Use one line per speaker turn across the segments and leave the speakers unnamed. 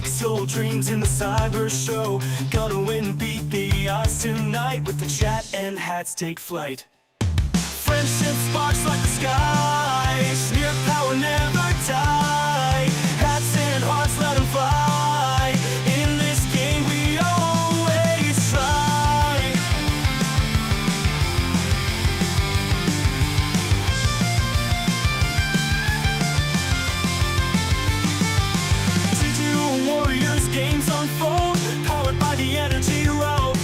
pixel dreams in the cyber show. Gonna win, beat the odds tonight with the chat and hats take flight. Friendship sparks like the sky, smear power never die. Hats and hearts let them fly. In this game we always try. Digital warriors games unfold, powered by the energy road.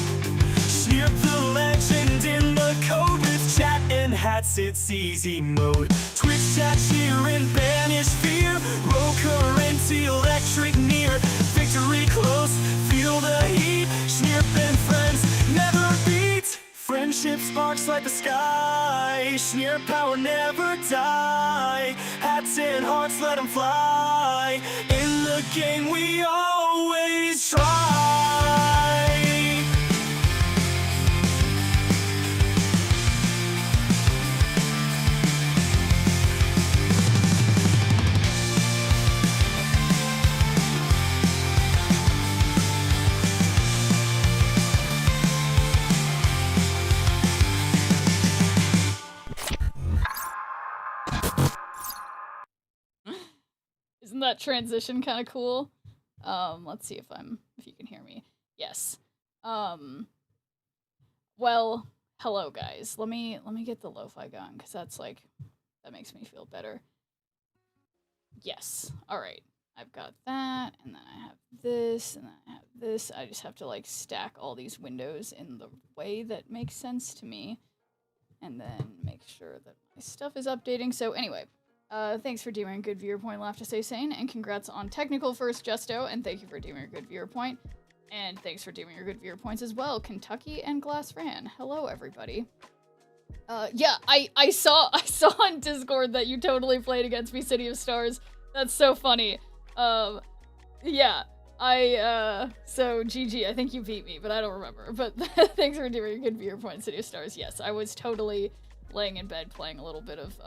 Smear the legend in the code with chat and hats, it's easy mode. Twitch chat cheer and banish fear. Roll current, electric near. Victory close, feel the heat. Snirp and friends never beat. Friendship sparks like the sky. Sneer power never die. Hats and hearts let them fly. In the game we always try.
Isn't that transition kind of cool? Let's see if you can hear me. Yes. Well, hello guys. Let me get the lo-fi going, because that makes me feel better. Yes. Alright. I've got that, and then I have this, and then I have this. I just have to like stack all these windows in the way that makes sense to me. And then make sure that my stuff is updating. So anyway, thanks for doing a good viewer point, Laugh to Stay Sane, and congrats on technical first, Justo, and thank you for doing a good viewer point. And thanks for doing your good viewer points as well, Kentucky and Glassran. Hello, everybody. Yeah, I saw on Discord that you totally played against me, City of Stars. That's so funny. Yeah, so GG, I think you beat me, but I don't remember. But thanks for doing a good viewer point, City of Stars. Yes, I was totally laying in bed playing a little bit of,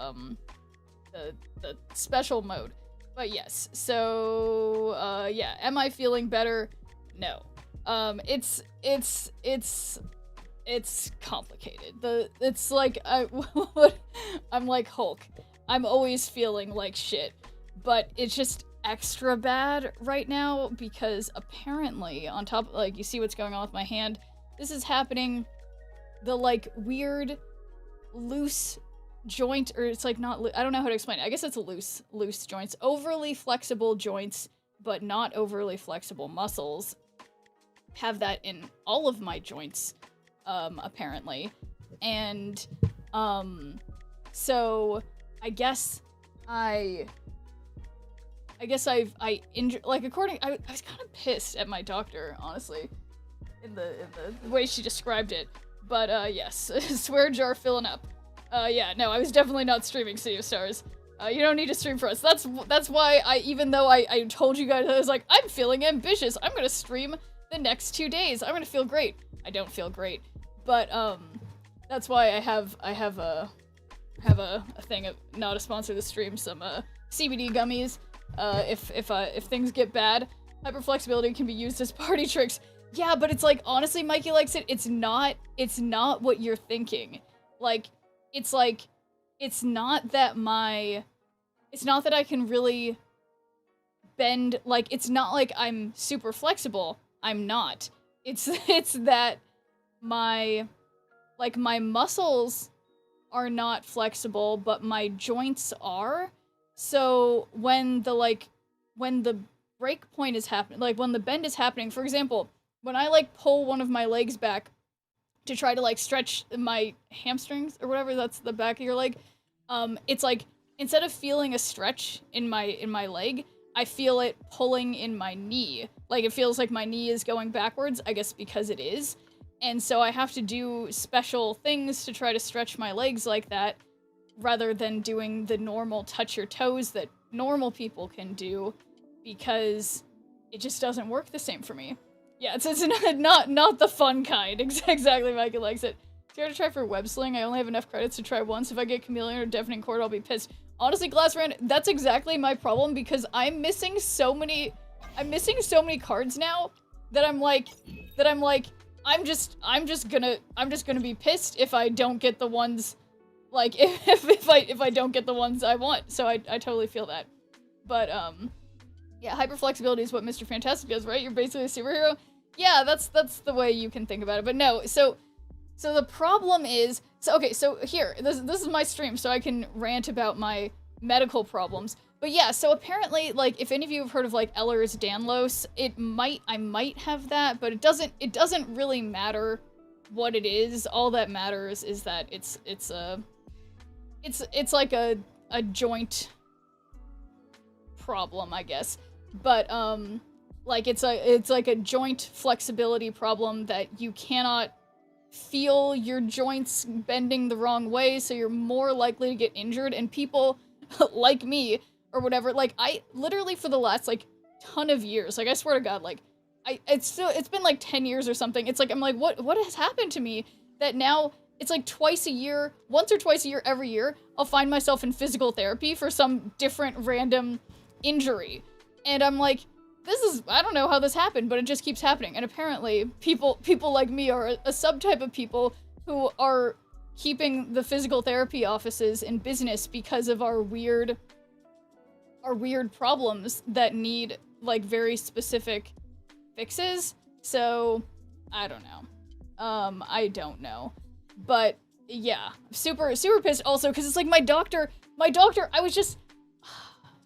the special mode. But yes, so, yeah, am I feeling better? No. It's complicated. It's like, I'm like Hulk. I'm always feeling like shit, but it's just extra bad right now because apparently on top, like, you see what's going on with my hand, this is happening, the, like, weird loose joint, or it's like not, I don't know how to explain it. I guess it's loose joints, overly flexible joints, but not overly flexible muscles, have that in all of my joints, apparently. And, so I guess I injured, like, according, I was kind of pissed at my doctor, honestly, in the way she described it. But, yes, swear jar filling up. Yeah, no, I was definitely not streaming City of Stars. You don't need to stream for us. That's why even though I told you guys, I was like, I'm feeling ambitious. I'm gonna stream the next 2 days. I'm gonna feel great. I don't feel great. But, that's why I have a thing of, not a sponsor of the stream, some, CBD gummies. If things get bad, hyperflexibility can be used as party tricks. Yeah, but it's like, honestly, Mikey likes it. It's not what you're thinking. Like, it's not that I can really bend, like, it's not like I'm super flexible. I'm not. It's that my muscles are not flexible, but my joints are. So when the break point is happening, like, when the bend is happening, for example, when I, like, pull one of my legs back to try to, like, stretch my hamstrings or whatever, that's the back of your leg, it's like, instead of feeling a stretch in my leg, I feel it pulling in my knee. Like, it feels like my knee is going backwards, I guess because it is. And so I have to do special things to try to stretch my legs like that, rather than doing the normal touch your toes that normal people can do, because it just doesn't work the same for me. Yeah, it's not the fun kind. Exactly, Mikey likes it. Scared to try for web sling. I only have enough credits to try once. If I get chameleon or deafening cord, I'll be pissed. Honestly, Glassran, that's exactly my problem, because I'm missing so many I'm missing so many cards now that I'm like, I'm just gonna be pissed if I don't get the ones, like, if I don't get the ones I want. So I totally feel that. But, yeah, hyperflexibility is what Mr. Fantastic does, right? You're basically a superhero? Yeah, that's the way you can think about it. But no, so the problem is, okay, so here, this is my stream, so I can rant about my medical problems. But yeah, so apparently, like, if any of you have heard of, like, Ehlers-Danlos, I might have that, but it doesn't really matter what it is. All that matters is that it's like a joint problem, I guess. But, like, it's like a joint flexibility problem that you cannot feel your joints bending the wrong way, so you're more likely to get injured, and people like me, or whatever, like, I literally for the last, like, ton of years, like, I swear to God, like, it's been, like, 10 years or something, it's like, I'm like, what has happened to me, that now, it's like twice a year, once or twice a year every year, I'll find myself in physical therapy for some different random injury, and I'm like, I don't know how this happened, but it just keeps happening, and apparently, people like me are a subtype of people who are keeping the physical therapy offices in business because of our weird problems that need, like, very specific fixes. So, I don't know. I don't know. But, yeah. Super pissed also, because it's like my doctor, I was just,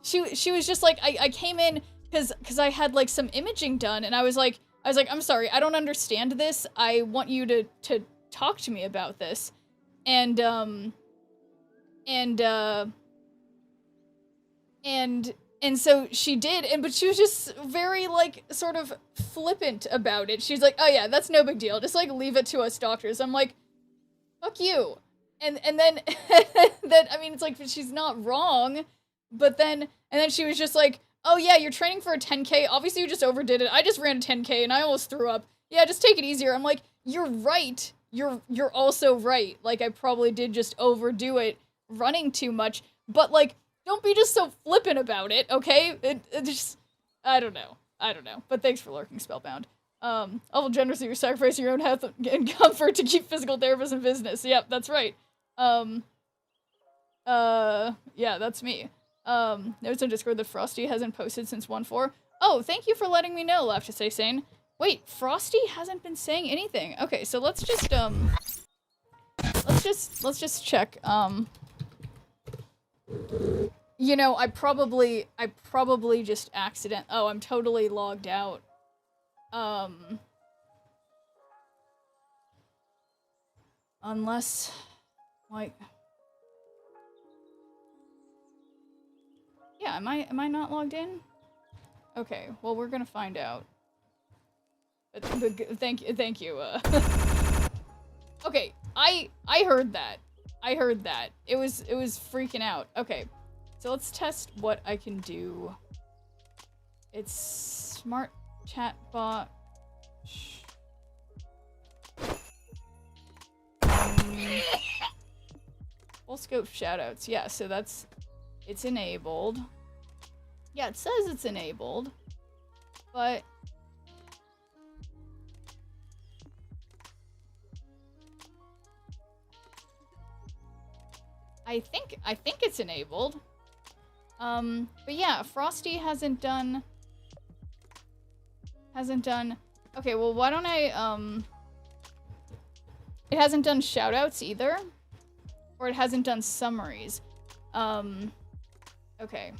she was just like, I came in because I had, like, some imaging done, and I was like, I'm sorry, I don't understand this. I want you to talk to me about this. And so she did, but she was just very, like, sort of flippant about it. She's like, oh yeah, that's no big deal. Just, like, leave it to us doctors. I'm like, fuck you. And then, I mean, it's like, she's not wrong, but then, and then she was just like, oh yeah, you're training for a 10K. Obviously you just overdid it. I just ran a 10K and I almost threw up. Yeah, just take it easier. I'm like, you're right. You're also right. Like, I probably did just overdo it running too much, but, like, don't be just so flippant about it, okay? It just, I don't know. But thanks for lurking, Spellbound. Awful generously, you're sacrificing your own health and comfort to keep physical therapists in business. Yep, that's right. Yeah, that's me. Notes on Discord that Frosty hasn't posted since 1-4. Oh, thank you for letting me know, I'll have to say, Sane. Wait, Frosty hasn't been saying anything. Okay, so let's just check, you know, I probably just oh, I'm totally logged out. Unless, like, yeah, am I not logged in? Okay, well, we're gonna find out. But thank you, Okay, I heard that. It was freaking out. Okay, so let's test what I can do. It's smart chatbot. Full scope shoutouts. Yeah, so it's enabled. Yeah, it says it's enabled, but I think it's enabled. But yeah, Frosty hasn't done. Okay, well, why don't I, it hasn't done shoutouts either, or it hasn't done summaries. Okay.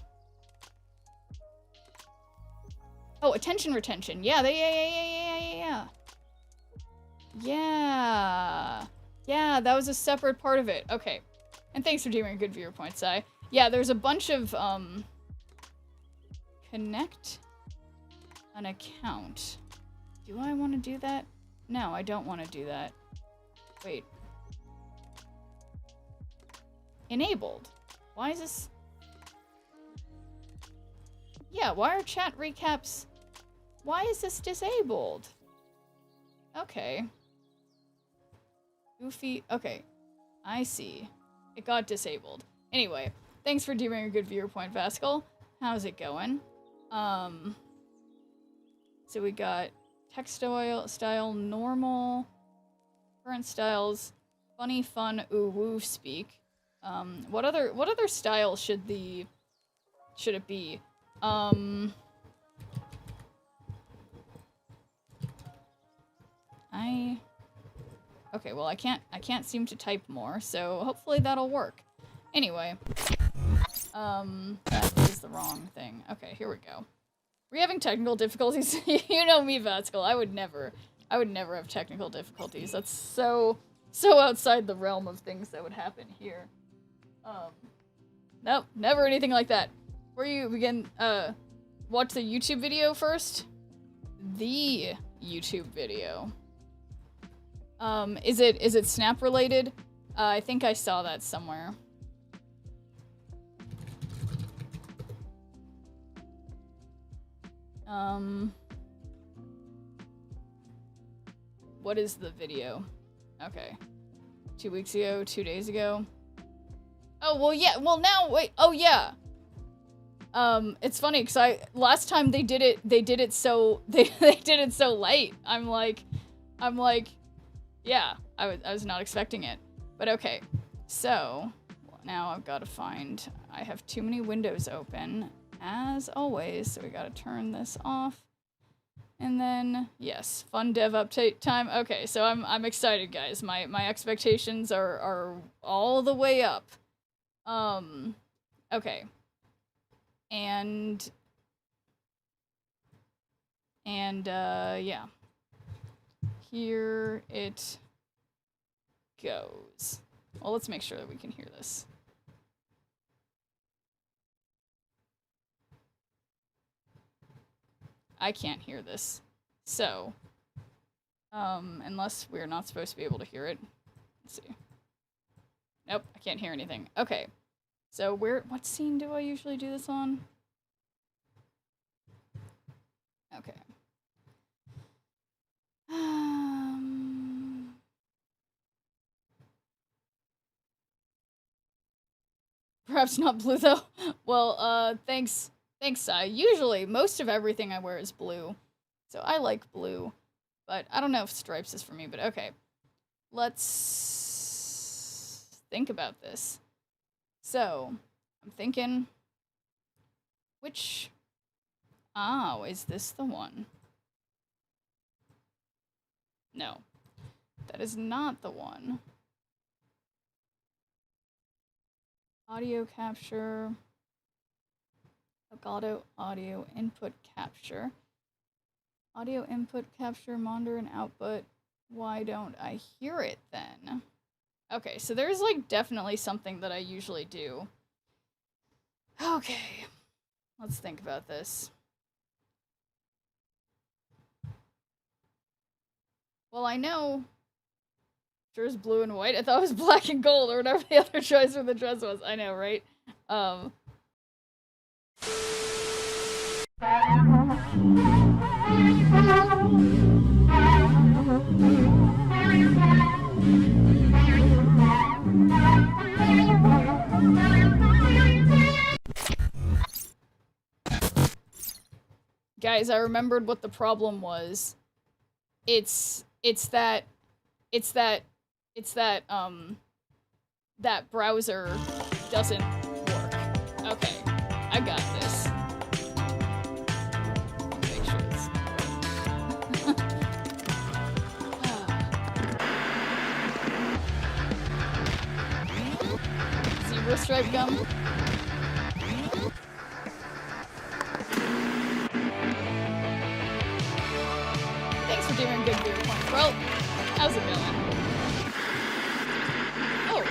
Oh, attention retention. Yeah, yeah, that was a separate part of it. Okay. And thanks for doing a good viewer point, Sai. Yeah, there's a bunch of, connect an account. Do I want to do that? No, I don't want to do that. Wait. Enabled. Why is this? Yeah, why are chat recaps? Why is this disabled? Okay. Goofy. Okay. I see. It got disabled. Anyway, thanks for doing a good viewer point, Vascal. How's it going? So we got textile style, normal, current styles, funny, fun, ooh woo speak. What other style should it be? Okay, well I can't seem to type more, so hopefully that'll work. Anyway, that is the wrong thing. Okay, here we go. We're having technical difficulties. You know me, Vatskill. I would never have technical difficulties. That's so outside the realm of things that would happen here. Nope, never anything like that. Where you begin, watch the YouTube video first? The YouTube video. Is it Snap related? I think I saw that somewhere. What is the video? Okay. 2 weeks ago, 2 days ago. Oh, well, yeah, well, now, wait, oh, yeah. It's funny, because last time they did it so, they did it so late. I'm like, yeah, I was not expecting it. But okay, so, now I've got to find, I have too many windows open, as always, so we gotta turn this off. And then, yes, fun dev update time. Okay, so I'm excited, guys. My expectations are all the way up. Okay. And yeah. Here it goes. Well, let's make sure that we can hear this. I can't hear this. So, unless we're not supposed to be able to hear it. Let's see. Nope, I can't hear anything. Okay. So what scene do I usually do this on? Okay. Perhaps not blue though. Well, thanks, Sai. Usually, most of everything I wear is blue. So I like blue. But I don't know if stripes is for me, but okay. Let's think about this. So, I'm thinking, which, is this the one? No, that is not the one. Audio capture, Elgato audio input capture. Audio input capture, monitor and output. Why don't I hear it then? Okay, so there's like definitely something that I usually do. Okay, let's think about this. Well, I know sure is blue and white. I thought it was black and gold or whatever the other choice for the dress was. I know, right? Guys, I remembered what the problem was. That browser doesn't work. Okay, I got this. Make sure it's zebra stripe gum. Thanks for giving a good beer point, bro. How's it going? Oh,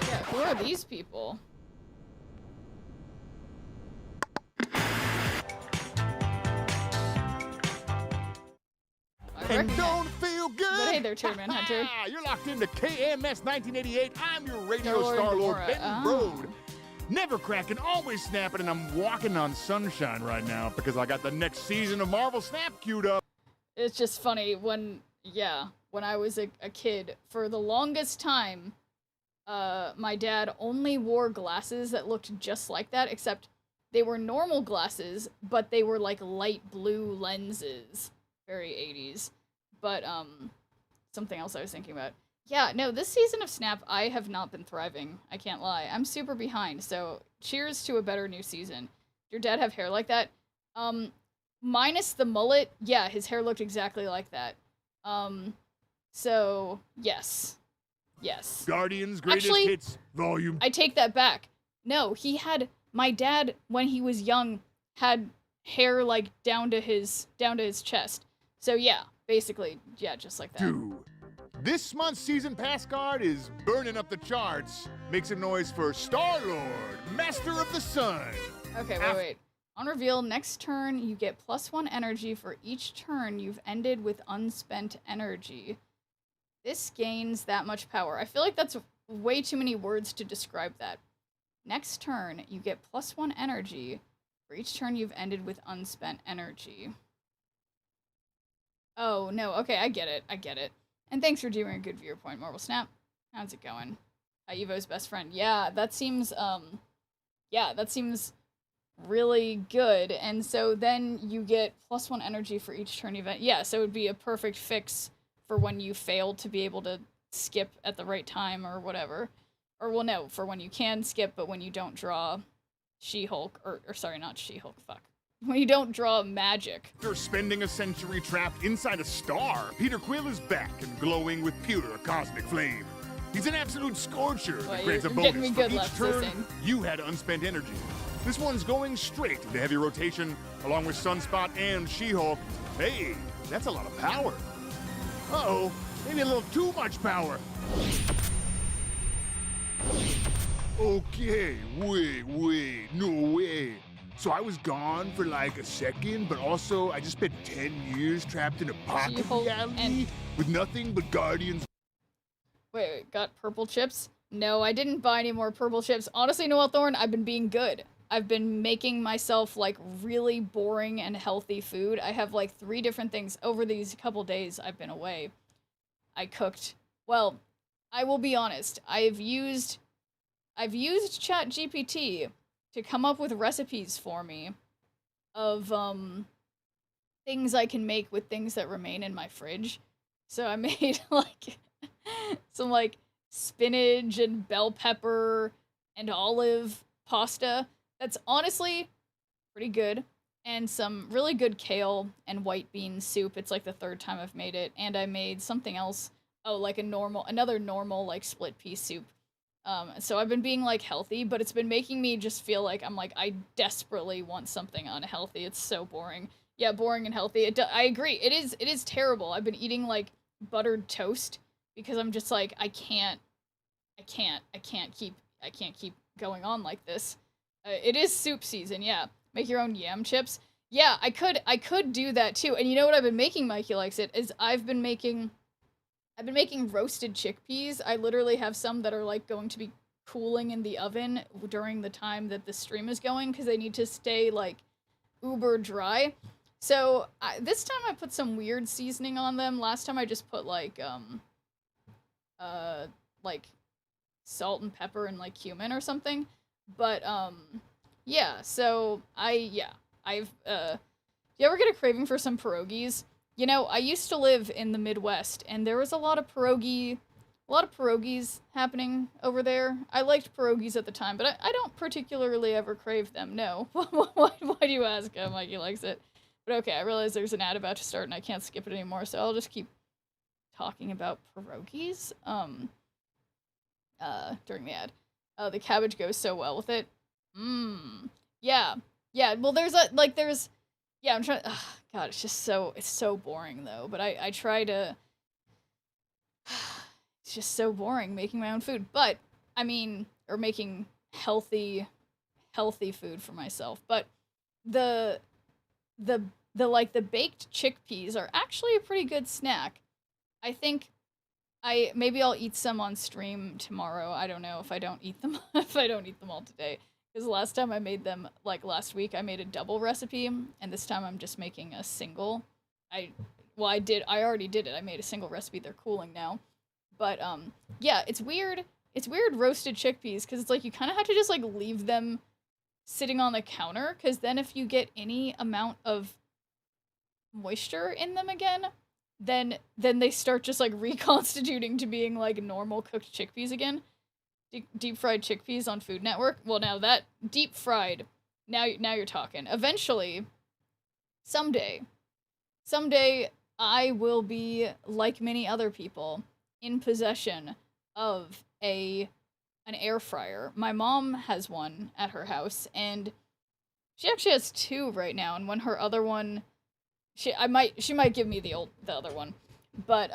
yeah, who are these people?
And don't feel good?
But hey there, Chairman Hunter.
You're locked into KMS 1988. I'm your radio
Star-Lord
Star-Lord,
Gamora.
Benton Brode. Never cracking, always snapping, and I'm walking on sunshine right now because I got the next season of Marvel Snap queued up.
It's just funny when yeah, when I was a kid, for the longest time, my dad only wore glasses that looked just like that, except they were normal glasses, but they were like light blue lenses. Very 80s. But, something else I was thinking about. Yeah, no, this season of Snap, I have not been thriving. I can't lie. I'm super behind, so cheers to a better new season. Did your dad have hair like that? Minus the mullet, yeah, his hair looked exactly like that. So, yes. Yes.
Guardians Greatest
Actually,
Hits Volume.
I take that back. No, he had, my dad, when he was young, had hair, like, down to his chest. So, yeah, basically, yeah, just like that.
2. This month's season pass card is burning up the charts. Make some noise for Star-Lord, Master of the Sun.
Okay, wait. On reveal, next turn, you get +1 energy for each turn you've ended with unspent energy. This gains that much power. I feel like that's way too many words to describe that. Next turn, you get +1 energy for each turn you've ended with unspent energy. Oh, no, okay, I get it. And thanks for doing a good viewer point, Marble Snap. How's it going? Evo's best friend. Yeah, that seems really good. And so then you get +1 energy for each turn event. Yeah, so it would be a perfect fix for when you fail to be able to skip at the right time or whatever. Or, well, no, for when you can skip, but when you don't draw She-Hulk, or sorry, not She-Hulk, fuck. When you don't draw magic.
After spending a century trapped inside a star, Peter Quill is back and glowing with pure cosmic flame. He's an absolute scorcher that grants a bonus for each turn you had unspent energy. This one's going straight into heavy rotation, along with Sunspot and She-Hulk. Hey, that's a lot of power. Uh-oh, maybe a little too much power. Okay, wait, no way. So I was gone for like a second, but also I just spent 10 years trapped in a pocket reality with nothing but Guardians.
Wait, got purple chips? No, I didn't buy any more purple chips. Honestly, Noel Thorne, I've been being good. I've been making myself, like, really boring and healthy food. I have, like, 3 different things. Over these couple days I've been away, I cooked. Well, I will be honest. I've used ChatGPT to come up with recipes for me of, things I can make with things that remain in my fridge. So I made, like, some, like, spinach and bell pepper and olive pasta. That's honestly pretty good. And some really good kale and white bean soup. It's like the 3rd time I've made it. And I made something else. Oh, like another normal, like, split pea soup. So I've been being, like, healthy, but it's been making me just feel like I desperately want something unhealthy. It's so boring. Yeah, boring and healthy. I agree. It is terrible. I've been eating, like, buttered toast because I'm just like, I can't keep going on like this. It is soup season, yeah. Make your own yam chips. Yeah, I could do that too. And you know what I've been making, Mikey likes it, is I've been making roasted chickpeas. I literally have some that are, like, going to be cooling in the oven during the time that the stream is going, because they need to stay, like, uber dry. So, this time I put some weird seasoning on them. Last time I just put, like salt and pepper and, like, cumin or something. But, yeah, so, I've, you ever get a craving for some pierogies? You know, I used to live in the Midwest, and there was a lot of pierogies happening over there. I liked pierogies at the time, but I don't particularly ever crave them, no. Why do you ask? Mikey likes it. But okay, I realize there's an ad about to start, and I can't skip it anymore, so I'll just keep talking about pierogies, during the ad. The cabbage goes so well with it. Yeah, well, yeah, I'm trying. God, it's so boring though. But I try to. It's just so boring making my own food. But I mean, or making healthy food for myself. But the baked chickpeas are actually a pretty good snack. I think maybe I'll eat some on stream tomorrow. I don't know if I don't eat them all today. Because the last time I made them, like last week, I made a double recipe, and this time I'm just making a single. well, I already did it. I made a single recipe. They're cooling now. But, yeah, it's weird. It's weird roasted chickpeas, because it's like you kind of have to just, like, leave them sitting on the counter, because then if you get any amount of moisture in them again, then they start just, like, reconstituting to being, like, normal cooked chickpeas again. Deep fried chickpeas on Food Network. Well, now that deep fried, now you're talking. Eventually, someday, I will be, like many other people, in possession of an air fryer. My mom has one at her house, and she actually has two right now. And when her other one, she might give me the other one, but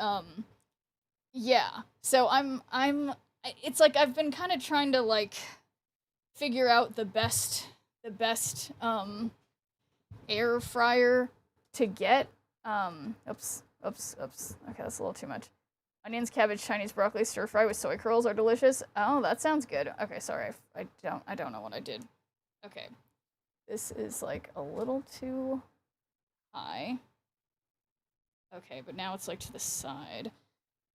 yeah. So it's like I've been kind of trying to like figure out the best air fryer to get. Oops. Okay, that's a little too much. Onions, cabbage, Chinese broccoli, stir fry with soy curls are delicious. Oh, that sounds good. Okay, sorry, I don't know what I did. Okay, this is like a little too high. Okay, but now it's like to the side.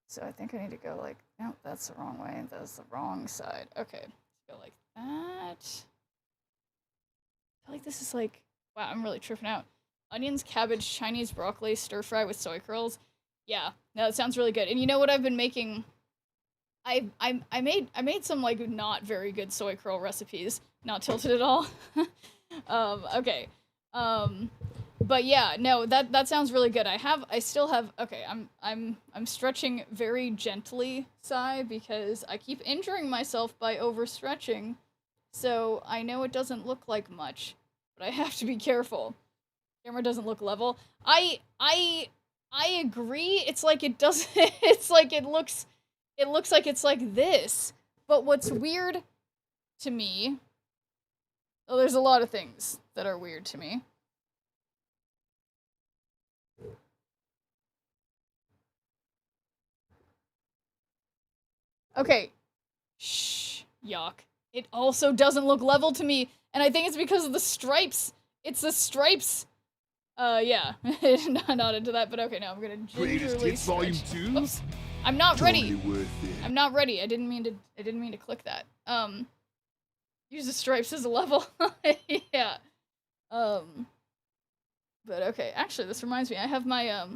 So I think I need to go like, no, that's the wrong way. That's the wrong side. Okay, let's go like that. I feel like this is like, wow, I'm really tripping out. Onions, cabbage, Chinese broccoli, stir fry with soy curls. Yeah, no, it sounds really good. And you know what I've been making? I made some like not very good soy curl recipes. Not tilted at all. Okay. But yeah, no, that sounds really good. I still have, okay, I'm stretching very gently, Sai, because I keep injuring myself by overstretching. So I know it doesn't look like much, but I have to be careful. Camera doesn't look level. I agree. It's like it doesn't. It's like it looks like it's like this. But what's weird to me? Well, there's a lot of things that are weird to me. Okay. Shh. Yuck. It also doesn't look level to me, and I think it's because of the stripes. It's the stripes. Yeah. Not into that, but okay, now I'm gonna gingerly
Hits Volume 2?
Oops. I'm not
Totally
ready.
worth it.
I'm not ready. I didn't mean to click that. Use the stripes as a level. Yeah. But okay, actually this reminds me, I have my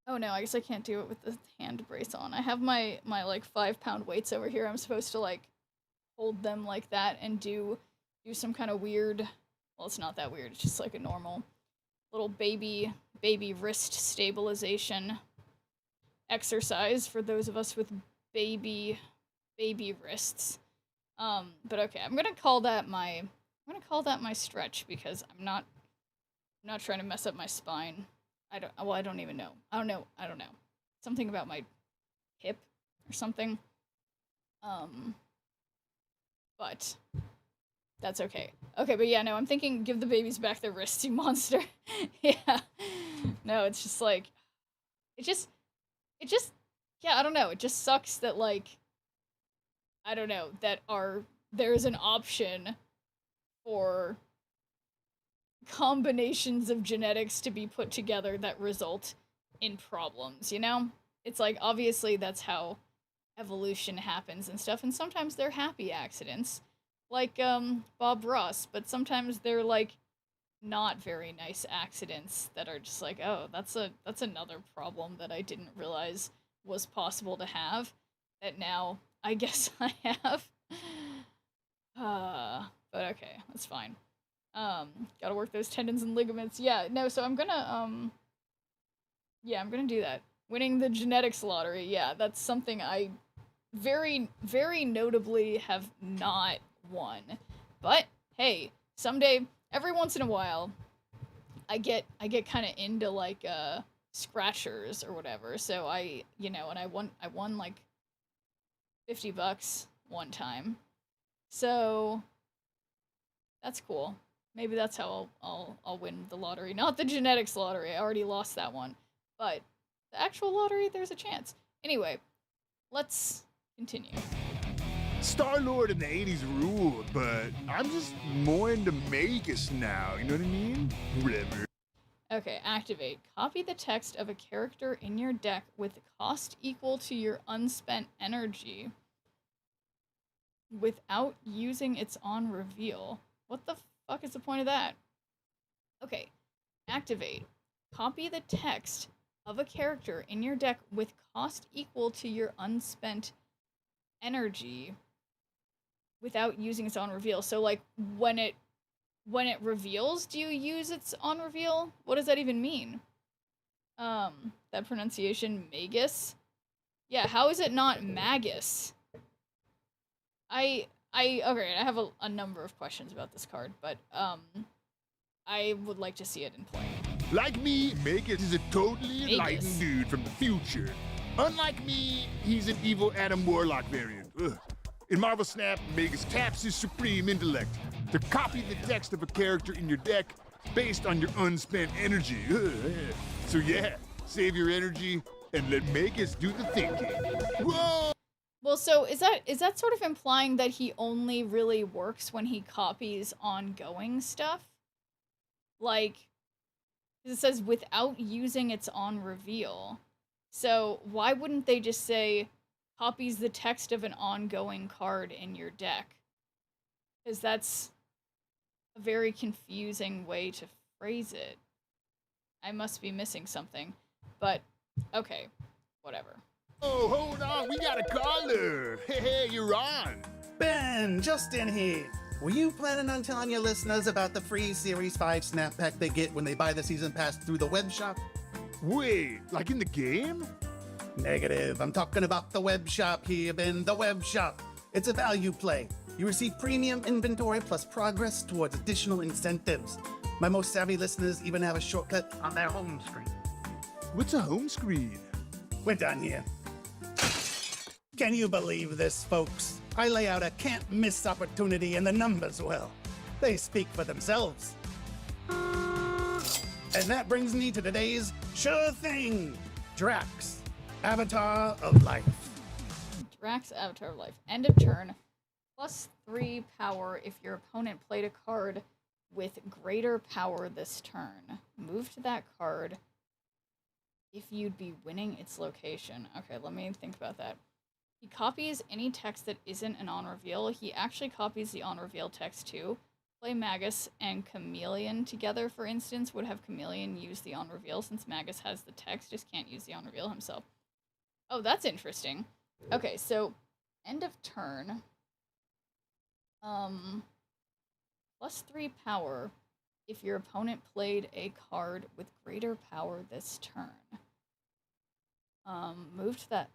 oh no, I guess I can't do it with the hand brace on. I have my like 5-pound weights over here. I'm supposed to like hold them like that and do some kind of weird, well, it's not that weird, it's just like a normal little baby wrist stabilization exercise for those of us with baby wrists. But okay, I'm gonna call that my stretch, because I'm not trying to mess up my spine. I don't even know. I don't know. Something about my hip or something. But that's okay. Okay, but yeah, no, I'm thinking give the babies back their wrists, you monster. Yeah. No, it's just like, it just, yeah, I don't know. It just sucks that, like, I don't know, that there's an option for combinations of genetics to be put together that result in problems, you know? It's like, obviously that's how evolution happens and stuff, and sometimes they're happy accidents, like Bob Ross, but sometimes they're like not very nice accidents that are just like, oh, that's another problem that I didn't realize was possible to have, that now I guess I have. But okay, that's fine. Gotta work those tendons and ligaments. Yeah, no, so I'm gonna do that. Winning the genetics lottery, yeah, that's something I very, very notably have not won. But hey, someday, every once in a while, I get kind of into like scratchers or whatever. So I won like $50 one time. So that's cool. Maybe that's how I'll win the lottery. Not the genetics lottery. I already lost that one. But the actual lottery, there's a chance. Anyway, let's continue.
Star-Lord in the 80s ruled, but I'm just more into Magus now, you know what I mean? Whatever.
Okay, activate. Copy the text of a character in your deck with cost equal to your unspent energy without using its on reveal. What the fuck is the point of that? Okay, activate. Copy the text of a character in your deck with cost equal to your unspent energy without using its on reveal. So like when it reveals, do you use its on reveal? What does that even mean? That pronunciation, magus? Yeah, how is it not magus? Okay, I have a number of questions about this card, but I would like to see it in play.
Like me, Magus is a totally enlightened dude from the future. Unlike me, he's an evil Adam Warlock variant. Ugh. In Marvel Snap, Magus taps his supreme intellect to copy the text of a character in your deck based on your unspent energy. So yeah, save your energy and let Magus do the thinking. Whoa!
Well, so is that sort of implying that he only really works when he copies ongoing stuff? Like, it says without using its on reveal. So why wouldn't they just say copies the text of an ongoing card in your deck? Because that's a very confusing way to phrase it. I must be missing something. But, okay, whatever.
Oh, hold on, we got a caller. Hey, you're on.
Ben, Justin here. Were you planning on telling your listeners about the free Series 5 snap pack they get when they buy the season pass through the web shop?
Wait, like in the game?
Negative. I'm talking about the web shop here, Ben. The web shop. It's a value play. You receive premium inventory plus progress towards additional incentives. My most savvy listeners even have a shortcut on their home screen.
What's a home screen?
We're done here. Can you believe this, folks? I lay out a can't-miss opportunity and the numbers, well, they speak for themselves. And that brings me to today's sure thing. Drax, Avatar of Life.
Drax, Avatar of Life. End of turn. +3 power if your opponent played a card with greater power this turn. Move to that card if you'd be winning its location. Okay, let me think about that. He copies any text that isn't an on-reveal. He actually copies the on-reveal text too. Play Magus and Chameleon together, for instance. Would have Chameleon use the on-reveal since Magus has the text, just can't use the on-reveal himself. Oh, that's interesting. Okay, so end of turn. +3 power if your opponent played a card with greater power this turn. Move to that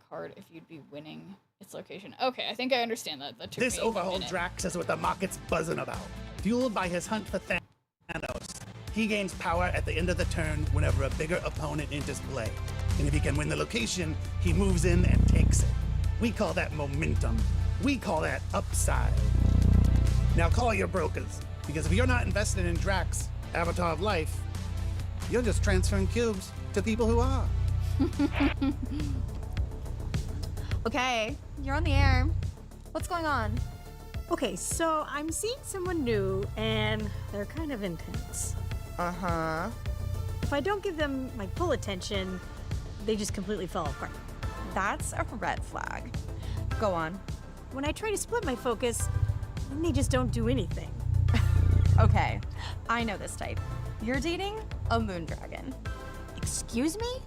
card if you'd be winning its location. Okay, I think I understand that. That took
This
me
overhaul
a minute.
Drax is what the market's buzzing about. Fueled by his hunt for Thanos, he gains power at the end of the turn whenever a bigger opponent enters play. And if he can win the location, he moves in and takes it. We call that momentum. We call that upside. Now call your brokers, because if you're not invested in Drax, Avatar of Life, you're just transferring cubes to people who are.
Okay, you're on the air. What's going on?
Okay, so I'm seeing someone new, and they're kind of intense.
Uh-huh.
If I don't give them my full attention, they just completely fall apart.
That's a red flag. Go on.
When I try to split my focus, then they just don't do anything.
Okay, I know this type. You're dating a Moondragon.
Excuse me?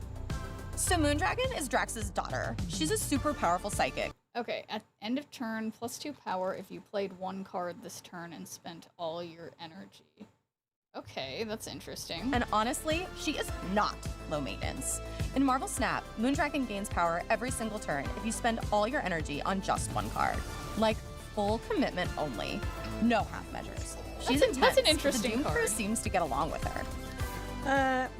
So Moondragon is Drax's daughter. She's a super powerful psychic.
Okay, at end of turn, +2 power if you played one card this turn and spent all your energy. Okay, that's interesting.
And honestly, she is not low maintenance. In Marvel Snap, Moondragon gains power every single turn if you spend all your energy on just one card. Like, full commitment only. No half measures. She's intense,
that's an
but
interesting
the Doom crew
card.
seems to get along with her.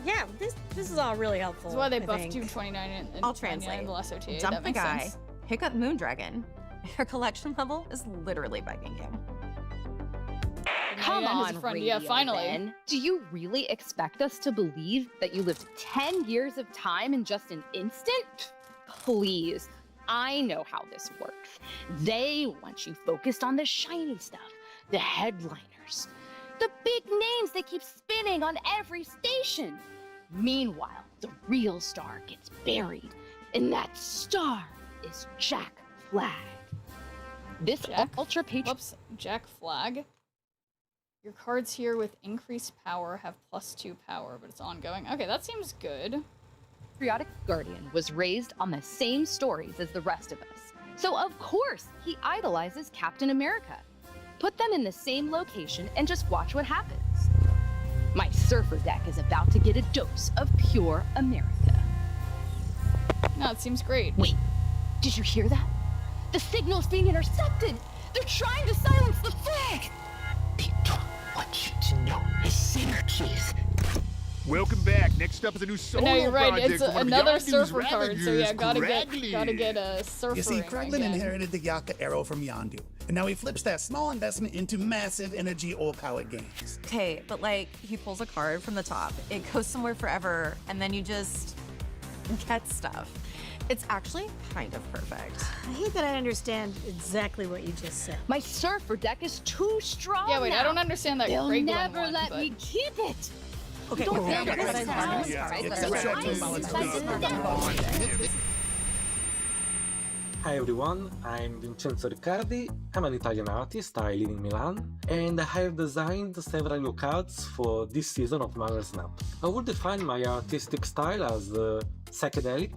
Yeah, this is all really helpful.
That's why they
I
buffed
think.
229 and
I'll
29
translate.
in the last OTA.
Dump
That
the
makes
guy,
sense.
pick up Moondragon. Her collection level is literally begging you.
Come
99 is a
on,
friend.
Radio
Yeah, finally.
Ben. Do you really expect us to believe that you lived 10 years of time in just an instant? Please, I know how this works. They want you focused on the shiny stuff, the headliners. The big names they keep spinning on every station. Meanwhile, the real star gets buried, and that star is Jack Flag. This ultra patron.
Whoops, Jack Flag. Your cards here with increased power have +2 power, but it's ongoing. Okay, that seems good.
Patriotic Guardian was raised on the same stories as the rest of us. So of course, he idolizes Captain America. Put them in the same location and just watch what happens. My surfer deck is about to get a dose of pure America.
No, it seems great.
Wait, did you hear that? The signal's being intercepted! They're trying to silence the flag!
People want you to know his synergies.
Welcome back. Next up is a new solo
No, you're right.
project
It's
from one of
another
Yondu's
surfer card, so yeah,
Ravagers,
gotta get a surfer.
You see,
ring
Kraglin
again.
inherited the Yaka arrow from Yondu, and now he flips that small investment into massive energy oil-powered gains.
Okay, but like, he pulls a card from the top, it goes somewhere forever, and then you just get stuff. It's actually kind of perfect.
I hate that I understand exactly what you just said.
My surfer deck is too strong.
Yeah, wait,
now.
I don't understand that
They'll
Kraglin
never
one,
let
but...
me keep it.
Okay,
Don't
okay,
think
but
it's
I
fine.
promise,
Yeah,
right?
it's
But
a
I
short-term
promise.
Hi everyone, I'm Vincenzo Riccardi, I'm an Italian artist, I live in Milan, and I have designed several new cards for this season of Marvel Snap. I would define my artistic style as psychedelic,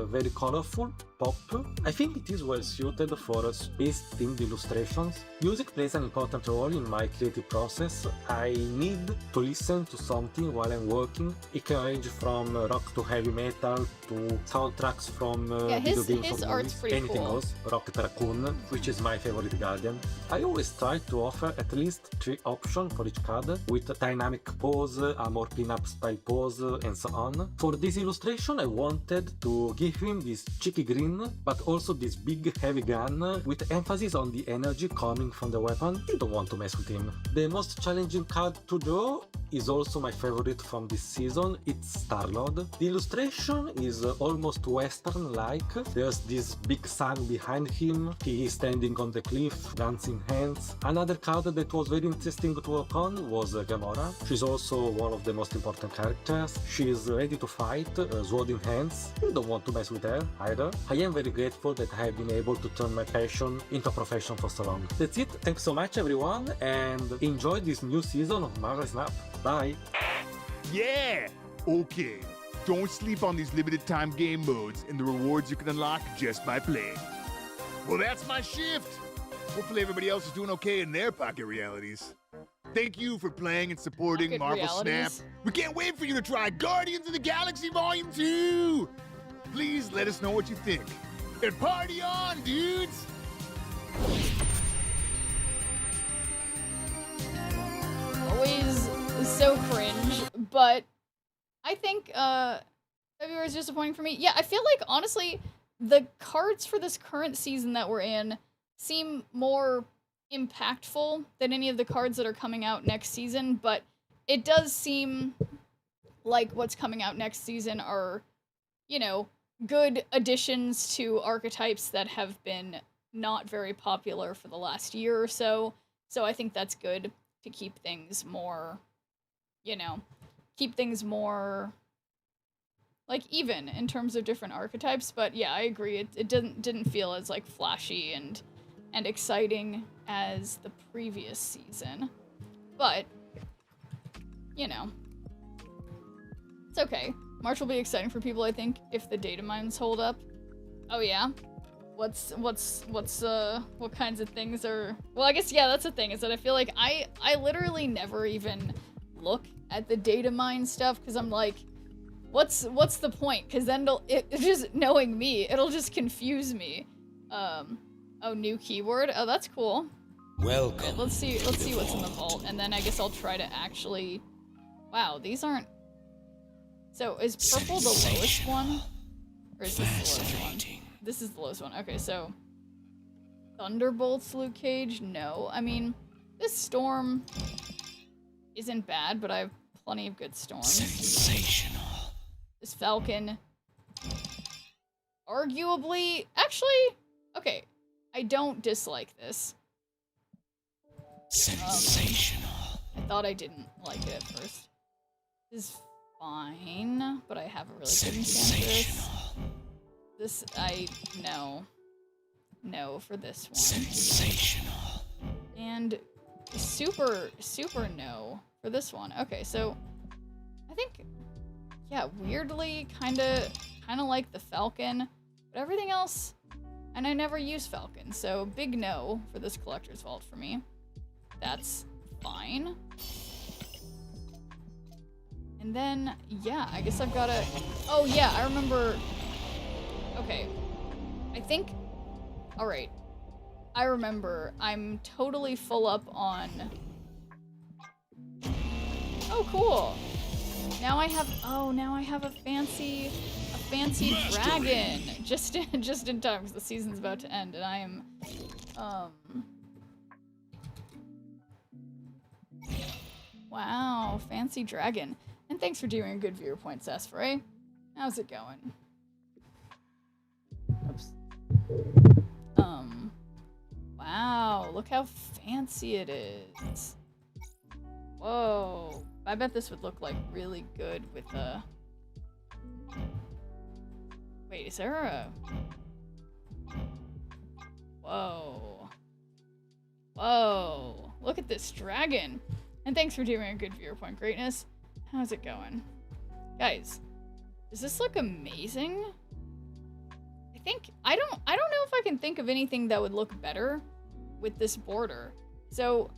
very colorful, pop. I think it is well suited for space-themed illustrations. Music plays an important role in my creative process. I need to listen to something while I'm working. It can range from rock to heavy metal to soundtracks from video games
his
or
art's
movies.
pretty
Anything
cool.
goes. Rocket Raccoon, which is my favorite guardian. I always try to offer at least 3 options for each card, with a dynamic pose, a more pin-up style pose, and so on. For this illustration I wanted to give him this cheeky grin, but also this big heavy gun, with emphasis on the energy coming from the weapon. I don't want to mess with him. The most challenging card to draw is also my favorite from this season, it's Star-Lord. The illustration is almost western-like. There's this big sun behind him, he is standing on the cliff, guns in hands. Another card that was very interesting to work on was Gamora. She's also one of the most important characters. She is ready to fight, sword in hands. I don't want to mess with her either. I am very grateful that I have been able to turn my passion into a profession for so long. That's it, thanks so much everyone, and enjoy this new season of Marvel Snap. Bye!
Yeah! Okay. Don't sleep on these limited time game modes and the rewards you can unlock just by playing. Well, that's my shift! Hopefully everybody else is doing okay in their pocket realities. Thank you for playing and supporting
Pocket
Marvel
realities?
Snap. We can't wait for you to try Guardians of the Galaxy Volume 2! Please let us know what you think. And party on, dudes!
Always so cringe, but I think February is disappointing for me. Yeah, I feel like, honestly, the cards for this current season that we're in seem more impactful than any of the cards that are coming out next season, but it does seem like what's coming out next season are, you know, good additions to archetypes that have been not very popular for the last year or so. So I think that's good to keep things more, you know, keep things more like even in terms of different archetypes. But yeah, I agree. It didn't feel as like flashy and exciting as the previous season. But you know, it's okay. March will be exciting for people, I think, if the data mines hold up. Oh yeah? What kinds of things are... Well, I guess, yeah, that's the thing, is that I feel like I literally never even look at the data mine stuff, because I'm like, what's the point? Because then it's just knowing me, it'll just confuse me. Oh, new keyword? Oh, that's cool.
Welcome.
Okay, let's see what's in the vault, and then I guess I'll try to actually... Wow, these aren't... So, is purple the lowest one? Or is this the lowest one? This is the lowest one. Okay, so... Thunderbolts, Luke Cage? No. I mean, this storm isn't bad, but I have plenty of good storms.
Sensational.
This Falcon... Arguably... Actually... Okay, I don't dislike this.
Sensational.
I thought I didn't like it at first. This is fine, but I have a really good chance for this. No for this one.
Sensational.
And super no for this one. Okay, so I think, yeah, weirdly kinda like the Falcon, but everything else, and I never use Falcon, so big no for this collector's vault for me. That's fine. And then, yeah, I guess I've gotta, oh yeah, I remember, okay, I think, alright, I remember, I'm totally full up on, oh cool, now I have a fancy dragon, just in time, because the season's about to end, and I am, wow, fancy dragon. And thanks for doing a good viewer point, Sesfrey. How's it going? Oops. Wow, look how fancy it is. Whoa. I bet this would look like really good with a... Wait, is there a... Whoa. Whoa. Look at this dragon. And thanks for doing a good viewer point, Greatness. How's it going? Guys, does this look amazing? I don't know if I can think of anything that would look better with this border. So,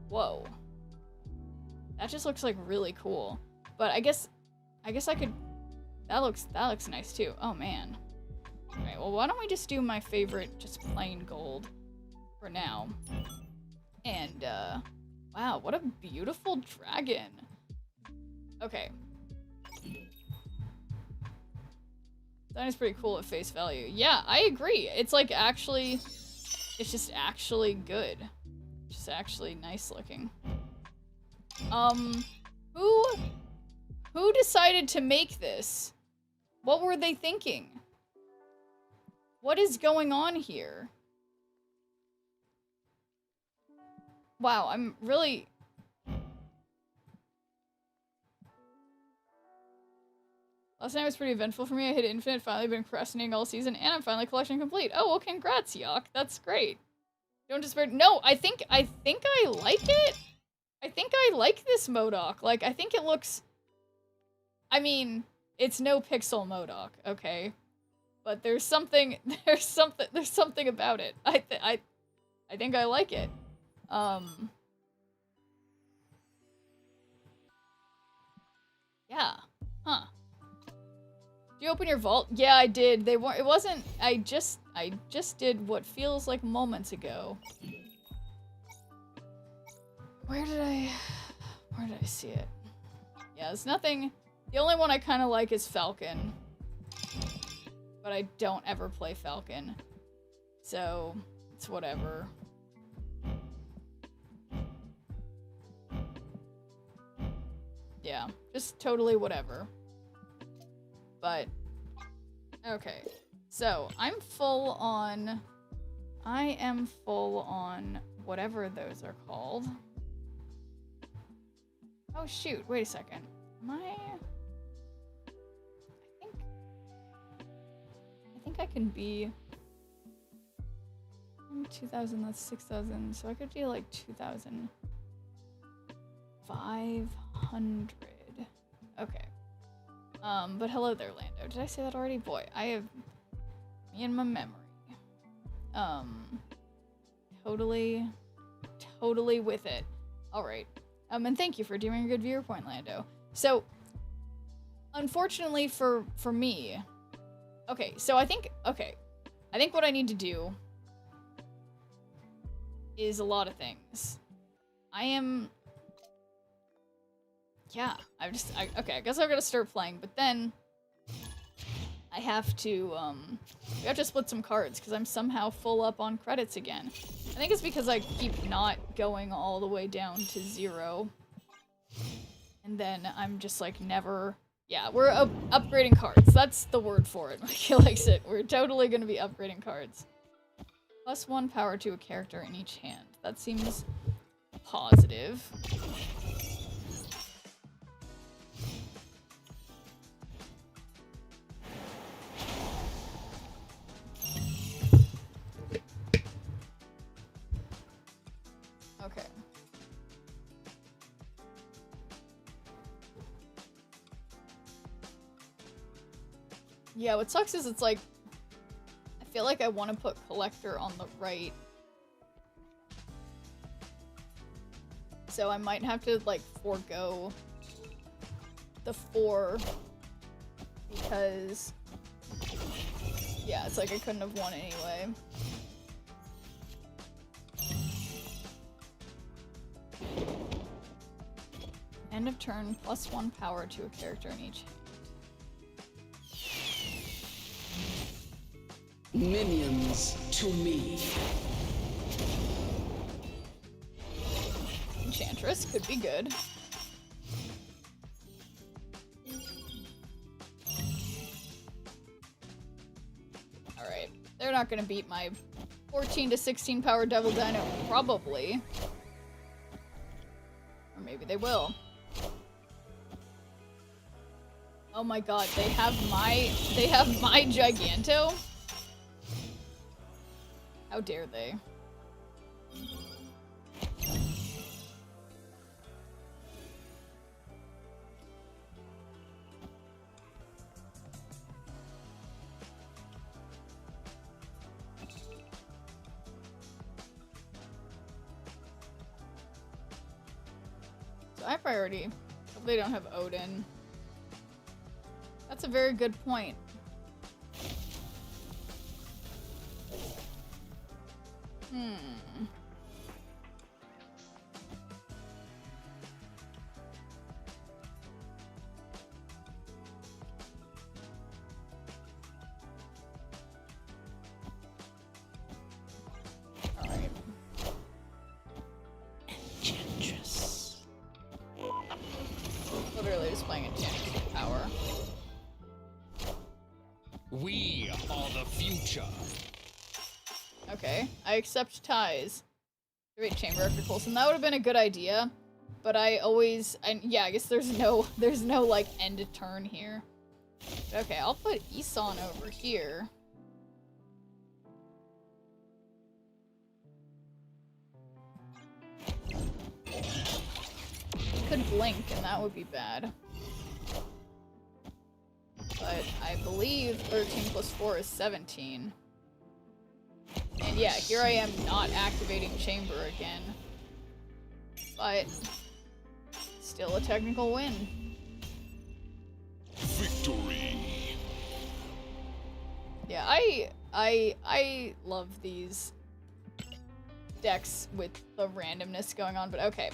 whoa. That just looks like really cool. But I guess I could, that looks nice too. Oh man. Alright, well why don't we just do my favorite, just plain gold for now. And, wow, what a beautiful dragon. Okay. That is pretty cool at face value. Yeah, I agree. It's like actually, it's just actually good. Just actually nice looking. Who decided to make this? What were they thinking? What is going on here? Wow, I'm really... Last night was pretty eventful for me. I hit Infinite, finally been procrastinating all season, and I'm finally collection complete. Oh, well, congrats, Yock. That's great. Don't despair. No, I think I like it. I think I like this MODOK. Like, I think it looks... I mean, it's no pixel MODOK, okay? But there's something about it. I think I like it. Yeah. Huh. Did you open your vault? Yeah, I did. It wasn't, I just did what feels like moments ago. Where did I see it? Yeah, there's nothing. The only one I kind of like is Falcon. But I don't ever play Falcon. So, it's whatever. Yeah, just totally whatever. But, okay. So, I am full on whatever those are called. Oh shoot, wait a second. I think I can be 2,000, that's 6,000, so I could do like 2,500. Okay. But hello there, Lando. Did I say that already? Boy, I have me in my memory. Totally with it. Alright. And thank you for doing a good viewer point, Lando. So, unfortunately for me, okay, so I think what I need to do is a lot of things. Okay, I guess I'm gonna start playing, but then I have to, we have to split some cards, because I'm somehow full up on credits again. I think it's because I keep not going all the way down to 0. And then I'm just, like, never... Yeah, we're upgrading cards. That's the word for it. Mikey likes it. We're totally gonna be upgrading cards. +1 power to a character in each hand. That seems positive. Okay. Yeah, what sucks is it's like, I feel like I want to put Collector on the right. So I might have to, like, forego the 4 because, yeah, it's like I couldn't have won anyway. End of turn, +1 power to a character in each hand.
Minions to me.
Enchantress could be good. Alright, they're not gonna beat my 14 to 16 power Devil Dino, probably. Or maybe they will. Oh my god, they have my Giganto? How dare they? So high priority. Hope they don't have Odin. That's a very good point. Alright.
Enchantress.
Literally just playing Enchantress with power.
We are the future.
Okay, I accept ties. Great chamber after Coulson. That would have been a good idea, but yeah, I guess there's no like end turn here. Okay, I'll put Isan over here. He could blink, and that would be bad. But I believe 13 plus 4 is 17. And yeah, here I am not activating Chamber again. But still a technical win.
Victory.
Yeah, I love these decks with the randomness going on, but okay.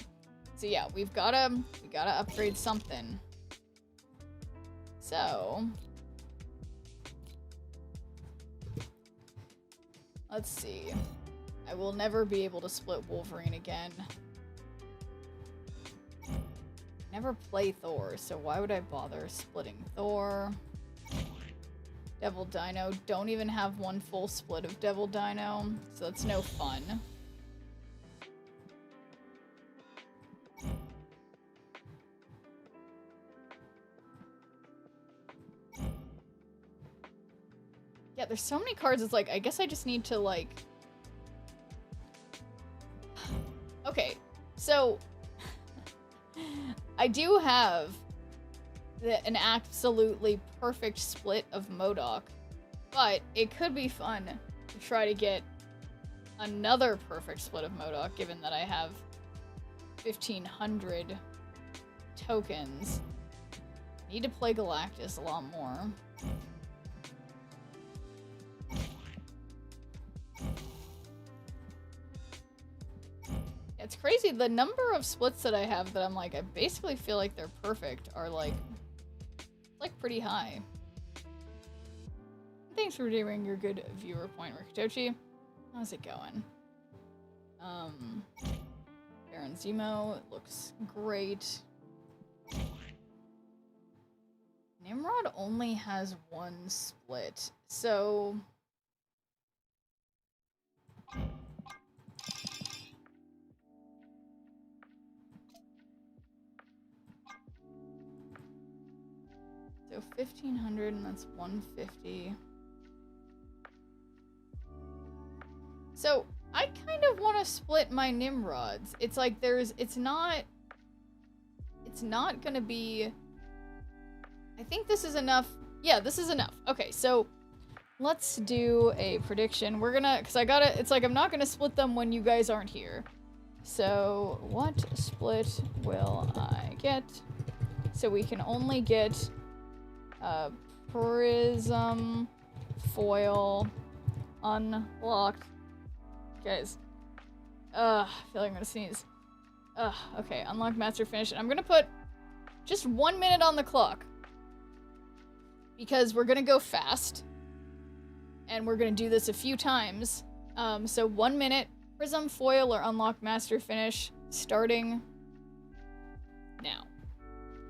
So yeah, we gotta upgrade something. So let's see. I will never be able to split Wolverine again. Never play Thor, so why would I bother splitting Thor? Devil Dino. Don't even have one full split of Devil Dino, so that's no fun. Yeah, there's so many cards, it's like, I guess I just need to, like... Okay, so... I do have an absolutely perfect split of MODOK, but it could be fun to try to get another perfect split of MODOK, given that I have 1,500 tokens. Need to play Galactus a lot more. It's crazy, the number of splits that I have that I'm like, I basically feel like they're perfect are like pretty high. Thanks for doing your good viewer point, Rikitochi. How's it going? Baron Zemo, it looks great. Nimrod only has one split, so... So 1,500 and that's 150. So I kind of want to split my Nimrods. It's like it's not gonna be, I think this is enough. Yeah, this is enough. Okay, so let's do a prediction. We're gonna, it's like I'm not gonna split them when you guys aren't here. So what split will I get? So we can only get prism, foil, unlocked. Guys, I feel like I'm gonna sneeze. Okay, unlock master finish. And I'm gonna put just 1 minute on the clock because we're gonna go fast and we're gonna do this a few times. So 1 minute, prism, foil, or unlock master finish starting now.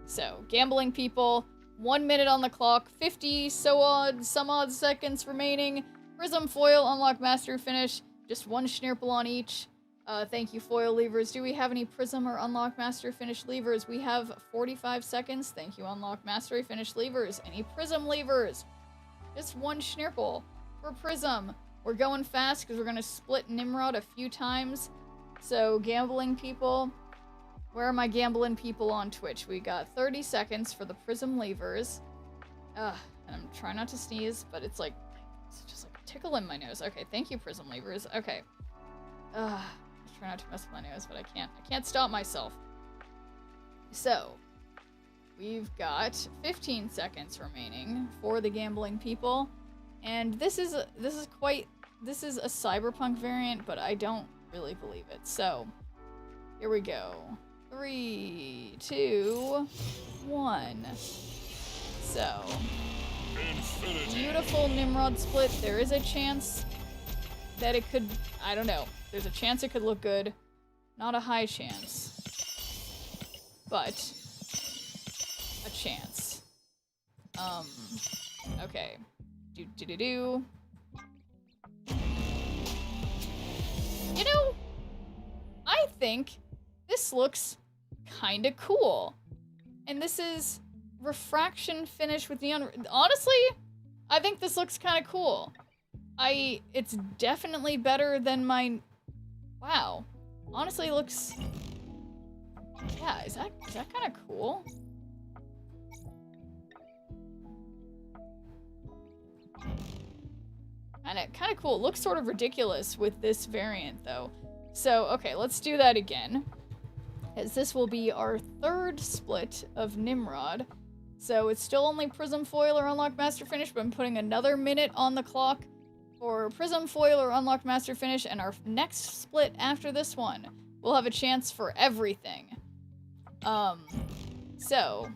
So gambling people, 1 minute on the clock, 50 some odd seconds remaining. Prism, foil, unlock master finish. Just one Schnirple on each. Thank you, foil levers. Do we have any prism or unlock master finish levers? We have 45 seconds. Thank you, unlock mastery finish levers. Any prism levers? Just one Schnirple for prism. We're going fast because we're going to split Nimrod a few times. So gambling people, where are my gambling people on Twitch? We got 30 seconds for the prism levers. And I'm trying not to sneeze, but it's just like a tickle in my nose. Okay, thank you, prism levers. Okay. I try not to mess with my nose, but I can't stop myself. So, we've got 15 seconds remaining for the gambling people. And this is a cyberpunk variant, but I don't really believe it. So, here we go. 3, 2, 1. So, beautiful Nimrod split. There is a chance that it could, I don't know. There's a chance it could look good. Not a high chance. But a chance. Okay. Do. You know, I think this looks kinda cool. And this is refraction finish with neon. Honestly, I think this looks kinda cool. It's definitely better than my, wow. Honestly, it looks, yeah, is that kinda cool? Kinda cool. It looks sort of ridiculous with this variant, though. So, okay, let's do that again. As this will be our third split of Nimrod. So it's still only Prism Foil or Unlock Master Finish, but I'm putting another minute on the clock for Prism Foil or Unlock Master Finish, and our next split after this one, we'll have a chance for everything. So,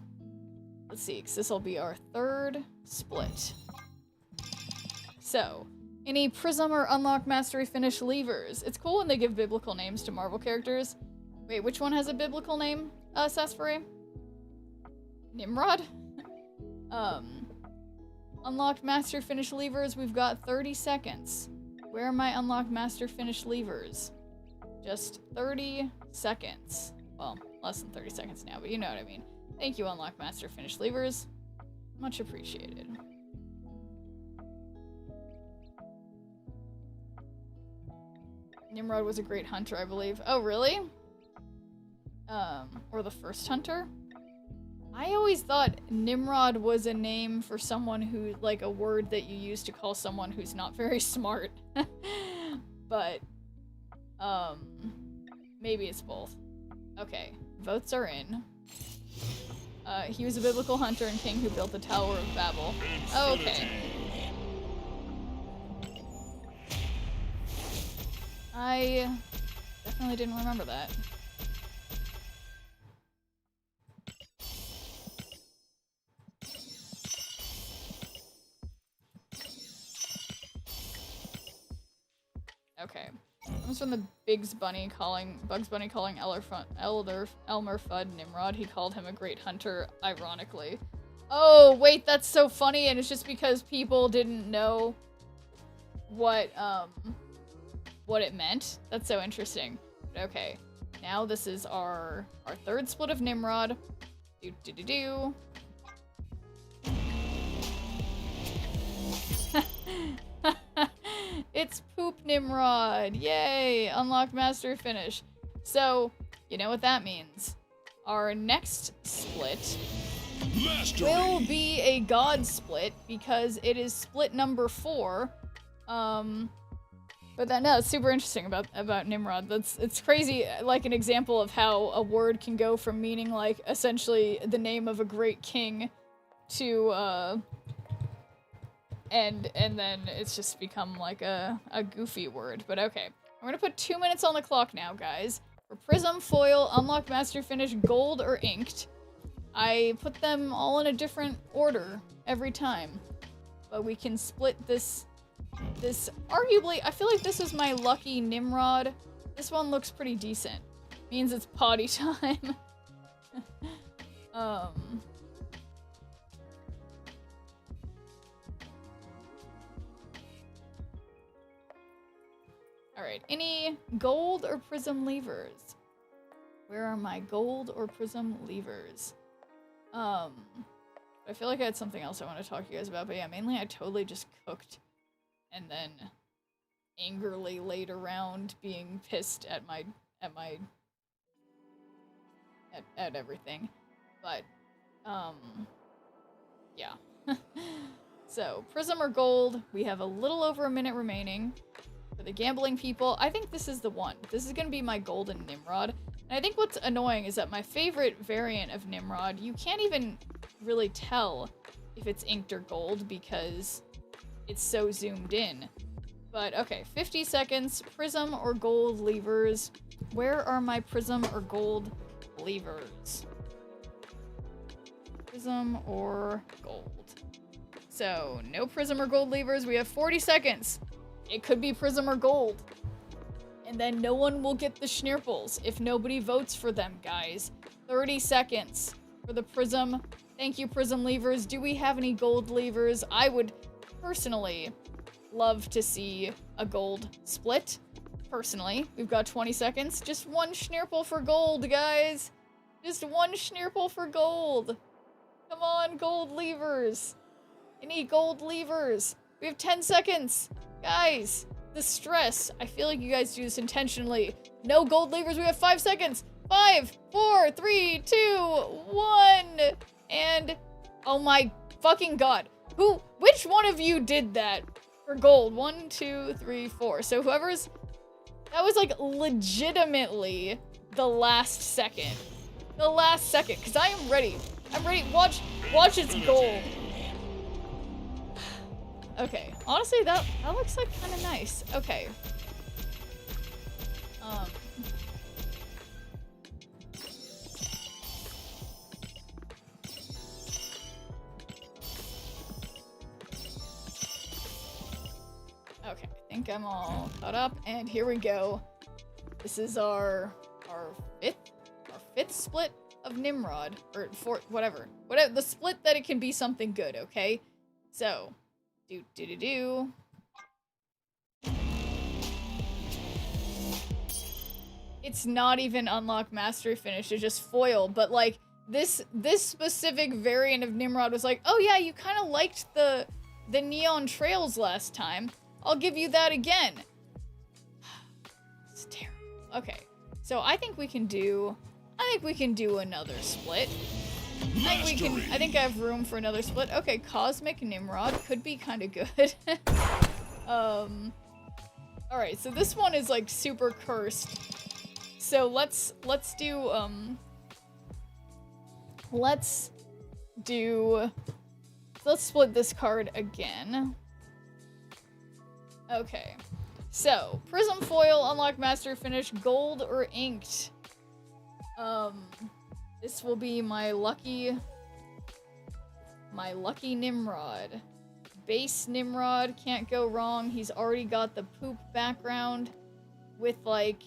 let's see, because this will be our third split. So, any Prism or Unlock Mastery Finish levers. It's cool when they give biblical names to Marvel characters. Wait, which one has a biblical name, Sasfari? Nimrod? Unlocked Master Finish levers, we've got 30 seconds. Where are my Unlocked Master Finish levers? Just 30 seconds. Well, less than 30 seconds now, but you know what I mean. Thank you, Unlocked Master Finish levers. Much appreciated. Nimrod was a great hunter, I believe. Oh, really? Or the first hunter? I always thought Nimrod was a name for someone who, like, a word that you use to call someone who's not very smart. But, maybe it's both. Okay, votes are in. He was a biblical hunter and king who built the Tower of Babel. Oh, okay. I definitely didn't remember that. Okay. Comes from the Bugs Bunny calling Elmer Fudd Nimrod. He called him a great hunter, ironically. Oh, wait, that's so funny, and it's just because people didn't know what it meant. That's so interesting. But okay. Now this is our third split of Nimrod. It's Poop Nimrod. Yay! Unlock Mastery Finish. So, you know what that means. Our next split will be a God split because it is split number 4. But that, no, it's super interesting about Nimrod. It's crazy, like an example of how a word can go from meaning like essentially the name of a great king to and then it's just become like a goofy word. But okay, I'm gonna put 2 minutes on the clock now, guys. For Prism, Foil, Unlock Master Finish, Gold, or Inked. I put them all in a different order every time, but we can split this arguably, I feel like this is my lucky Nimrod. This one looks pretty decent. Means it's potty time. Alright, any gold or prism levers? Where are my gold or prism levers? I feel like I had something else I want to talk to you guys about, but yeah, mainly I totally just cooked and then angrily laid around being pissed at everything. But, yeah. So, prism or gold, we have a little over a minute remaining. For the gambling people, I think this is the one. This is gonna be my golden Nimrod. And I think what's annoying is that my favorite variant of Nimrod, you can't even really tell if it's inked or gold because it's so zoomed in. But okay, 50 seconds, prism or gold levers. Where are my prism or gold levers? Prism or gold. So, no prism or gold levers. We have 40 seconds. It could be prism or gold. And then no one will get the schnirples if nobody votes for them, guys. 30 seconds for the prism. Thank you, prism levers. Do we have any gold levers? I would personally love to see a gold split. Personally, we've got 20 seconds. Just one schnirple for gold, guys. Just one schnirple for gold. Come on, gold levers. I need gold levers. We have 10 seconds. Guys, the stress. I feel like you guys do this intentionally. No gold levers. We have 5 seconds. 5, 4, 3, 2, 1. And, oh my fucking god. Which one of you did that for gold? 1, 2, 3, 4. So that was like legitimately the last second. The last second, because I am ready. I'm ready. Watch its goal. Okay, honestly, that looks like kind of nice. Okay. Okay, I think I'm all caught up, and here we go. This is our fifth split of Nimrod, or fourth, whatever, the split that it can be something good. Okay, so. Do. It's not even unlock mastery finish, it's just foil, but like this specific variant of Nimrod was like, oh yeah, you kind of liked the neon trails last time. I'll give you that again. It's terrible. Okay. So I think we can do another split. I think I have room for another split. Okay, Cosmic Nimrod could be kind of good. Alright, so this one is like super cursed. So let's split this card again. Okay. So, Prism Foil, Unlock Master Finish, Gold or Inked. This will be my lucky Nimrod. Base Nimrod, can't go wrong. He's already got the poop background with like,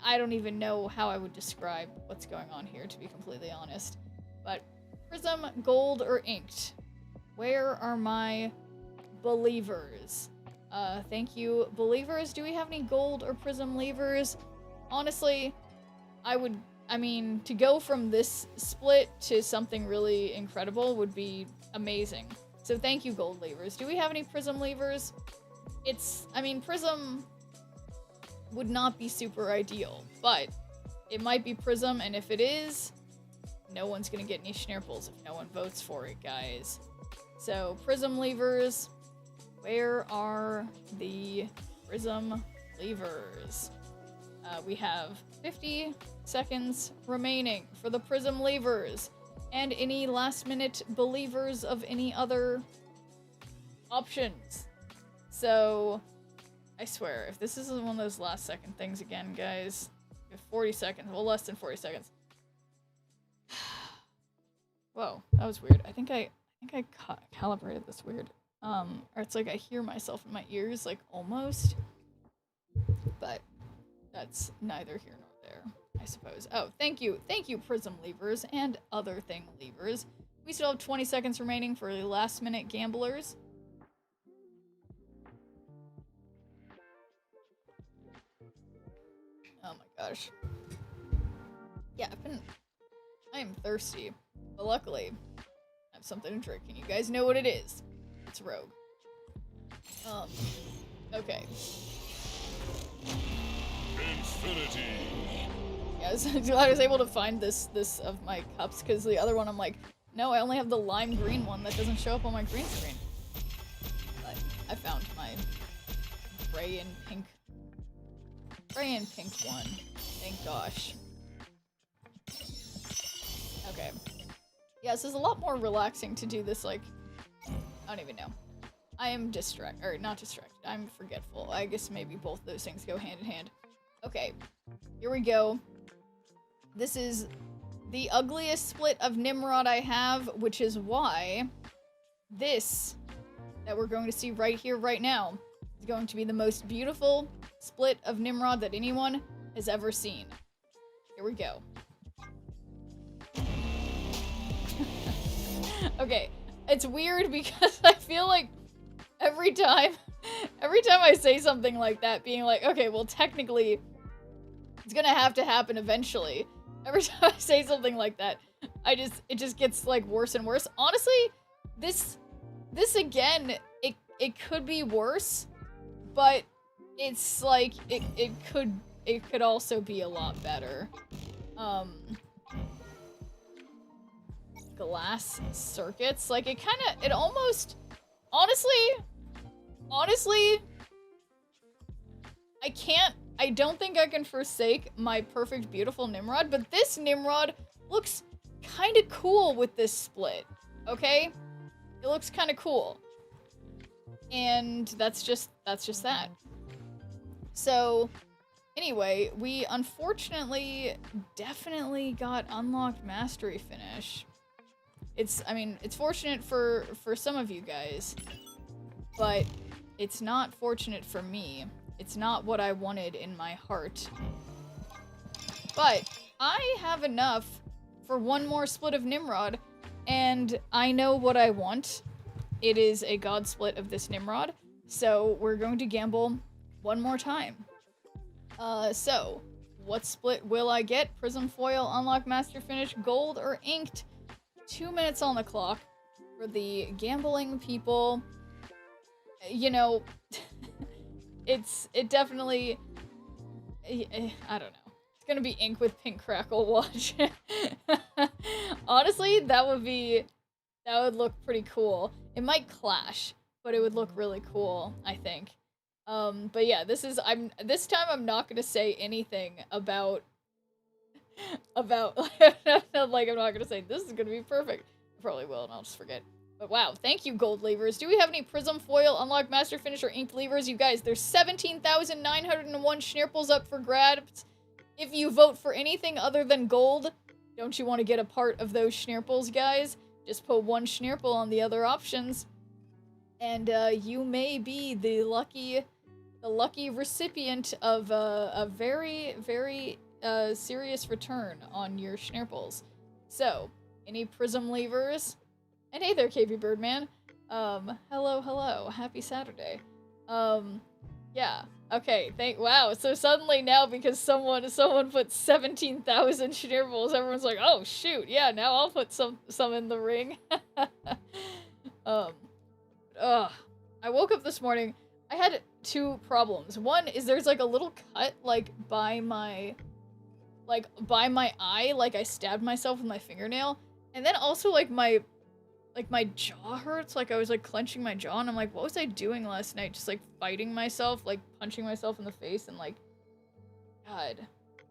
I don't even know how I would describe what's going on here, to be completely honest. But Prism, Gold, or Inked. Where are my believers? Thank you, believers. Do we have any gold or prism levers? Honestly, I mean, to go from this split to something really incredible would be amazing. So thank you, gold levers. Do we have any prism levers? I mean, prism would not be super ideal, but it might be prism, and if it is, no one's gonna get any schnirples if no one votes for it, guys. So, prism levers. Where are the prism levers? We have 50 seconds remaining for the prism levers. And any last-minute believers of any other options. So, I swear, if this isn't one of those last-second things again, guys, we have 40 seconds. Well, less than 40 seconds. Whoa, that was weird. I think I calibrated this weird. Or it's like I hear myself in my ears, like, almost. But that's neither here nor there, I suppose. Oh, thank you, prism levers and other thing levers. We still have 20 seconds remaining for last-minute gamblers. Oh my gosh. Yeah, I am thirsty, but luckily, I have something to drink, and you guys know what it is. It's Rogue. Okay.
Infinity.
Yeah, I was glad I was able to find this of my cups, because the other one I'm like, no, I only have the lime green one that doesn't show up on my green screen. But I found my gray and pink one. Thank gosh. Okay. Yeah, this is a lot more relaxing to do this, like, I don't even know. I am not distracted, I'm forgetful. I guess maybe both those things go hand in hand. Okay, here we go. This is the ugliest split of Nimrod I have, which is why this that we're going to see right here, right now, is going to be the most beautiful split of Nimrod that anyone has ever seen. Here we go. Okay, it's weird because I feel like every time I say something like that, being like, okay, well, technically, it's gonna have to happen eventually. Every time I say something like that, it just gets, like, worse and worse. Honestly, this again, it could be worse, but it's like, it could also be a lot better. Glass circuits, like, it almost, honestly, I don't think I can forsake my perfect, beautiful Nimrod, but this Nimrod looks kind of cool with this split, okay? It looks kind of cool. And that's just that. So, anyway, we unfortunately definitely got unlocked mastery finish. It's fortunate for some of you guys, but it's not fortunate for me. It's not what I wanted in my heart. But I have enough for one more split of Nimrod, and I know what I want. It is a god split of this Nimrod, so we're going to gamble one more time. So, what split will I get? Prism foil, unlock master finish, gold, or inked? 2 minutes on the clock for the gambling people. You know, it definitely, I don't know. It's gonna be ink with pink crackle, watch. Honestly, that would look pretty cool. It might clash, but it would look really cool, I think. But yeah, this time I'm not gonna say anything about like, I'm not gonna say this is gonna be perfect. I probably will, and I'll just forget. But wow, thank you, gold levers. Do we have any prism foil, unlock master finish, or inked levers? You guys, there's 17,901 schnirples up for grabs. If you vote for anything other than gold, don't you want to get a part of those schnirples, guys? Just put one schnirple on the other options, and you may be the lucky recipient of a very, very serious return on your schnirples. So, any prism levers? And hey there, KB Birdman. Hello, happy Saturday. Yeah, okay, wow, so suddenly now, because someone put 17,000 schnirples, everyone's like, oh shoot, yeah, now I'll put some in the ring. I woke up this morning. I had 2 problems. One is there's like a little cut like by my eye, like I stabbed myself with my fingernail. And then also like my jaw hurts, like I was like clenching my jaw, and I'm like, what was I doing last night? Just like fighting myself, like punching myself in the face, and like, God,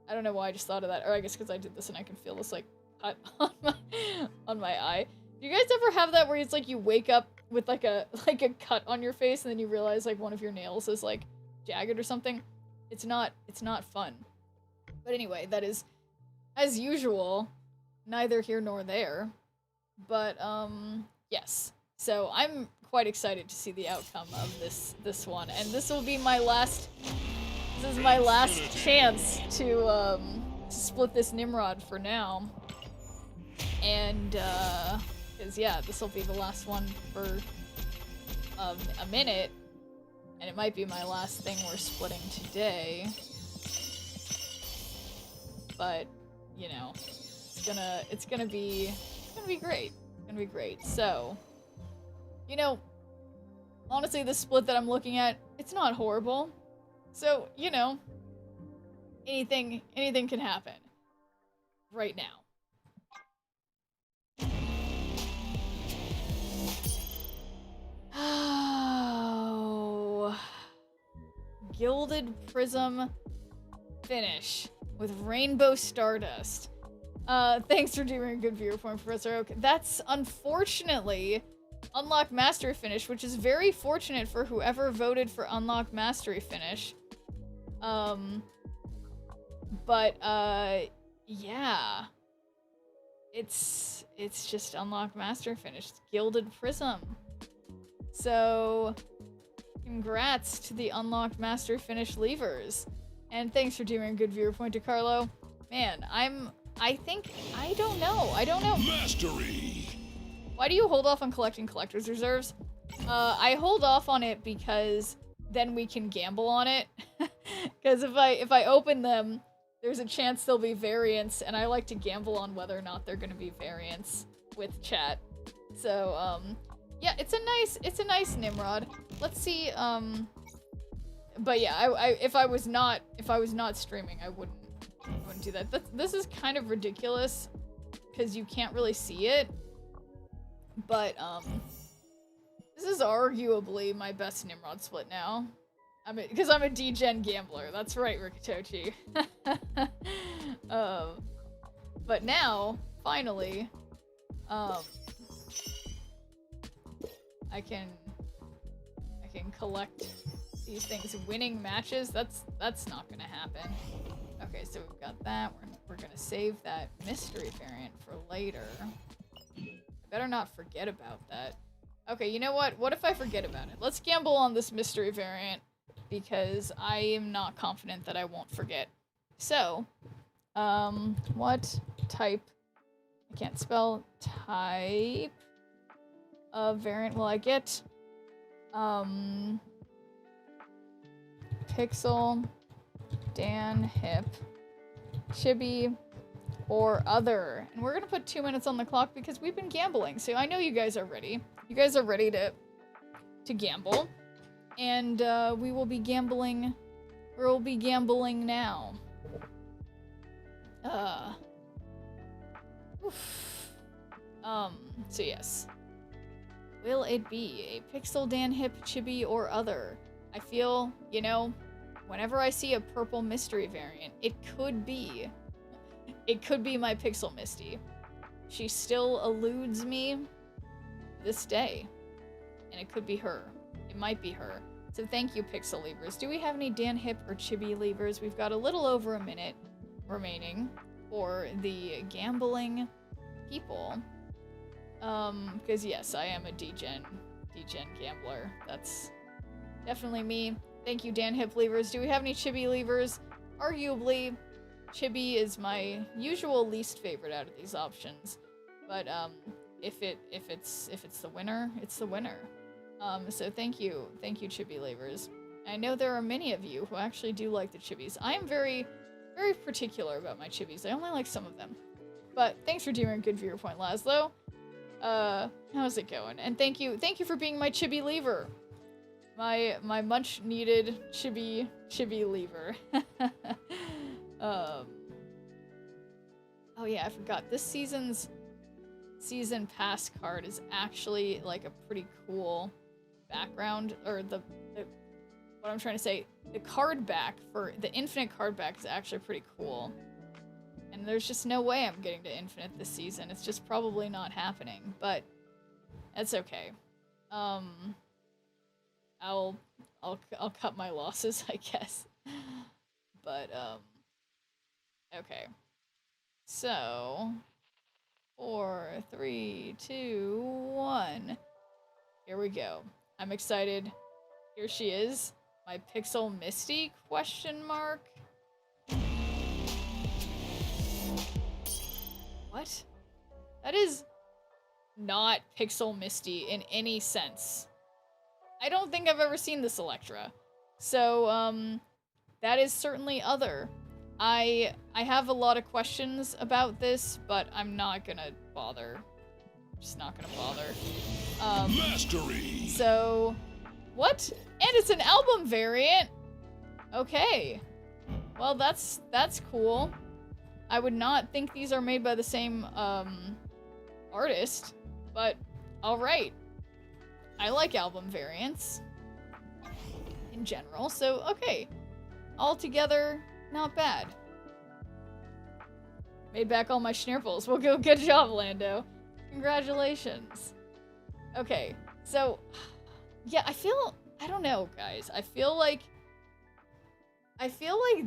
I don't know why I just thought of that. Or I guess because I did this and I can feel this like cut on my eye. Do you guys ever have that where it's like you wake up with like a cut on your face and then you realize like one of your nails is like jagged or something? It's not fun. But anyway, that is, as usual, neither here nor there. But, yes. So I'm quite excited to see the outcome of this one. And this will be my last, this is my last chance to split this Nimrod for now. And, cause yeah, this will be the last one for, a minute. And it might be my last thing we're splitting today. But, you know, it's gonna be great. It's gonna be great. So, you know, honestly, the split that I'm looking at, it's not horrible. So, you know, anything can happen right now. Oh, Gilded Prism finish with Rainbow Stardust. Thanks for doing a good viewer point, Professor Oak. That's unfortunately Unlock Mastery Finish, which is very fortunate for whoever voted for Unlock Mastery Finish. But, yeah. It's just Unlock Mastery Finish. It's Gilded Prism. So, congrats to the Unlock Mastery Finish leavers. And thanks for doing a good viewer point to Carlo. Man, I don't know.
Mastery!
Why do you hold off on collecting collector's reserves? I hold off on it because then we can gamble on it. Because if I open them, there's a chance there'll be variants, and I like to gamble on whether or not they're gonna be variants with chat. So, yeah, it's a nice Nimrod. Let's see, but yeah, if I was not streaming, I wouldn't do that. This is kind of ridiculous because you can't really see it, but this is arguably my best Nimrod split now. Because I'm a D-Gen gambler. That's right, Rikitochi. But now, finally, I can collect these things. Winning matches, that's not gonna happen. Okay, so we've got that. We're gonna save that mystery variant for later. I better not forget about that. Okay, you know what? What if I forget about it? Let's gamble on this mystery variant, because I am not confident that I won't forget. So, what type, I can't spell, type of variant will I get? Pixel, Dan, Hip, Chibi, or other. And we're gonna put 2 minutes on the clock because we've been gambling, so I know you guys are ready. You guys are ready to gamble. And we will be gambling. We'll be gambling now. So yes. Will it be a Pixel, Dan, Hip, Chibi, or other? I feel, you know, whenever I see a purple mystery variant, it could be my Pixel Misty. She still eludes me this day. And it could be her. It might be her. So thank you, Pixel Leavers. Do we have any Dan Hip or Chibi Leavers? We've got a little over a minute remaining for the gambling people. Because yes, I am a D-Gen gambler. That's definitely me. Thank you, Dan Hip Leavers. Do we have any Chibi Leavers? Arguably, Chibi is my usual least favorite out of these options. But if it's the winner, it's the winner. So thank you, Chibi Leavers. I know there are many of you who actually do like the Chibis. I am very, very particular about my Chibis. I only like some of them. But thanks for doing a good viewer point, Laszlo. How's it going? And thank you for being my chibi lever. My much needed chibi lever. Oh yeah, I forgot. This season's season pass card is actually like a pretty cool background, or the what I'm trying to say, the card back for the infinite card back is actually pretty cool. And there's just no way I'm getting to infinite this season. It's just probably not happening, but that's okay. I'll cut my losses, I guess. But okay. So 4, 3, 2, 1. Here we go. I'm excited. Here she is. My Pixel Misty ? What? That is not Pixel Misty in any sense. I don't think I've ever seen this Electra. So, that is certainly other. I have a lot of questions about this, but I'm not gonna bother. Just not gonna bother.
Mastery!
So, what? And it's an album variant! Okay. Well, that's cool. I would not think these are made by the same, artist, but alright. I like album variants in general, so okay. Altogether, not bad. Made back all my schnurples. Well, good job, Lando. Congratulations. Okay, so, yeah, I don't know, guys. I feel like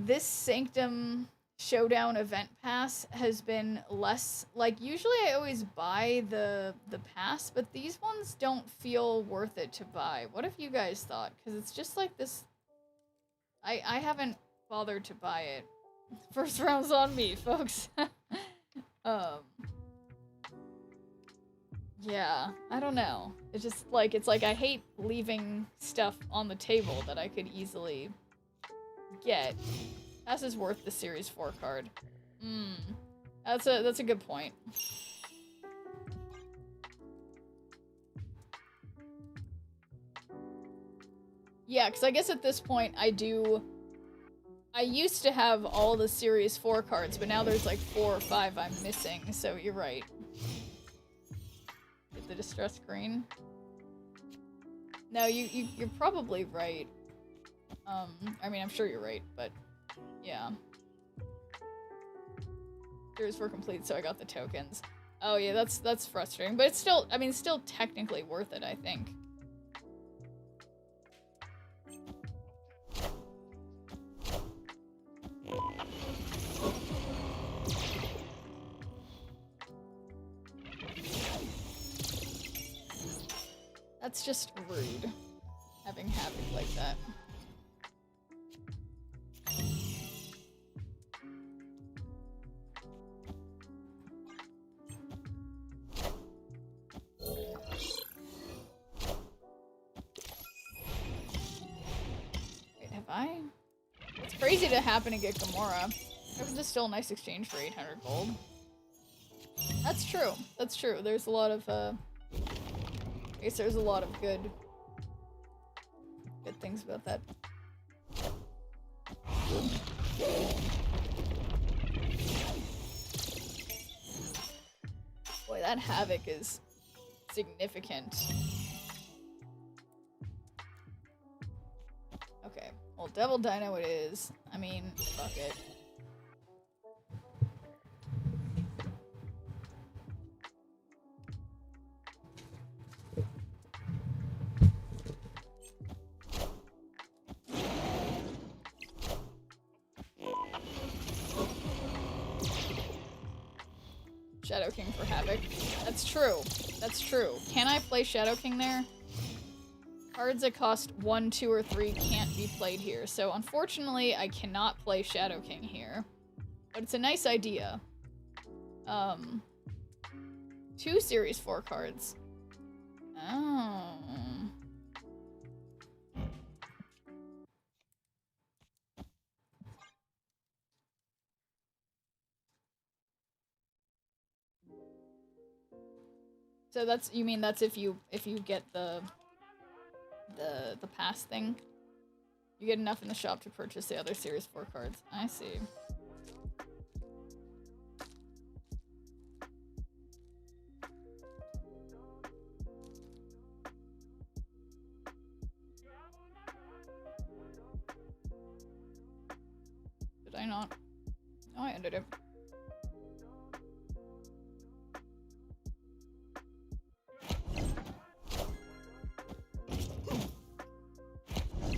this Sanctum Showdown event pass has been less, like, usually I always buy the pass, but these ones don't feel worth it to buy. What have you guys thought? Because it's just like this, I haven't bothered to buy it. First round's on me, folks. Yeah, I don't know. It's just like, it's like I hate leaving stuff on the table that I could easily get. Pass is worth the Series 4 card. That's a good point. Yeah, because I guess at this point I used to have all the Series 4 cards, but now there's like 4 or 5 I'm missing, so you're right. Get the distress green. No, you're probably right. I mean, I'm sure you're right, but yeah. Series 4 complete, so I got the tokens. Oh yeah, that's frustrating, but it's still, I mean, still technically worth it, I think. That's just rude, having Havoc like that. Wait, have I? It's crazy to happen to get Gamora. It was still a nice exchange for 800 gold. That's true. That's true. There's a lot of, I guess there's a lot of good things about that. Boy, that Havoc is significant. Okay, well, Devil Dino it is. I mean, fuck it. Shadow King for Havoc. That's true. That's true. Can I play Shadow King there? Cards that cost 1, 2, or 3 can't be played here, so unfortunately I cannot play Shadow King here. But it's a nice idea. 2 Series 4 cards. Oh. So that's, you mean that's if you get the pass thing? You get enough in the shop to purchase the other Series 4 cards. I see. Did I not? No, I ended it.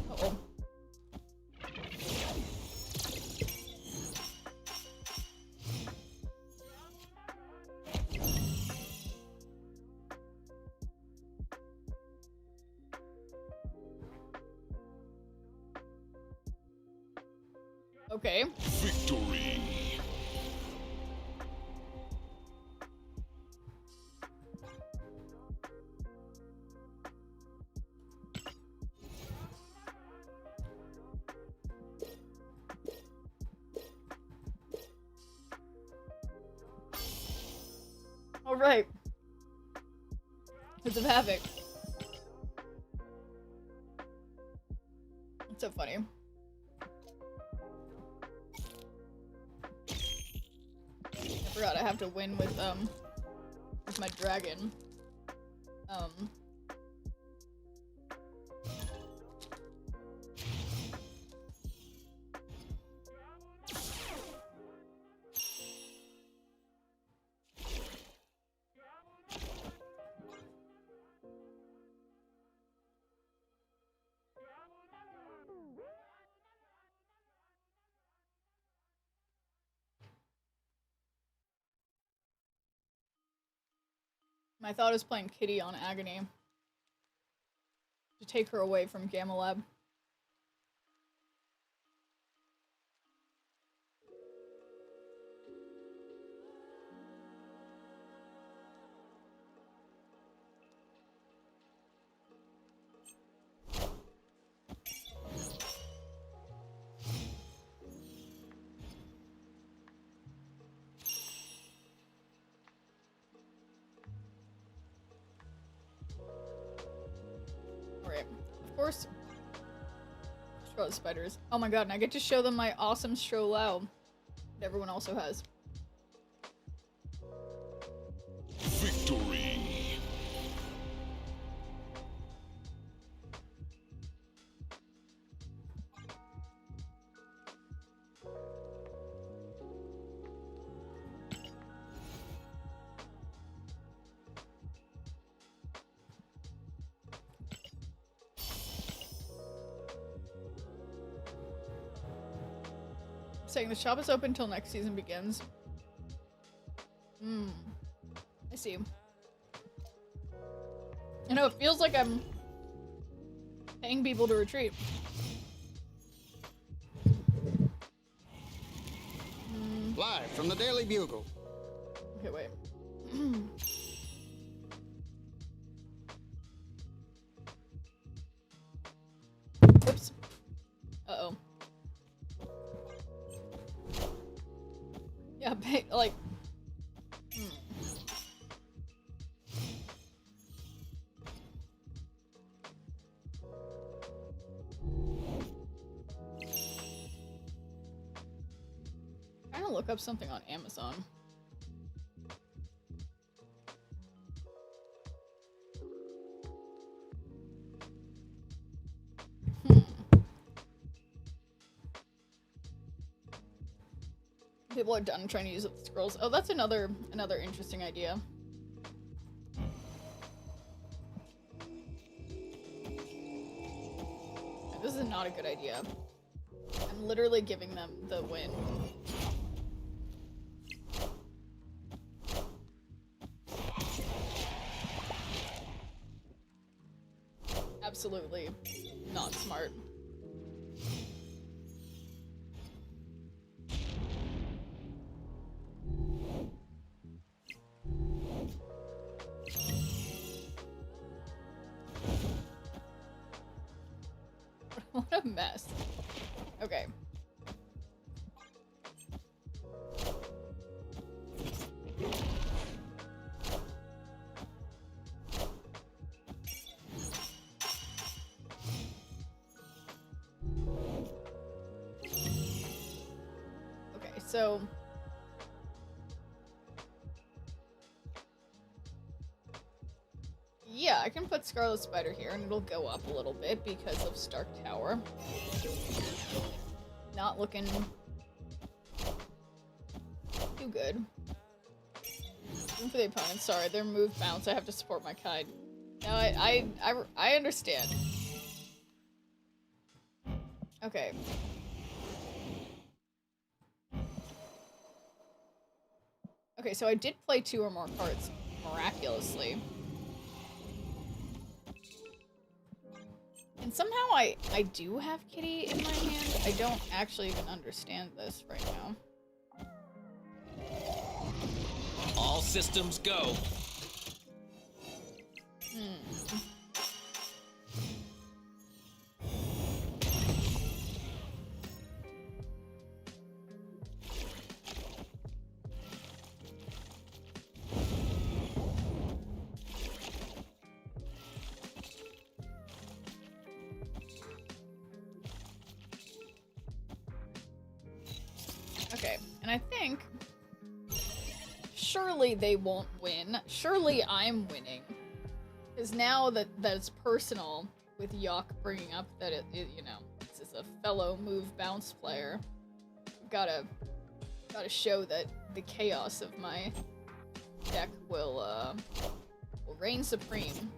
Uh-oh. Okay.
Victory.
All right. It's of Havoc. It's so funny. I forgot I have to win with my dragon. My thought is playing Kitty on Agony to take her away from Gamma Lab. Of course. Show the spiders. Oh my god, and I get to show them my awesome chillll that everyone also has.
Victory.
Saying the shop is open until next season begins. I see. You know, it feels like I'm paying people to retreat.
Live from the Daily Bugle.
Okay, wait. Oops. Uh-oh. Yeah, like... I'm trying to look up something on Amazon. People are done trying to use up the scrolls. Oh, that's another interesting idea. This is not a good idea. I'm literally giving them the win. Absolutely not smart. What a mess. Okay. so... Yeah, I can put Scarlet Spider here, and it'll go up a little bit because of Stark Tower. Not looking too good. Even for the opponent, sorry, their move bounce, I have to support my Kite. No, I understand. Okay. Okay, so I did play 2 or more cards, miraculously. And somehow I do have Kitty in my hand. I don't actually even understand this right now.
All systems go.
Okay, and I think surely they won't win. Surely I'm winning. Because now that it's personal with Yok bringing up that it you know, this is a fellow move bounce player. Gotta show that the chaos of my deck will reign supreme.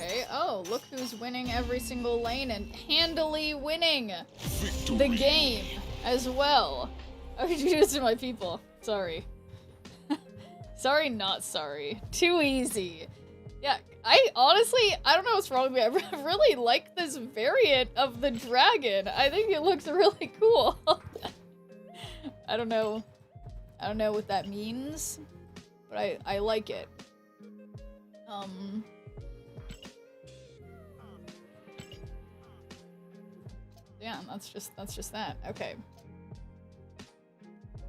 Okay, oh, look who's winning every single lane and handily winning the game as well. I could do this to my people. Sorry. Sorry, not sorry. Too easy. Yeah, I don't know what's wrong with me. I really like this variant of the dragon. I think it looks really cool. I don't know what that means, but I like it. Yeah, that's just that. Okay.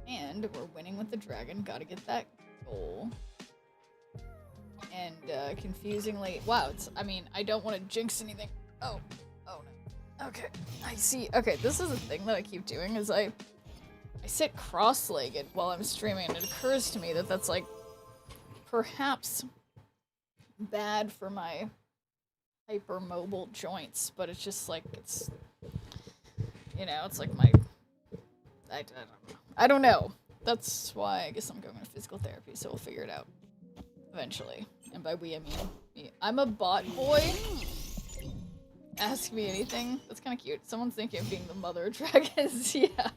And we're winning with the dragon. Gotta get that goal. And, confusingly... Wow, I mean, I don't want to jinx anything. Oh no. Okay, I see. Okay, this is the thing that I keep doing, is I sit cross-legged while I'm streaming, and it occurs to me that that's, like, perhaps bad for my hypermobile joints, but it's just, like, it's... You know, it's like my... I don't know. That's why I guess I'm going to physical therapy, so we'll figure it out. Eventually. And by we, I mean me. I'm a bot boy. Ask me anything. That's kind of cute. Someone's thinking of being the mother of dragons. Yeah.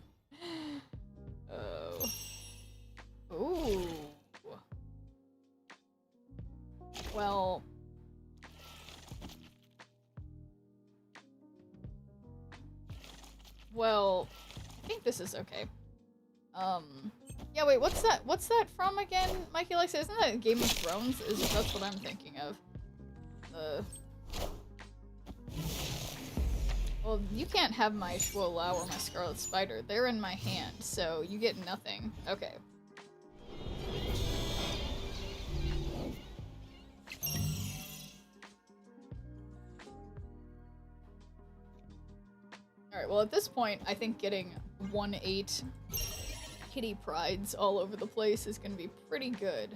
Oh. Ooh. Well... Well, I think this is okay. Yeah, wait, what's that from again, Mikey Alexa? Isn't that Game of Thrones? That's what I'm thinking of. Well, you can't have my HUEL or my Scarlet Spider. They're in my hand, so you get nothing. Okay. Alright, well at this point, I think getting 1/8 kitty prides all over the place is gonna be pretty good.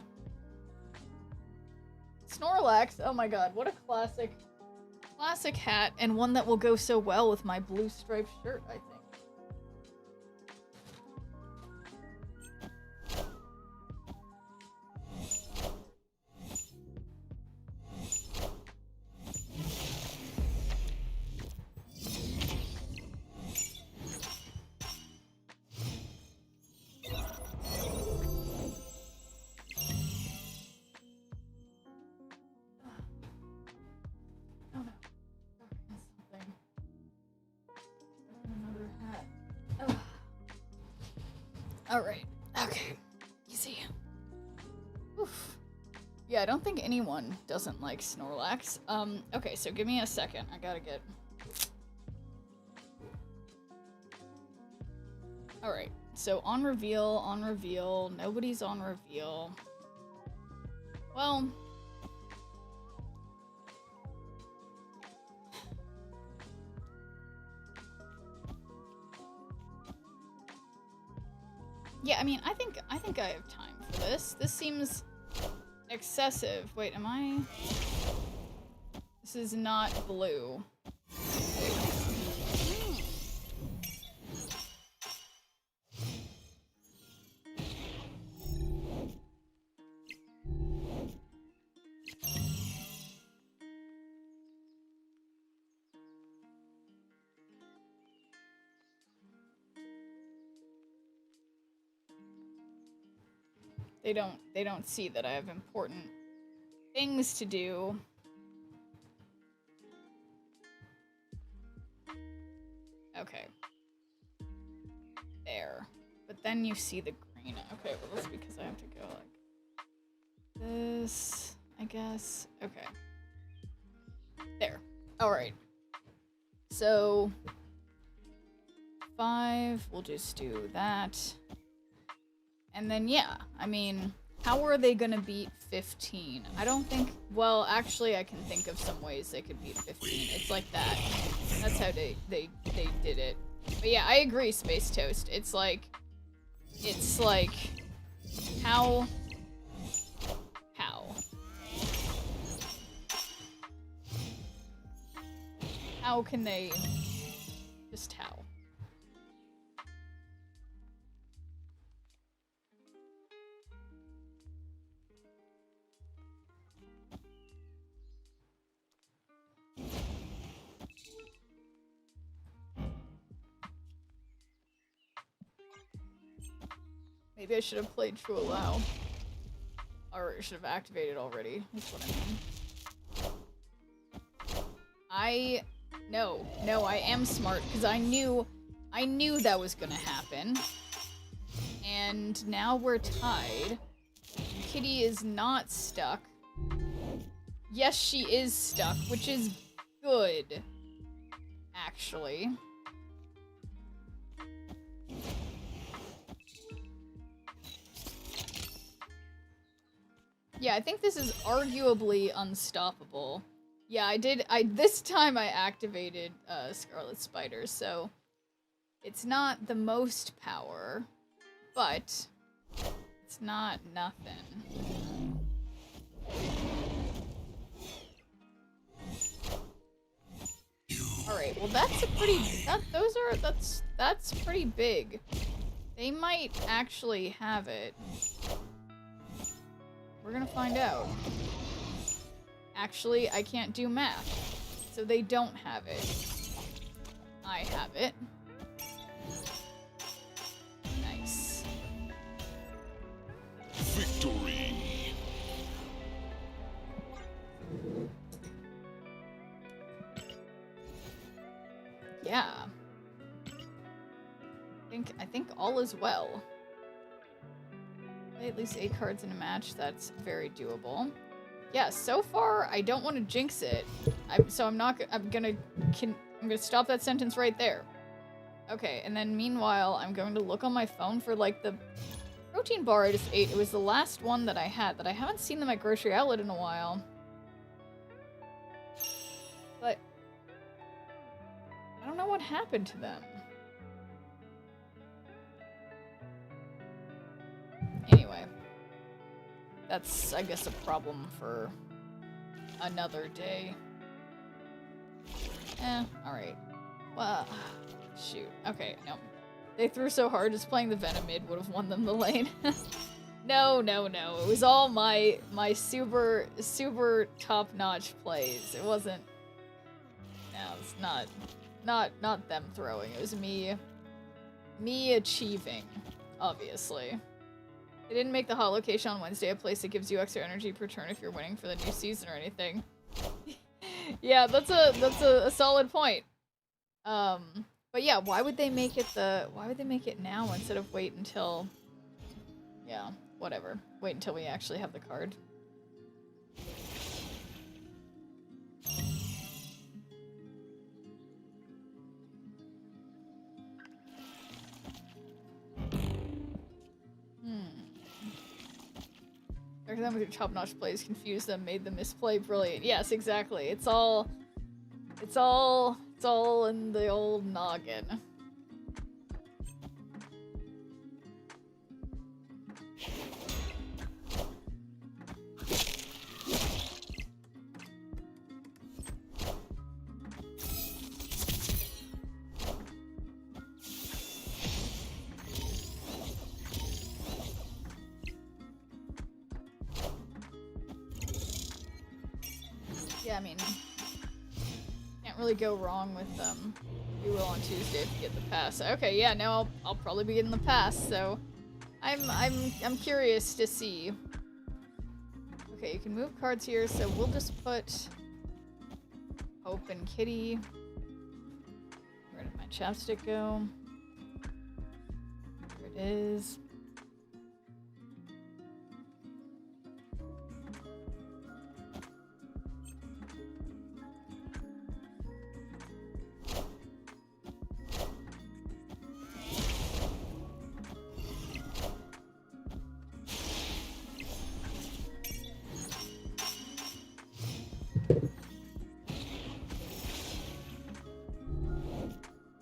Snorlax, oh my god, what a classic hat, and one that will go so well with my blue striped shirt, I think. Alright, okay. Easy. Oof. Yeah, I don't think anyone doesn't like Snorlax. Okay, so give me a second. I gotta get Alright, so on reveal, nobody's on reveal. Well... Yeah, I mean, I think I have time for this. This seems excessive. Wait, am I... This is not blue. They don't see that I have important things to do. Okay. There. But then you see the green. Okay, well that's because I have to go like this, I guess. Okay. There. Alright. So 5, we'll just do that. And then, yeah, I mean, how are they gonna beat 15? I don't think, well, actually, I can think of some ways they could beat 15. It's like that. That's how they did it. But yeah, I agree, Space Toast. It's like, how can they, just how? Maybe I should have played True Allow. Or I should have activated already. That's what I mean. No, I am smart, because I knew that was gonna happen. And now we're tied. Kitty is not stuck. Yes, she is stuck, which is good, actually. Yeah, I think this is arguably unstoppable. Yeah, this time I activated Scarlet Spider, so it's not the most power, but it's not nothing. Alright, well that's a pretty, that's pretty big. They might actually have it. We're gonna find out. Actually, I can't do math, so they don't have it. I have it. Nice.
Victory!
Yeah. I think all is well. Play at least 8 cards in a match. That's very doable. Yeah, so far I don't want to jinx it. I'm gonna stop that sentence right there. Okay, and then meanwhile I'm going to look on my phone for like the protein bar I just ate. It was the last one that I had that I haven't seen them at Grocery Outlet in a while. But I don't know what happened to them. Anyway. That's, I guess, a problem for another day. Alright. Well, shoot. Okay, no. They threw so hard, just playing the Venom mid would have won them the lane. No. It was all my super top-notch plays. It wasn't... No, it's not them throwing. It was me achieving, obviously. They didn't make the hot location on Wednesday a place that gives you extra energy per turn if you're winning for the new season or anything. Yeah, that's a solid point. But yeah, why would they make it now instead of wait until, yeah, whatever. Wait until we actually have the card. Every time with your top-notch plays confused them, made them misplay brilliant. Yes, exactly. It's all in the old noggin. Yeah, I mean, can't really go wrong with HUEL on Tuesday if you get the pass. Okay, yeah, no, I'll probably be getting the pass, so I'm curious to see. Okay, you can move cards here, so we'll just put Hope and Kitty. Where did my chapstick go? There it is.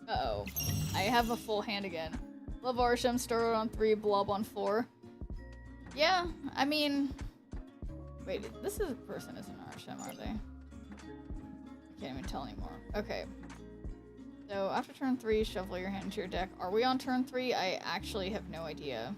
Uh-oh. I have a full hand again. Love Arsham, started on 3, Blob on 4. Yeah, I mean... Wait, this is person isn't Arsham, are they? I can't even tell anymore. Okay. So, after turn 3, shuffle your hand into your deck. Are we on turn 3? I actually have no idea.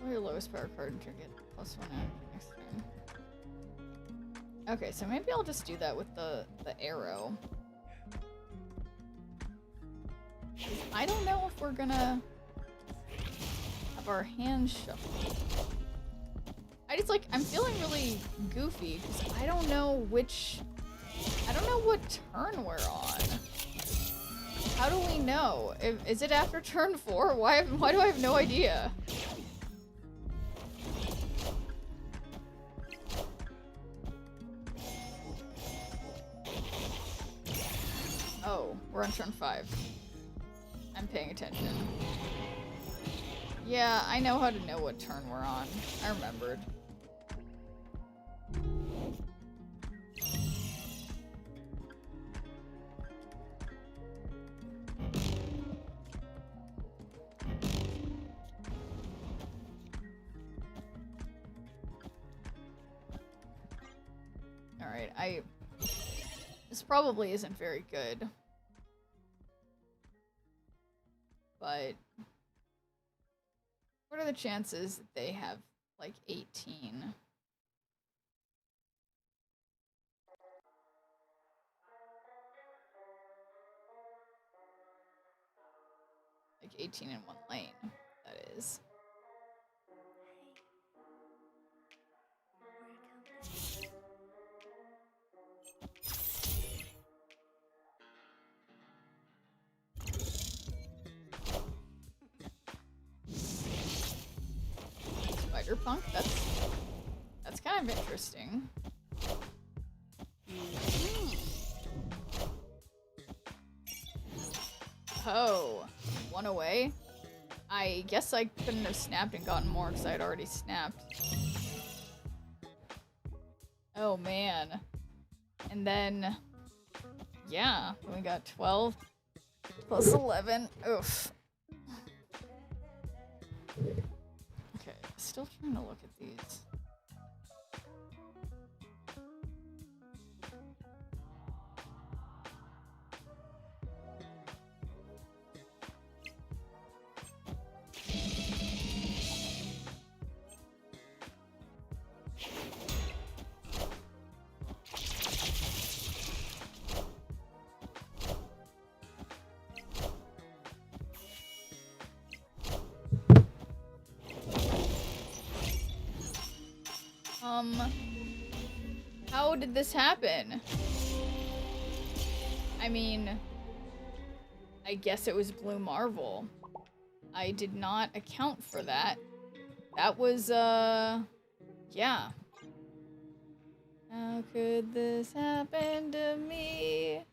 Your lowest power card and trigger +1 next turn. Okay, so maybe I'll just do that with the arrow. I don't know if we're gonna have our hands shuffled. I'm feeling really goofy because I don't know what turn we're on. How do we know? Is it after turn 4? Why do I have no idea? Oh, we're on turn 5. I'm paying attention. Yeah, I know how to know what turn we're on. I remembered. Alright, this probably isn't very good. But what are the chances that they have like 18? Like 18 in one lane, that is. Punk? That's kind of interesting. Oh, 1 away? I guess I couldn't have snapped and gotten more because I had already snapped. Oh man. And then, yeah, we got 12 plus 11. Oof. Still trying to look at these. How did this happen? I mean, I guess it was Blue Marvel. I did not account for that. That was, yeah. How could this happen to me?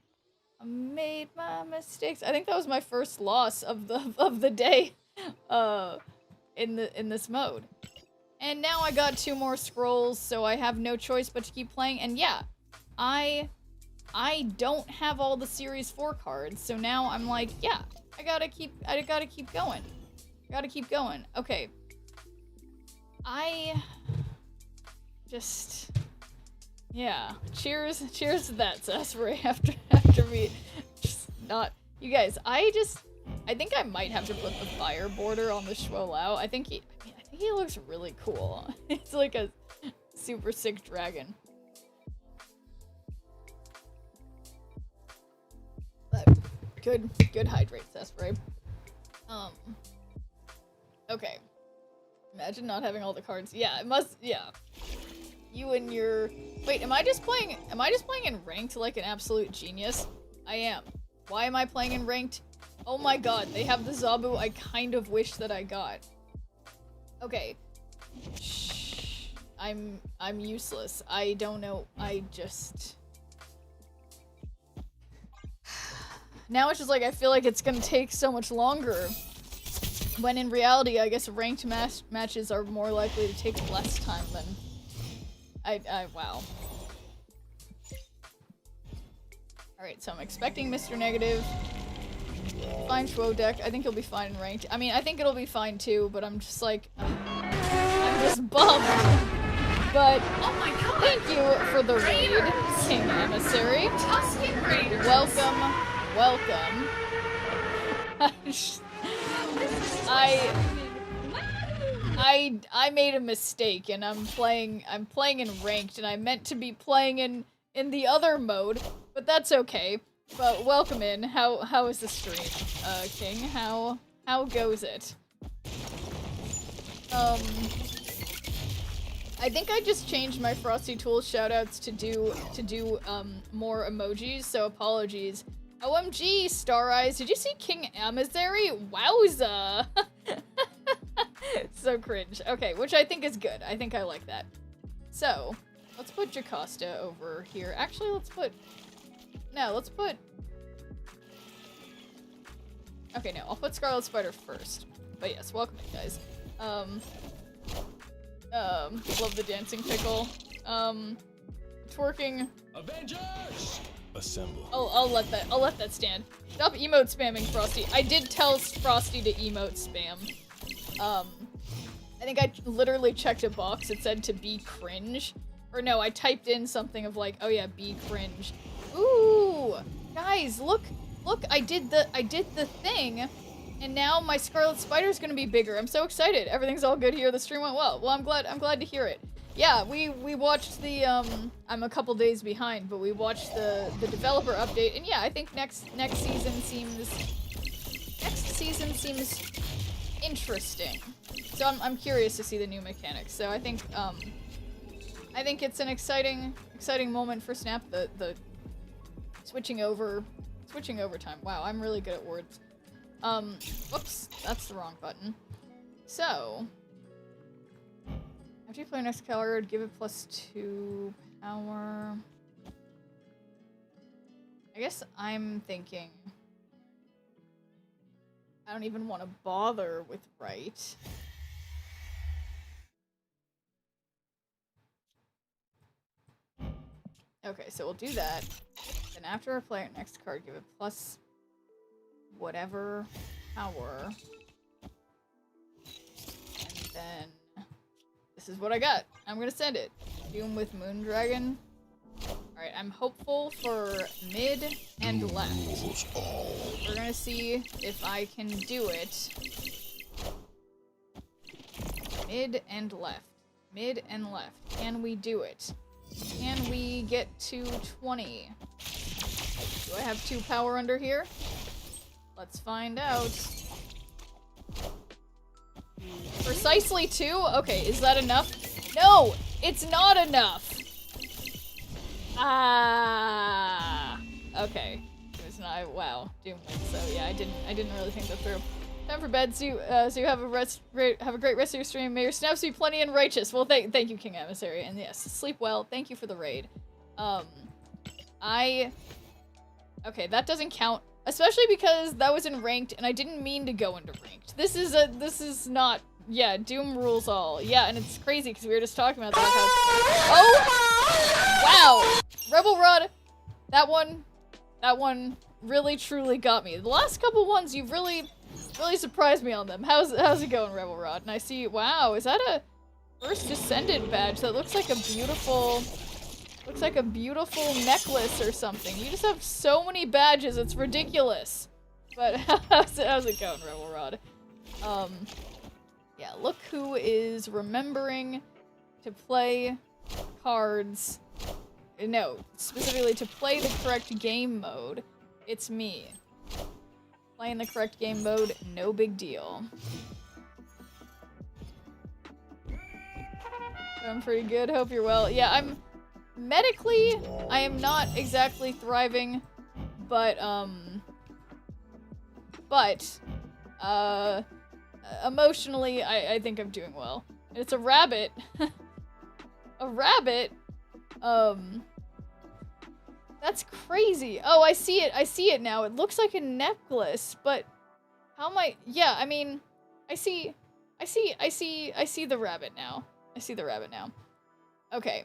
I made my mistakes. I think that was my first loss of the day, in this mode. And now I got 2 more scrolls, so I have no choice but to keep playing. And yeah, I don't have all the Series 4 cards, so now I'm like, yeah, I gotta keep going. Gotta keep going. Okay. Yeah. Cheers to that, Sasbury, after me. Just not... You guys, I think I might have to put the fire border on the HUEL. I think he looks really cool. It's like a super sick dragon. But good hydrate, Sasbury. Okay. Imagine not having all the cards. Yeah, it must, yeah. You and your... Wait, am I just playing in ranked like an absolute genius? I am. Why am I playing in ranked? Oh my god, they have the Zabu I kind of wish that I got. Okay. Shh. I'm useless. I don't know. I just... Now it's just like, I feel like it's gonna take so much longer. When in reality, I guess ranked matches are more likely to take less time than... wow. Alright, so I'm expecting Mr. Negative. Fine HUEL deck. I think he'll be fine in ranked. I mean, I think it'll be fine too, but I'm just like... I'm just bummed. But, oh my god, thank you for the raid, King Emissary. Welcome. I made a mistake, and I'm playing in ranked, and I meant to be playing in the other mode, but that's okay. But welcome in. How is the stream, King? How goes it? I think I just changed my Frosty Tools shoutouts to do more emojis, so apologies. OMG, Star Eyes, did you see King Emissary? Wowza! So cringe. Okay, which I think is good. I think I like that. So, let's put Jocasta over here. Actually, let's put... Okay, no, I'll put Scarlet Spider first. But yes, welcome in, guys. Love the dancing pickle. Twerking. Avengers! Assemble. I'll let that stand. Stop emote spamming, Frosty. I did tell Frosty to emote spam. I think I literally checked a box. It said to be cringe. Or no, I typed in something of like, oh yeah, be cringe. Ooh! Guys, look, I did the thing, and now my Scarlet Spider's gonna be bigger. I'm so excited. Everything's all good here. The stream went well. Well, I'm glad to hear it. Yeah, we watched the, I'm a couple days behind, but we watched the developer update, and yeah, I think next season seems interesting. So I'm curious to see the new mechanics. So I think it's an exciting moment for Snap, the switching over time. Wow, I'm really good at words. Whoops, that's the wrong button. So, after you play next card, give it +2 power. I guess I'm thinking I don't even want to bother with right. Okay, so we'll do that. Then after I play our next card, give it plus whatever power. And then this is what I got. I'm gonna send it. Doom with Moondragon. Alright, I'm hopeful for mid and left. We're gonna see if I can do it. Mid and left. Mid and left. Can we do it? Can we get to 20? Do I have 2 power under here? Let's find out. Precisely 2? Okay, is that enough? No! It's not enough. Ah. Okay. It was not. Wow. Doom wins. So yeah, I didn't really think that through. Time for bed. So you have a great rest of your stream. May your snaps be plenty and righteous. Well, thank you, King Emissary, and yes, sleep well. Thank you for the raid. Okay, that doesn't count, especially because that was in ranked, and I didn't mean to go into ranked. This is not. Yeah, Doom rules all. Yeah, and it's crazy because we were just talking about that. Oh, wow, Rebel Rod, that one really truly got me. The last couple ones you've really surprised me on them. How's it going, Rebel Rod? And I see, wow, is that a first descendant badge? That looks like a beautiful necklace or something. You just have so many badges, it's ridiculous. But how's it going, Rebel Rod? Yeah, look who is remembering to play cards. No, specifically to play the correct game mode. It's me. Playing the correct game mode, no big deal. I'm pretty good, hope you're well. Yeah, medically, I am not exactly thriving, but emotionally, I think I'm doing well. And it's a rabbit. A rabbit? That's crazy. Oh, I see it now. It looks like a necklace, but how am I? Yeah, I mean, I see the rabbit now. I see the rabbit now. Okay.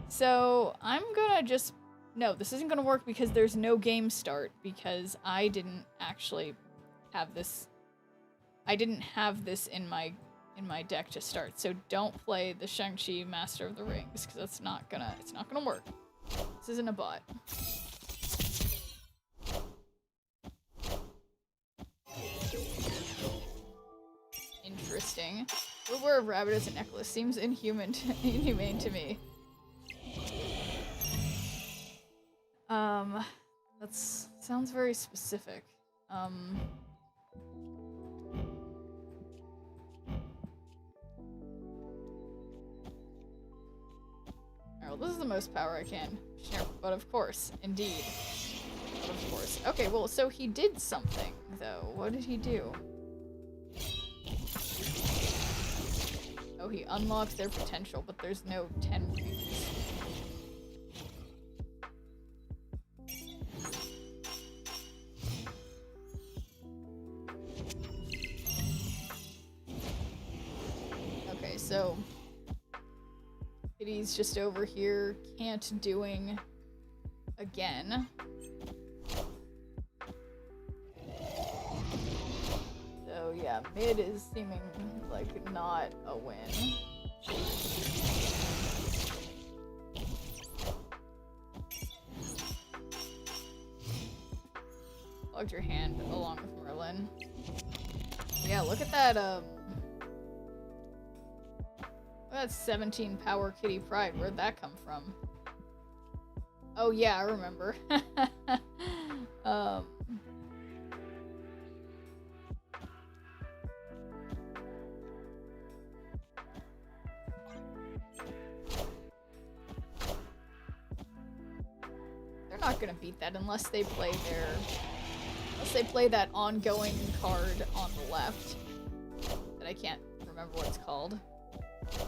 So, I'm gonna just... No, this isn't gonna work because there's no game start, because I didn't actually have this... I didn't have this in my deck to start, so don't play the Shang-Chi Master of the Rings, because it's not gonna work. This isn't a bot. Interesting. We'll wear a rabbit as a necklace. Seems inhumane to me. That sounds very specific. Alright, well, this is the most power I can share, but of course, indeed. But of course. Okay, well, so he did something, though. What did he do? Oh, he unlocks their potential, but there's no 10 rings. Okay, so Kitty's just over here, can't doing again. So yeah, mid is seeming like not a win. Logged your hand along with Merlin. Yeah, look at that, that's 17 power Kitty Pride. Where'd that come from? Oh yeah, I remember. They're not gonna beat that unless they play that ongoing card on the left. That I can't remember what it's called.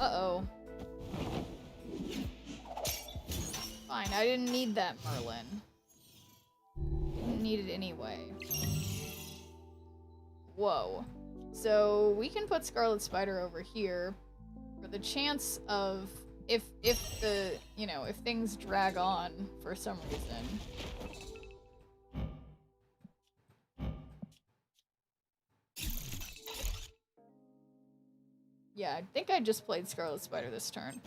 Uh-oh. Fine, I didn't need that, Merlin. Didn't need it anyway. Whoa. So, we can put Scarlet Spider over here for the chance of, if the, you know, if things drag on for some reason. Yeah, I think I just played Scarlet Spider this turn.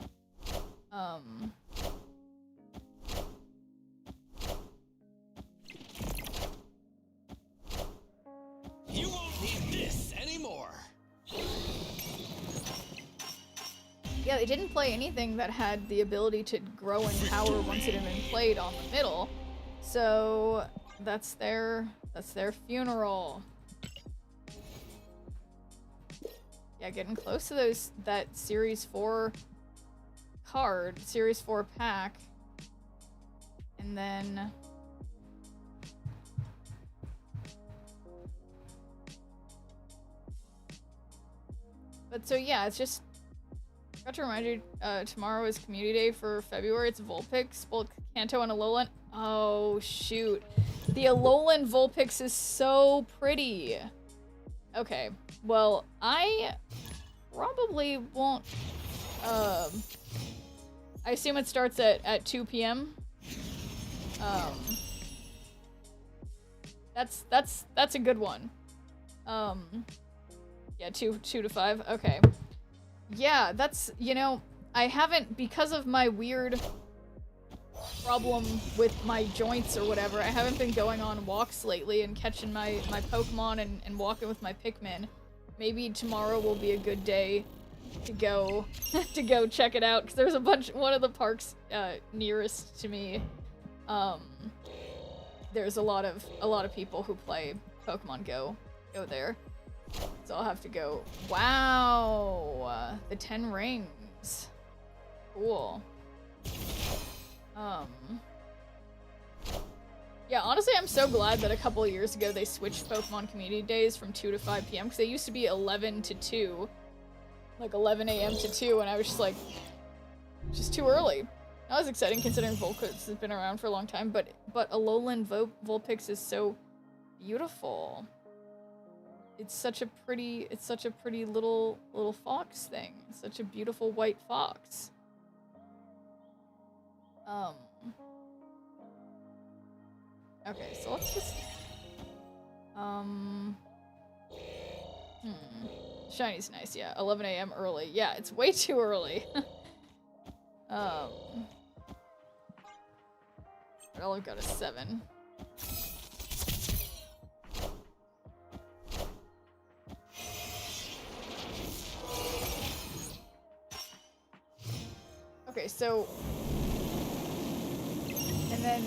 You won't need this anymore.
Yeah, they didn't play anything that had the ability to grow in power once it had been played on the middle. So that's their funeral. Yeah, getting close to that Series 4 card, Series 4 pack. And then... But so yeah, it's just... I forgot to remind you, tomorrow is Community Day for February. It's Vulpix, both Kanto and Alolan. Oh, shoot. The Alolan Vulpix is so pretty. Okay, well, I probably won't... I assume it starts at 2 p.m. That's a good one. Yeah, 2 to 5. Okay. Yeah, that's, you know, I haven't, because of my weird problem with my joints or whatever, I haven't been going on walks lately and catching my Pokemon and walking with my Pikmin. Maybe tomorrow will be a good day to go to go check it out, because there's one of the parks nearest to me. There's a lot of people who play Pokemon Go there. So I'll have to go. Wow, the 10 rings. Cool. Yeah, honestly, I'm so glad that a couple of years ago they switched Pokemon Community Days from 2 to 5 p.m. because they used to be 11 to 2. Like 11 a.m. to 2, and I was just like, just too early. That was exciting considering Vulpix has been around for a long time, but Alolan Vulpix is so beautiful. It's such a pretty little fox thing. It's such a beautiful white fox. Okay, so let's just Shiny's nice, yeah. 11 a.m. early. Yeah, it's way too early. But all I've got is 7. Okay, so... And then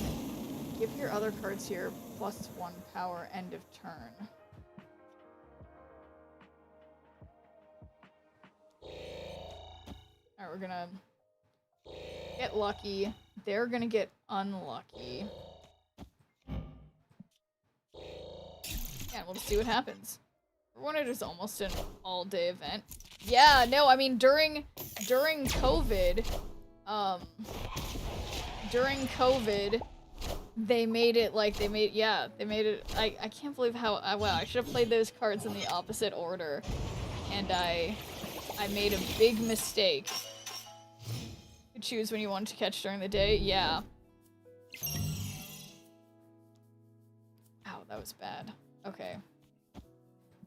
give your other cards here +1 power end of turn. Alright, we're gonna get lucky. They're gonna get unlucky. Yeah, we'll just see what happens. It is almost an all-day event. Yeah, no, I mean, during COVID, they made it like, they made it, I can't believe how, wow, I should have played those cards in the opposite order, and I made a big mistake. You choose when you want to catch during the day, yeah. Ow, that was bad. Okay.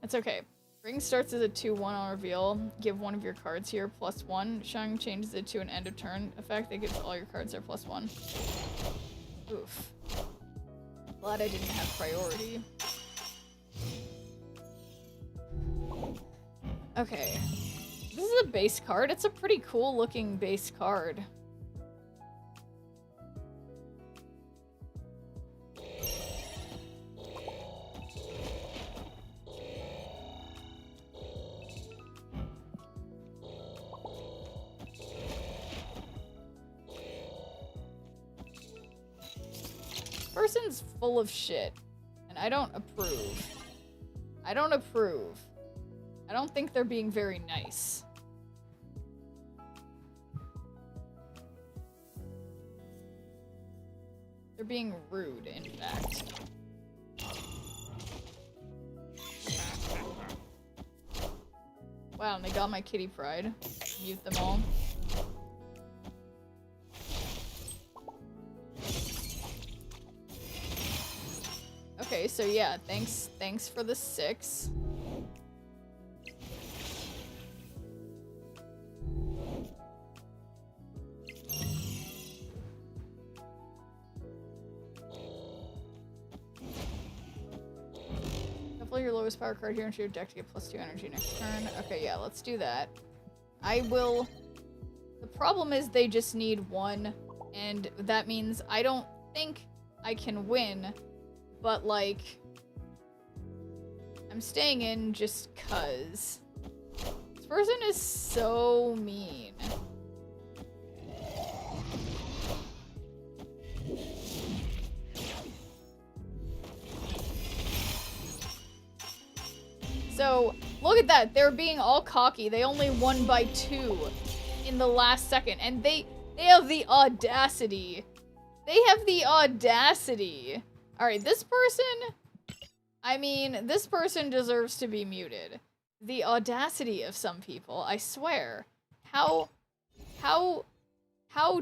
That's okay. Ring starts as a 2-1 on reveal. Give one of your cards here +1. Shang changes it to an end of turn effect that gives all your cards there +1. Oof. Glad I didn't have priority. Okay. This is a base card. It's a pretty cool looking base card. Person's full of shit, and I don't approve. I don't approve. I don't think they're being very nice. They're being rude, in fact. Wow, and they got my kitty pride. Mute them all. Okay, so yeah, thanks for the 6. Shuffle your lowest power card here into your deck to get +2 energy next turn. Okay, yeah, let's do that. I will... The problem is they just need 1, and that means I don't think I can win. But, like, I'm staying in just 'cause. This person is so mean. look at that. They're being all cocky. They only won by 2 in the last second. And they have the audacity. They have the audacity. Alright, this person... I mean, this person deserves to be muted. The audacity of some people, I swear. How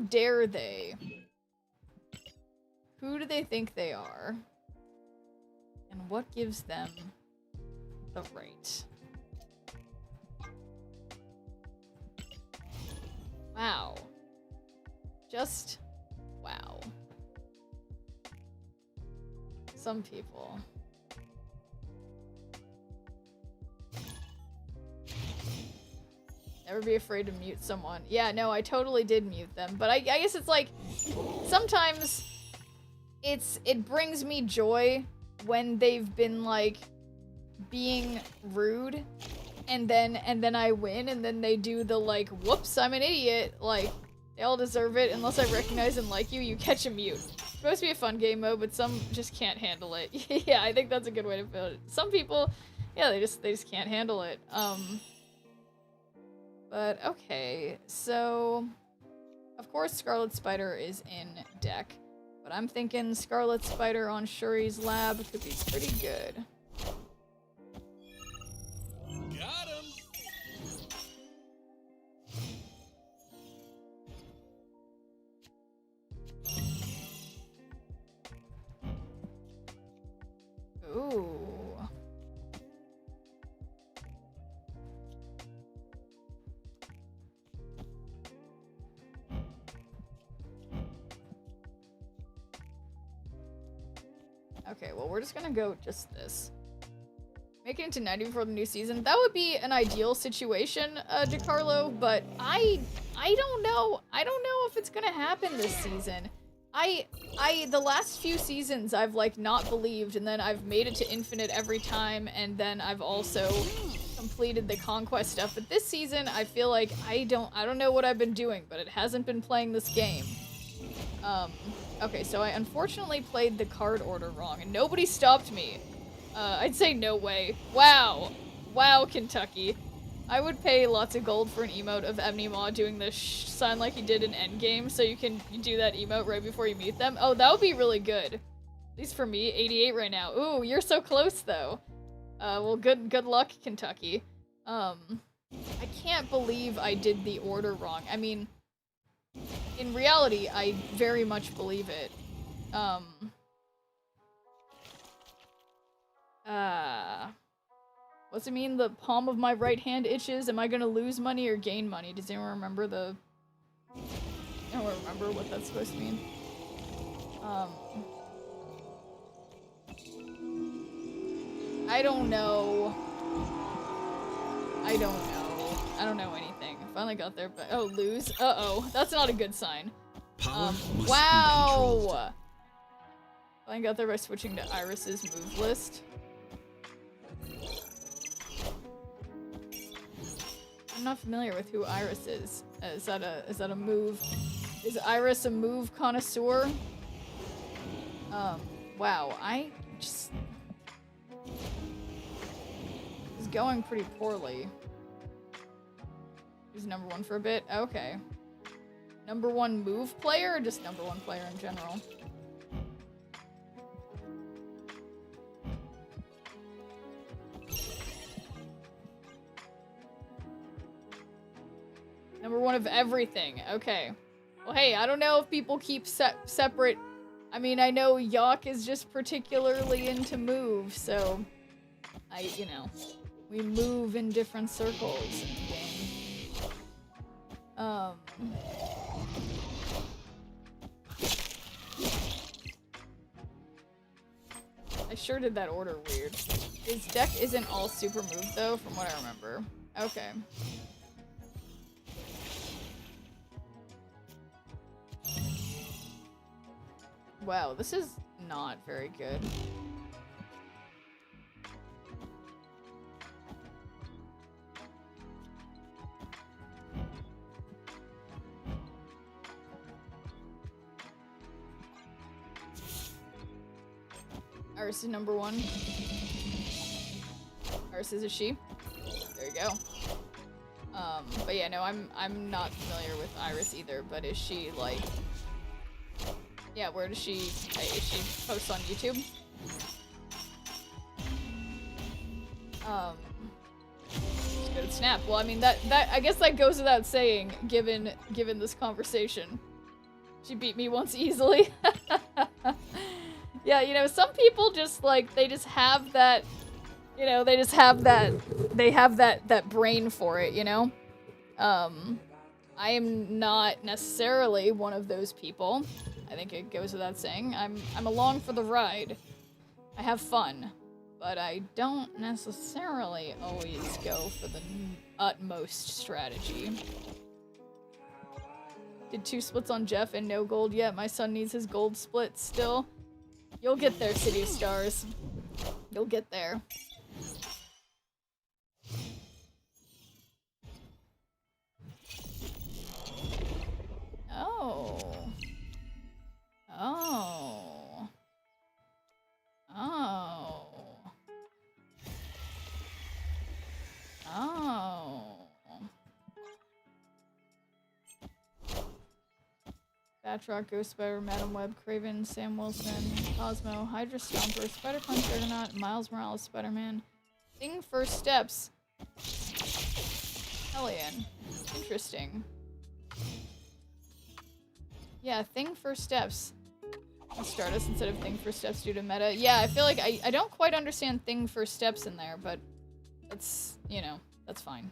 dare they? Who do they think they are? And what gives them the right? Wow. Just wow. Some people. Never be afraid to mute someone. Yeah, no, I totally did mute them. But I guess it's like, sometimes it brings me joy when they've been like being rude and then I win and then they do the like, whoops, I'm an idiot. Like, they all deserve it. Unless I recognize and like you catch a mute. It's supposed to be a fun game mode, but some just can't handle it. Yeah, I think that's a good way to put it. Some people, yeah, they just can't handle it. But, okay, so, of course Scarlet Spider is in deck, but I'm thinking Scarlet Spider on Shuri's lab could be pretty good.
Got him!
Ooh. Okay, well, we're just gonna go just this. Make it into 90 before the new season. That would be an ideal situation, DeCarlo, but I don't know. I don't know if it's gonna happen this season. The last few seasons I've like not believed, and then I've made it to Infinite every time, and then I've also completed the Conquest stuff. But this season, I feel like I don't know what I've been doing, but it hasn't been playing this game. Okay, so I unfortunately played the card order wrong, and nobody stopped me. I'd say no way. Wow. Wow, Kentucky. I would pay lots of gold for an emote of Emnemaw doing the sign like he did in Endgame, so you do that emote right before you meet them. Oh, that would be really good. At least for me, 88 right now. Ooh, you're so close, though. Well, good luck, Kentucky. I can't believe I did the order wrong. I mean, in reality, I very much believe it. What's it mean? The palm of my right hand itches. Am I gonna lose money or gain money? Does anyone remember the... I don't remember what that's supposed to mean. I don't know. I don't know. I don't know anything. I finally got there, but... Oh, lose? Uh-oh. That's not a good sign. Wow! Finally got there by switching to Iris's move list. I'm not familiar with who Iris is. Is that a move? Is Iris a move connoisseur? Wow, I just... It's going pretty poorly. He's number 1 for a bit? Okay. Number 1 move player, or just number 1 player in general? Number 1 of everything. Okay. Well, hey, I don't know if people keep separate. I mean, I know Yawk is just particularly into move, so you know, we move in different circles in the game. I sure did that order weird. His deck isn't all super move, though, from what I remember. Okay. Wow, this is not very good. Iris is number 1. Iris is a she. go. But yeah, no, I'm not familiar with Iris either, but is she like... Yeah, where does she... Hey, is she post on YouTube? Just go to Snap. Well, I mean, that I guess that goes without saying, given this conversation. She beat me once easily. Yeah, you know, some people just, like, they just have that, you know, they have that brain for it, you know? I am not necessarily one of those people. I think it goes without saying. I'm along for the ride. I have fun. But I don't necessarily always go for the utmost strategy. Did 2 splits on Jeff and no gold yet. My son needs his gold split still. You'll get there, City of Stars. You'll get there. Oh. Oh. Oh. Oh. Batroc, Ghost Spider, Madam Web, Craven, Sam Wilson, Cosmo, Hydra Stomper, Spider-Punk, Juggernaut, Miles Morales, Spider-Man. Thing First Steps. Hellion. Interesting. Yeah, Thing First Steps. Stardust instead of Thing First Steps due to meta. Yeah, I feel like I don't quite understand Thing First Steps in there, but that's, you know, that's fine.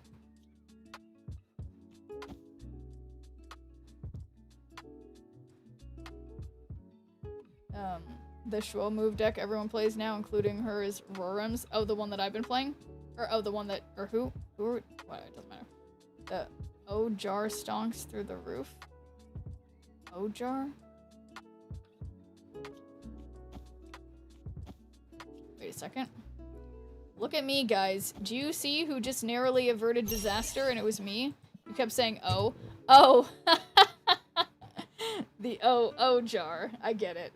The HUEL move deck everyone plays now, including her, is Rorum's. Oh, the one that I've been playing? Or, oh, the one that, or who? What, it doesn't matter. The O-Jar stonks through the roof. O-Jar? Wait a second. Look at me, guys. Do you see who just narrowly averted disaster and it was me? You kept saying, oh. Oh! The O-Jar. I get it.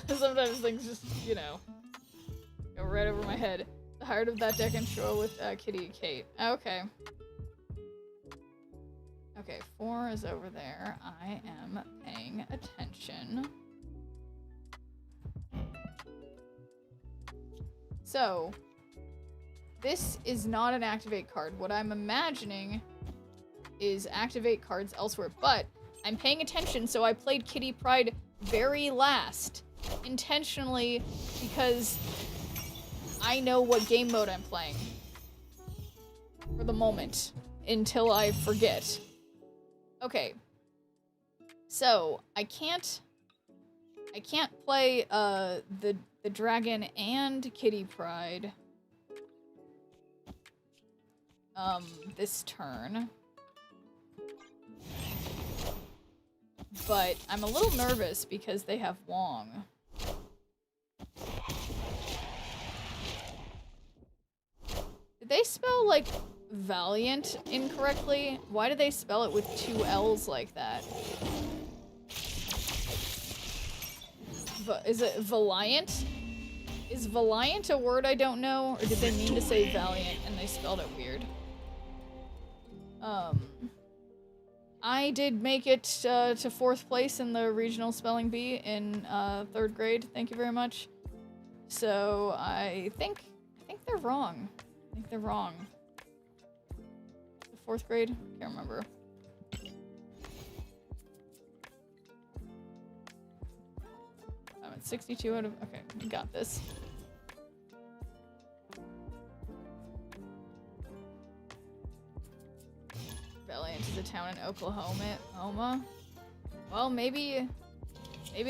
Sometimes things just, you know, go right over my head. The heart of that deck and show with Kitty and Kate. Okay. Okay, 4 is over there. I am paying attention. So, this is not an activate card. What I'm imagining is activate cards elsewhere, but I'm paying attention, so I played Kitty Pryde very last. Intentionally, because I know what game mode I'm playing. For the moment. Until I forget. Okay. So, I can't play, the dragon and Kitty Pryde. This turn. But I'm a little nervous because they have Wong. Did they spell, like, Valiant incorrectly? Why did they spell it with 2 L's like that? Is it Valiant? Is Valiant a word I don't know? Or did they mean to say Valiant and they spelled it weird? I did make it to 4th place in the regional spelling bee in 3rd grade. Thank you very much. So I think they're wrong. I think they're wrong. The 4th grade? Can't remember. I'm at 62 out of... Okay, we got this. Valiant is a town in Oklahoma. Well, maybe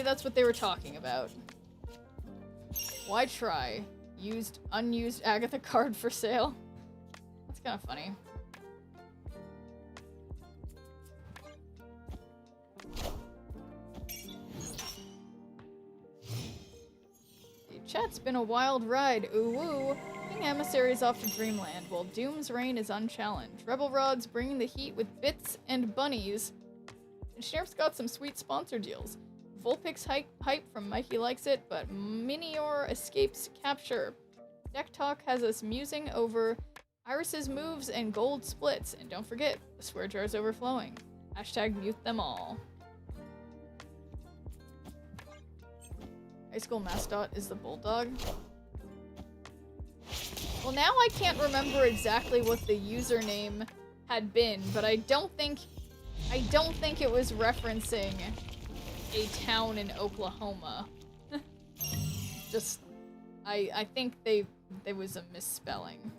that's what they were talking about. Why try? Unused Agatha card for sale. That's kind of funny. Chat's been a wild ride. Ooh woo. King Emissary is off to Dreamland, while Doom's reign is unchallenged. Rebel Rod's bringing the heat with bits and bunnies. And Sheriff's got some sweet sponsor deals. Vulpix hype from Mikey Likes It, but Minior escapes capture. Deck Talk has us musing over Iris's moves and gold splits. And don't forget, the swear jar's overflowing. Hashtag mute them all. High school mascot is the bulldog. Well, now I can't remember exactly what the username had been, but I don't think it was referencing a town in Oklahoma. Just, I think there was a misspelling.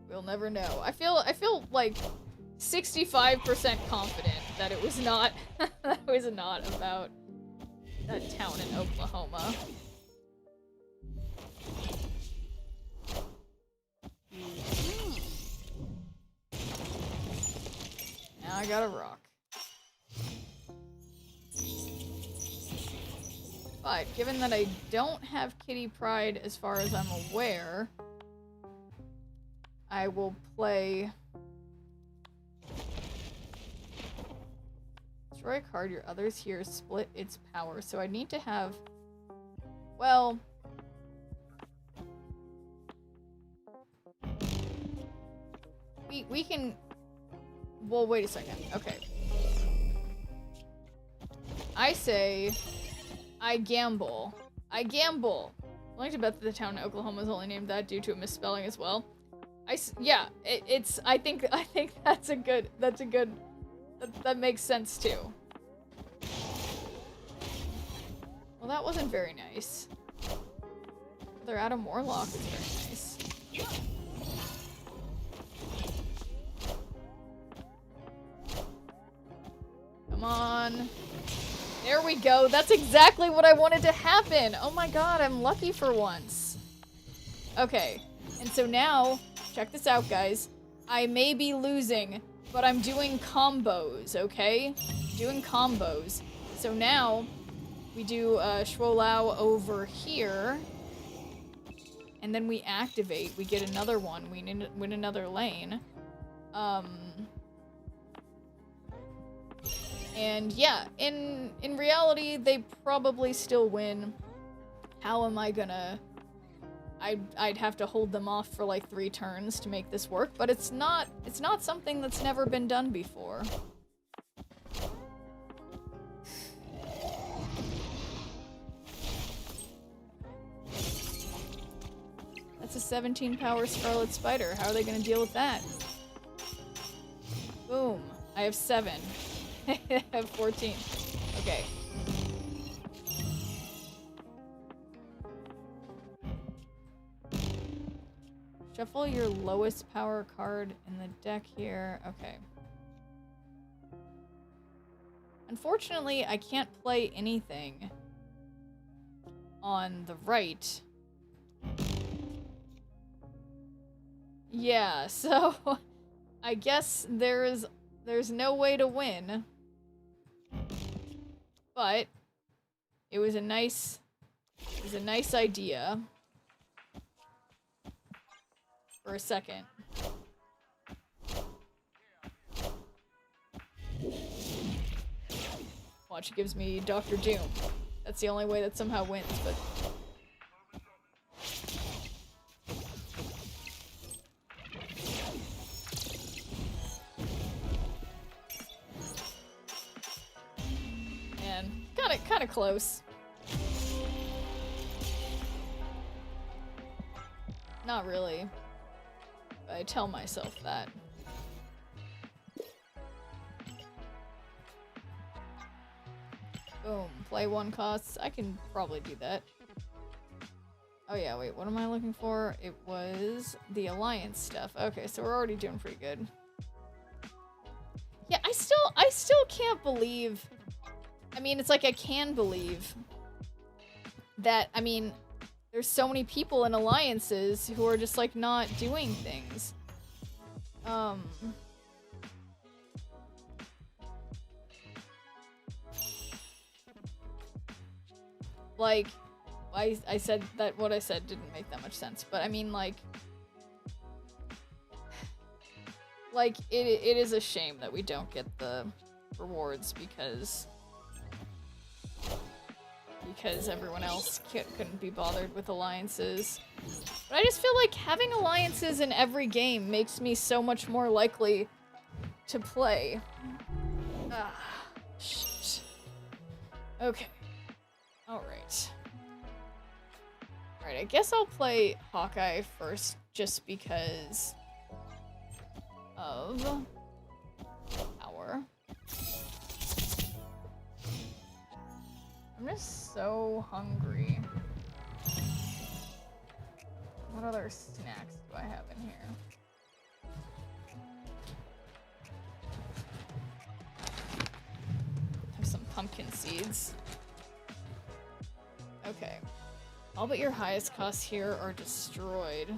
We'll never know. I feel like 65% confident that it was not that it was not about that town in Oklahoma. Now I got a rock. But given that I don't have Kitty Pryde as far as I'm aware, I will play destroy a card your others here split its power. So I need to have, well, we can, well, wait a second. Okay. I say I gamble. I gamble. I like to bet that the town in Oklahoma is only named that due to a misspelling as well. Yeah, it's, I think that's a good, that makes sense too. Well, that wasn't very nice. They're Adam Warlock is very nice. Come on. There we go. That's exactly what I wanted to happen. Oh my god, I'm lucky for once. Okay, and so now, check this out, guys. I may be losing, but I'm doing combos, okay? Doing combos. So now, we do Schwolau over here, and then we activate. We get another one. We win another lane. And yeah, in reality, they probably still win. How am I gonna... I'd have to hold them off for like 3 turns to make this work, but it's not something that's never been done before. That's a 17 power Scarlet Spider. How are they gonna deal with that? Boom. I have 7. I have 14. Okay. Shuffle your lowest power card in the deck here. Okay. Unfortunately, I can't play anything on the right. Yeah, so I guess there's no way to win. But it was a nice idea for a second. Watch, it gives me Dr. Doom. That's the only way that somehow wins, but kind of close. Not really. But I tell myself that. Boom. Play 1 costs. I can probably do that. Oh yeah, wait, what am I looking for? It was the alliance stuff. Okay, so we're already doing pretty good. Yeah, I still can't believe... I mean, it's like I can believe that, I mean, there's so many people in alliances who are just, like, not doing things. like, I said that what I said didn't make that much sense, but I mean, like, it is a shame that we don't get the rewards because everyone else couldn't be bothered with alliances. But I just feel like having alliances in every game makes me so much more likely to play. Ah, shit. Okay. Alright. Alright, I guess I'll play Hawkeye first just because of power. I'm just so hungry. What other snacks do I have in here? Have some pumpkin seeds. Okay. All but your highest costs here are destroyed.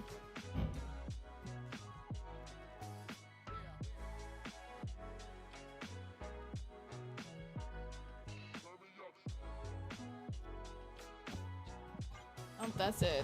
Oh, that's it.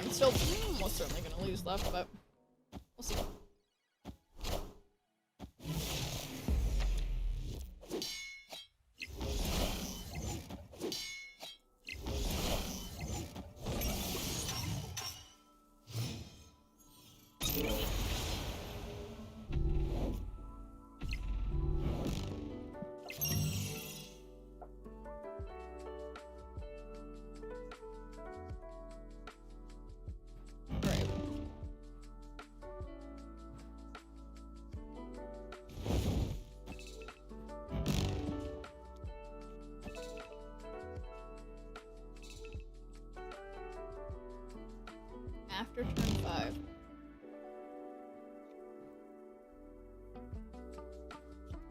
I'm still most certainly gonna lose left, but we'll see. After turn 5.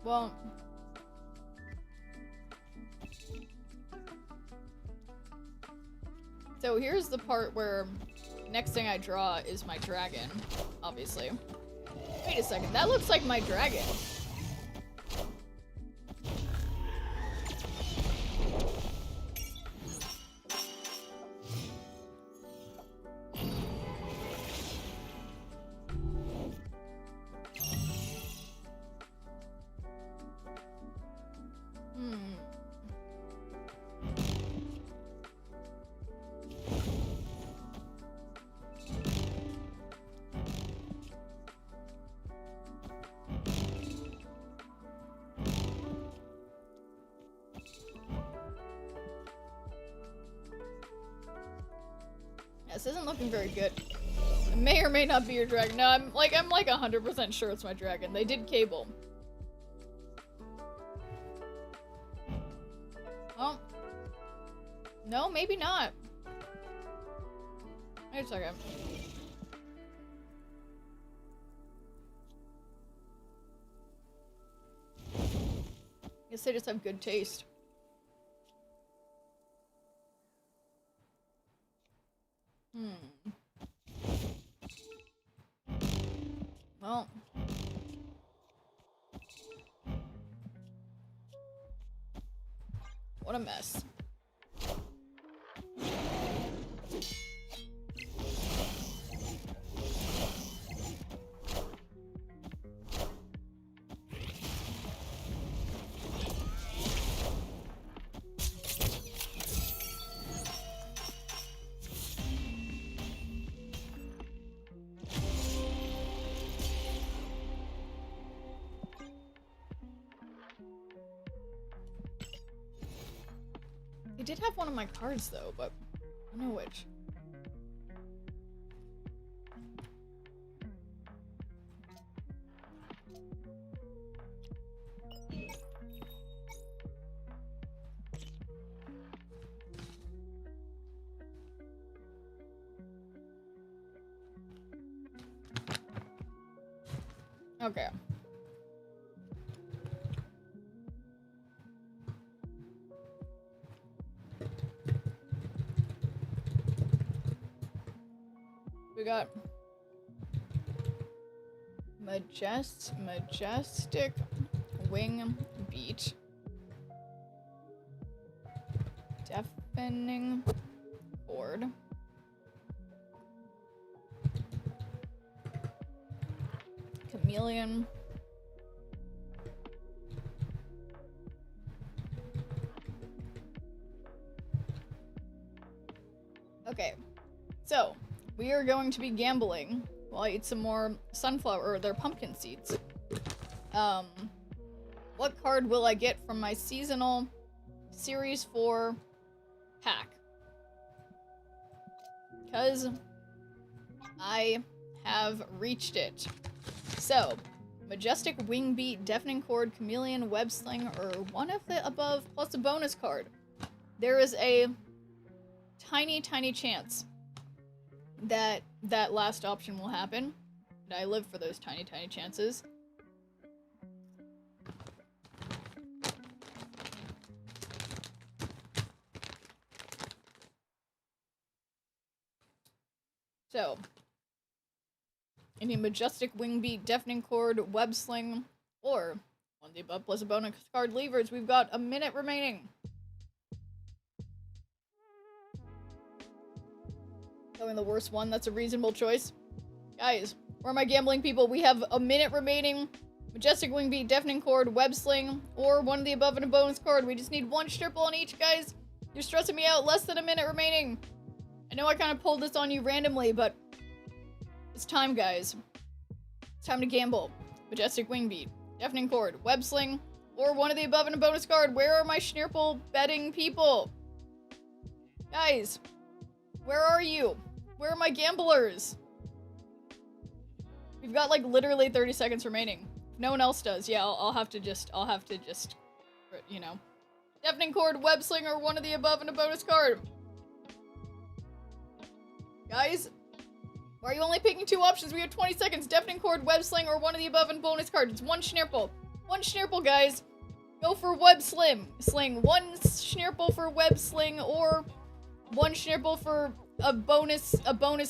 Well, so here's the part where next thing I draw is my dragon, obviously. Wait a second, that looks like my dragon. This isn't looking very good. It may or may not be your dragon. No, I'm like 100% sure it's my dragon. They did cable. Oh. No, maybe not. Wait a second. Guess they just have good taste. Well. What a mess. He did have one of my cards though, but I don't know which. Okay. We got majestic wing beat. Deafening chord. Chameleon. Okay, so we are going to be gambling while I eat some more sunflower, or their pumpkin seeds. What card will I get from my seasonal Series 4 pack? Because I have reached it. So, Majestic Wingbeat, Deafening Chord, Chameleon, Web Sling, or one of the above, plus a bonus card. There is a tiny, tiny chance that that last option will happen. And I live for those tiny, tiny chances. So, any Majestic Wingbeat, Deafening Chord, Web Sling, or one of the above plus a bonus card levers. We've got a minute remaining. Going the worst one, that's a reasonable choice. Guys, where are my gambling people? We have a minute remaining. Majestic Wingbeat, Deafening Chord, Web Sling, or one of the above and a bonus card. We just need one triple on each, guys. You're stressing me out. Less than a minute remaining. I know I kind of pulled this on you randomly, but it's time, guys. It's time to gamble. Majestic Wingbeat, Deafening Chord, Web Sling, or one of the above and a bonus card. Where are my Schnirple betting people? Guys, where are you? Where are my gamblers? We've got like literally 30 seconds remaining. If no one else does, yeah, I'll have to just, you know. Deafening Chord, Web Sling, or one of the above and a bonus card. Guys, why are you only picking two options? We have 20 seconds. Deafening Chord, Web Sling, or one of the above and bonus card. It's one Schnirple. One Schnirple, guys. Go for Web Sling. One Schnirple for Web Sling, or one Schnirple for a bonus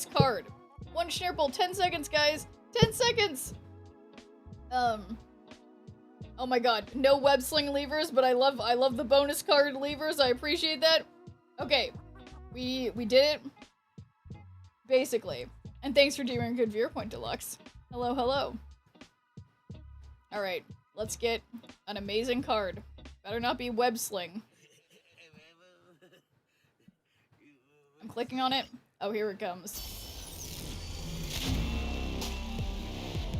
card. One Schnirple. 10 seconds, guys. 10 seconds. Oh my god. No Web Sling levers, but I love the bonus card levers. I appreciate that. Okay. We did it. Basically. And thanks for doing a good viewer point, Deluxe. Hello, hello. Alright, let's get an amazing card. Better not be Web Sling. I'm clicking on it. Oh, here it comes.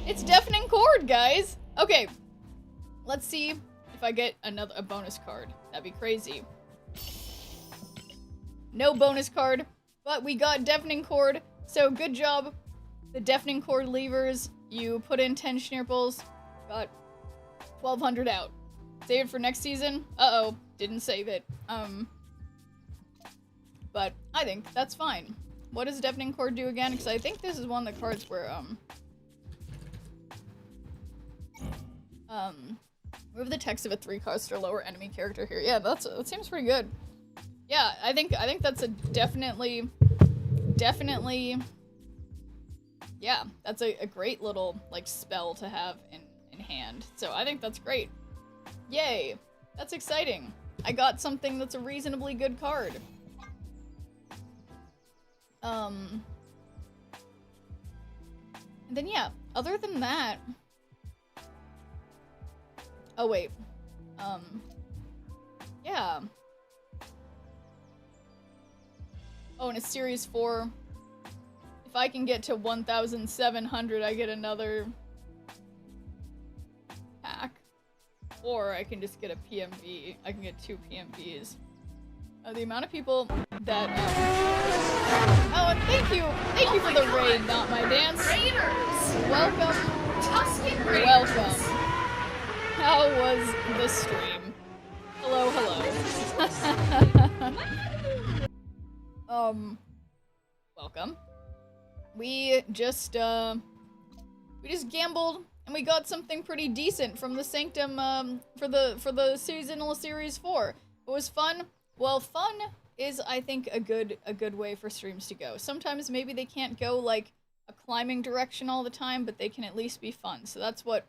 It's Deafening Chord, guys! Okay, let's see if I get a bonus card. That'd be crazy. No bonus card, but we got Deafening Chord. So, good job. The Deafening Chord levers, you put in 10 Schnirples, got 1,200 out. Save it for next season? Uh-oh, didn't save it. But I think that's fine. What does Deafening Chord do again? Because I think this is one of the cards where, move the text of a 3-cost or lower enemy character here. Yeah, that seems pretty good. Yeah, I think that's a definitely, yeah, that's a great little, like, spell to have in hand. So I think that's great. Yay! That's exciting. I got something that's a reasonably good card. And then, yeah, other than that... Oh, wait. Yeah. Oh, and a Series 4. If I can get to 1,700, I get another pack. Or I can just get a PMV. I can get 2 PMVs. The amount of people that, Oh, and thank you for the raid, not my dance.
Raiders!
Welcome.
Tuscan Raiders!
Welcome. How was the stream? Hello, hello. Welcome. We just gambled and we got something pretty decent from the Sanctum, for the seasonal series 4. It was fun. Well, fun is, I think, a good way for streams to go. Sometimes maybe they can't go, like, a climbing direction all the time, but they can at least be fun. So that's what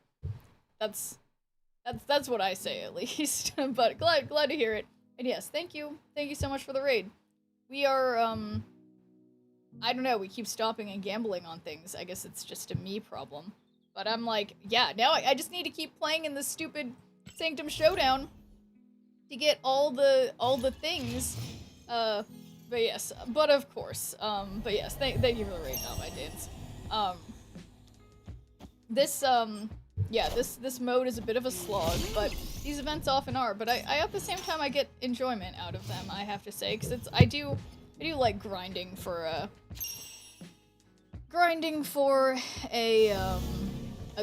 I say, at least. But glad to hear it. And yes, thank you so much for the raid. We are, I don't know, we keep stopping and gambling on things. I guess it's just a me problem. But I'm like, yeah, now I just need to keep playing in this stupid Sanctum Showdown to get all the things. But yes, but of course. But yes, thank you for the raid, not my dance. This mode is a bit of a slog, but these events often are. But I at the same time, I get enjoyment out of them, I have to say, because I do like grinding for a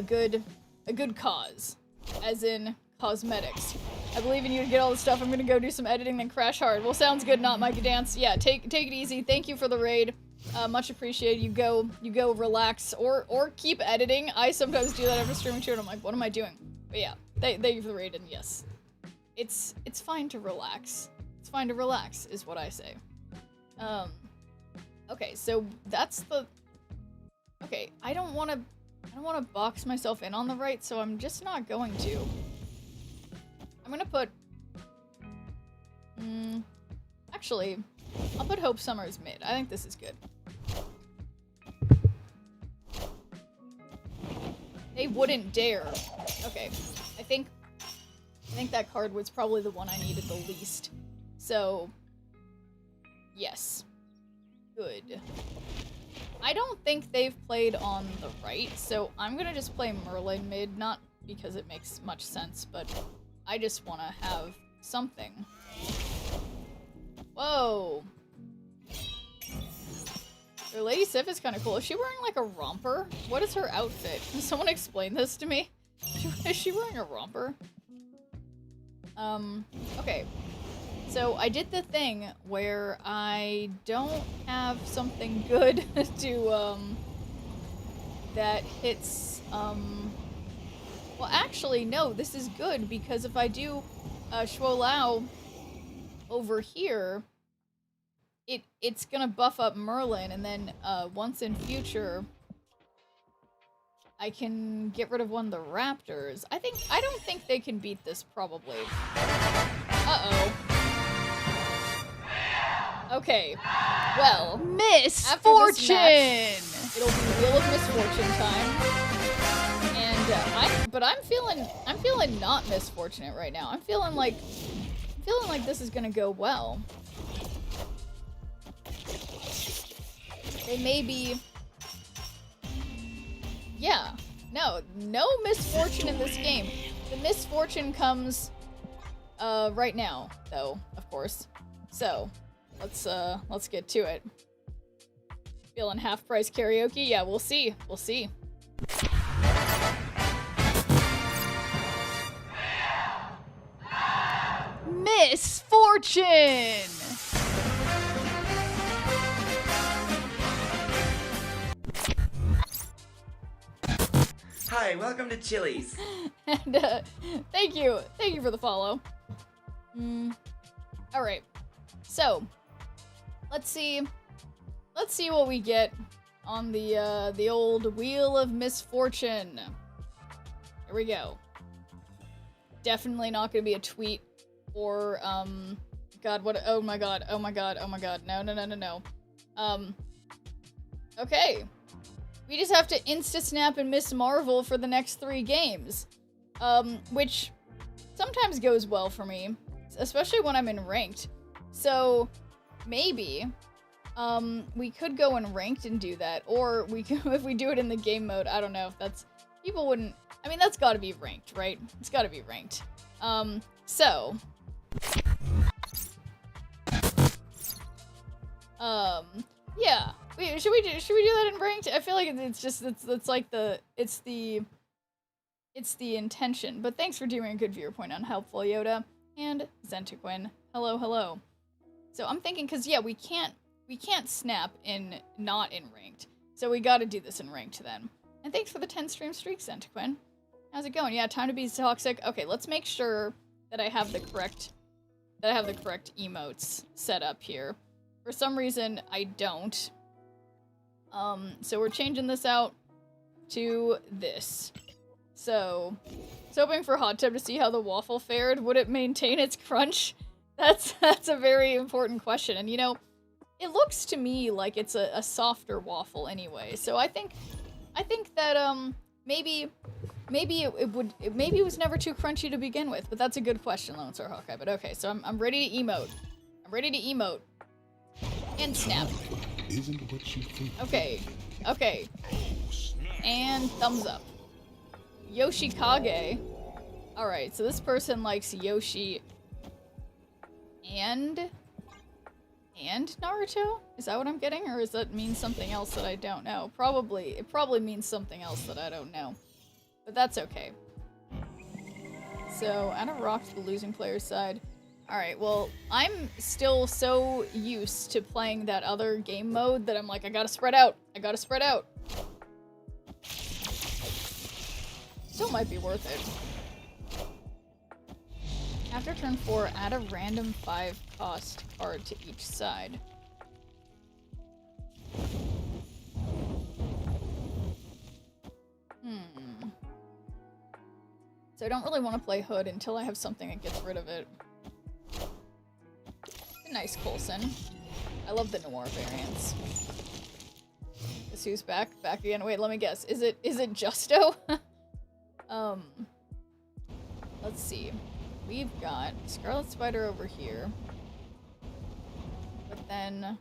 good cause, as in cosmetics. I believe in you to get all the stuff. I'm gonna go do some editing, then crash hard. Well, sounds good, not Mikey Dance. Yeah, take it easy. Thank you for the raid. Much appreciated. You go relax or keep editing. I sometimes do that after streaming too, and I'm like, what am I doing? But yeah, thank you for the raid, and yes, it's fine to relax. It's fine to relax, is what I say. Okay, so that's the. Okay, I don't want to box myself in on the right, so I'm just not going to. I'm gonna put. Actually, I'll put Hope Summers mid. I think this is good. They wouldn't dare. Okay, I think that card was probably the one I needed the least. So, yes. Good. I don't think they've played on the right, so I'm gonna just play Merlin mid, not because it makes much sense, but I just want to have something. Whoa. Their Lady Sif is kind of cool. Is she wearing like a romper? What is her outfit? Can someone explain this to me? Is she wearing a romper? Okay. So I did the thing where I don't have something good to, that hits, well, actually, no, this is good, because if I do, Shuolao over here, it's gonna buff up Merlin, and then, once in future, I can get rid of one of the raptors. I don't think they can beat this, probably. Uh-oh. Okay. Well, Misfortune! Match, it'll be Wheel of Misfortune time. And, I'm feeling not misfortunate right now. I'm feeling like this is gonna go well. They may be... Yeah. No misfortune in this game. The misfortune comes, right now, though, of course. So, let's get to it. Feeling half-price karaoke? Yeah, we'll see. We'll see. Misfortune!
Hi, welcome to Chili's.
And, thank you for the follow. Alright. So, let's see what we get on the old Wheel of Misfortune. Here we go. Definitely not gonna be a tweet or, God, what, oh my god, no. Okay. We just have to Insta-Snap and Miss Marvel for the next 3 games. Which sometimes goes well for me, especially when I'm in ranked. So, maybe, we could go in ranked and do that, or we could, if we do it in the game mode, I don't know if that's, people wouldn't, I mean, that's gotta be ranked, right? It's gotta be ranked. So, yeah. Wait, should we do that in ranked? I feel like it's like it's the intention. But thanks for doing a good viewer point on Helpful Yoda and Zentaquin. Hello. So I'm thinking, cause yeah, we can't snap not in ranked. So we gotta do this in ranked then. And thanks for the 10 stream streak, Zentaquin. How's it going? Yeah, time to be toxic. Okay, let's make sure that I have the correct emotes set up here. For some reason, I don't. So we're changing this out to this. So, hoping for Hot Tub to see how the waffle fared. Would it maintain its crunch? That's a very important question. And you know, it looks to me like it's a softer waffle anyway. So I think that maybe it was never too crunchy to begin with. But that's a good question, Lone Star Hawkeye. But okay, so I'm ready to emote. I'm ready to emote. And snap.
Isn't what you think.
Okay. Okay. And thumbs up. Yoshikage. Alright, so this person likes Yoshi and Naruto? Is that what I'm getting? Or does that mean something else that I don't know? It probably means something else that I don't know. But that's okay. So, add a rock to the losing player's side. Alright, well, I'm still so used to playing that other game mode that I'm like, I gotta spread out. I gotta spread out. Still might be worth it. After turn 4, add a random 5 cost card to each side. So I don't really want to play Hood until I have something that gets rid of it. Nice Coulson. I love the Noir variants. Guess who's back? Back again. Wait, let me guess. Is it Justo? Let's see. We've got Scarlet Spider over here. But then,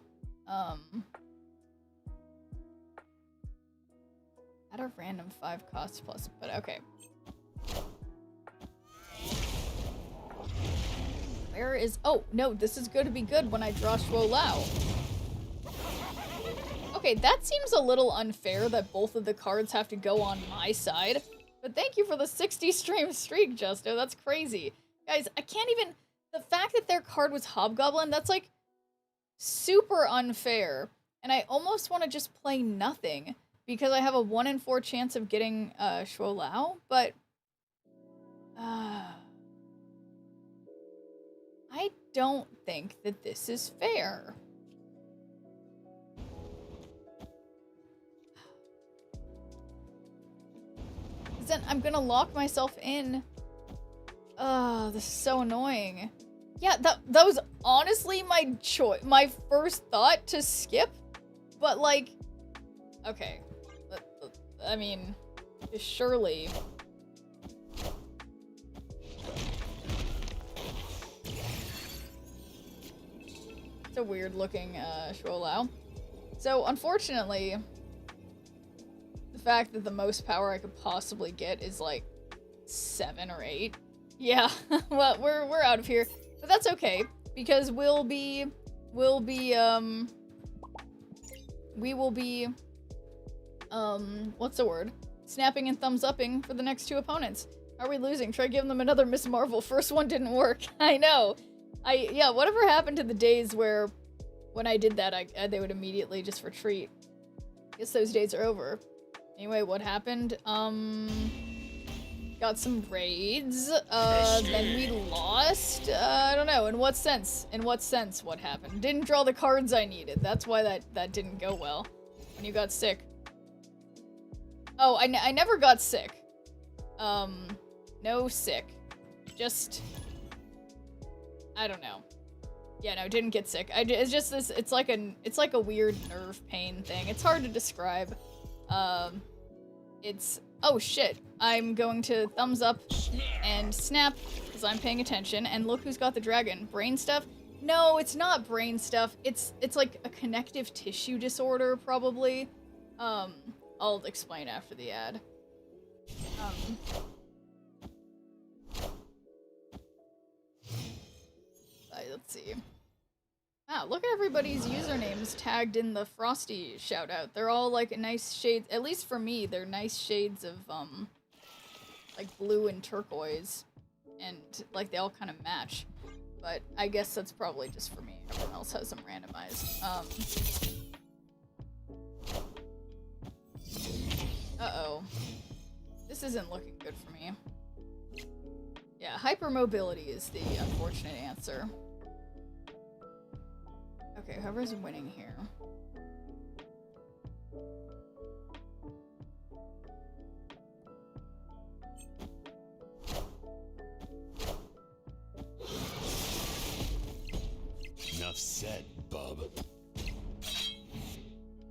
at a random 5 cost plus, but okay. Where is... Oh, no, this is going to be good when I draw Shuo. Okay, that seems a little unfair that both of the cards have to go on my side. But thank you for the 60 stream streak, Justo. That's crazy. Guys, I can't even... The fact that their card was Hobgoblin, that's, like, super unfair. And I almost want to just play nothing. Because I have a 1 in 4 chance of getting Shuo, but... I don't think that this is fair. Then I'm gonna lock myself in. This is so annoying. Yeah, that was honestly my first thought to skip, but like, okay. I mean, surely. It's a weird looking Shuo. So unfortunately, the fact that the most power I could possibly get is like 7 or 8. Yeah, well, we're out of here. But that's okay, because we will be what's the word? Snapping and thumbs upping for the next 2 opponents. Are we losing? Try giving them another Miss Marvel. First one didn't work. I know. Yeah, whatever happened to the days where when I did that, they would immediately just retreat. Guess those days are over. Anyway, what happened? Got some raids, then we lost. I don't know, in what sense? In what sense what happened? Didn't draw the cards I needed. That's why that didn't go well. When you got sick. Oh, I never got sick. No sick. Just... I don't know. Yeah, no, didn't get sick. It's just this, it's like a weird nerve pain thing. It's hard to describe. It's, oh shit. I'm going to thumbs up and snap, because I'm paying attention, and look who's got the dragon. Brain stuff? No, it's not brain stuff. It's like a connective tissue disorder, probably. I'll explain after the ad. Let's see. Wow, look at everybody's usernames tagged in the Frosty shoutout. They're all like nice shades, at least for me, they're nice shades of, like blue and turquoise. And, like, they all kind of match. But I guess that's probably just for me. Everyone else has them randomized. Uh-oh. This isn't looking good for me. Yeah, hypermobility is the unfortunate answer. Okay, whoever's winning here.
Enough said, bub.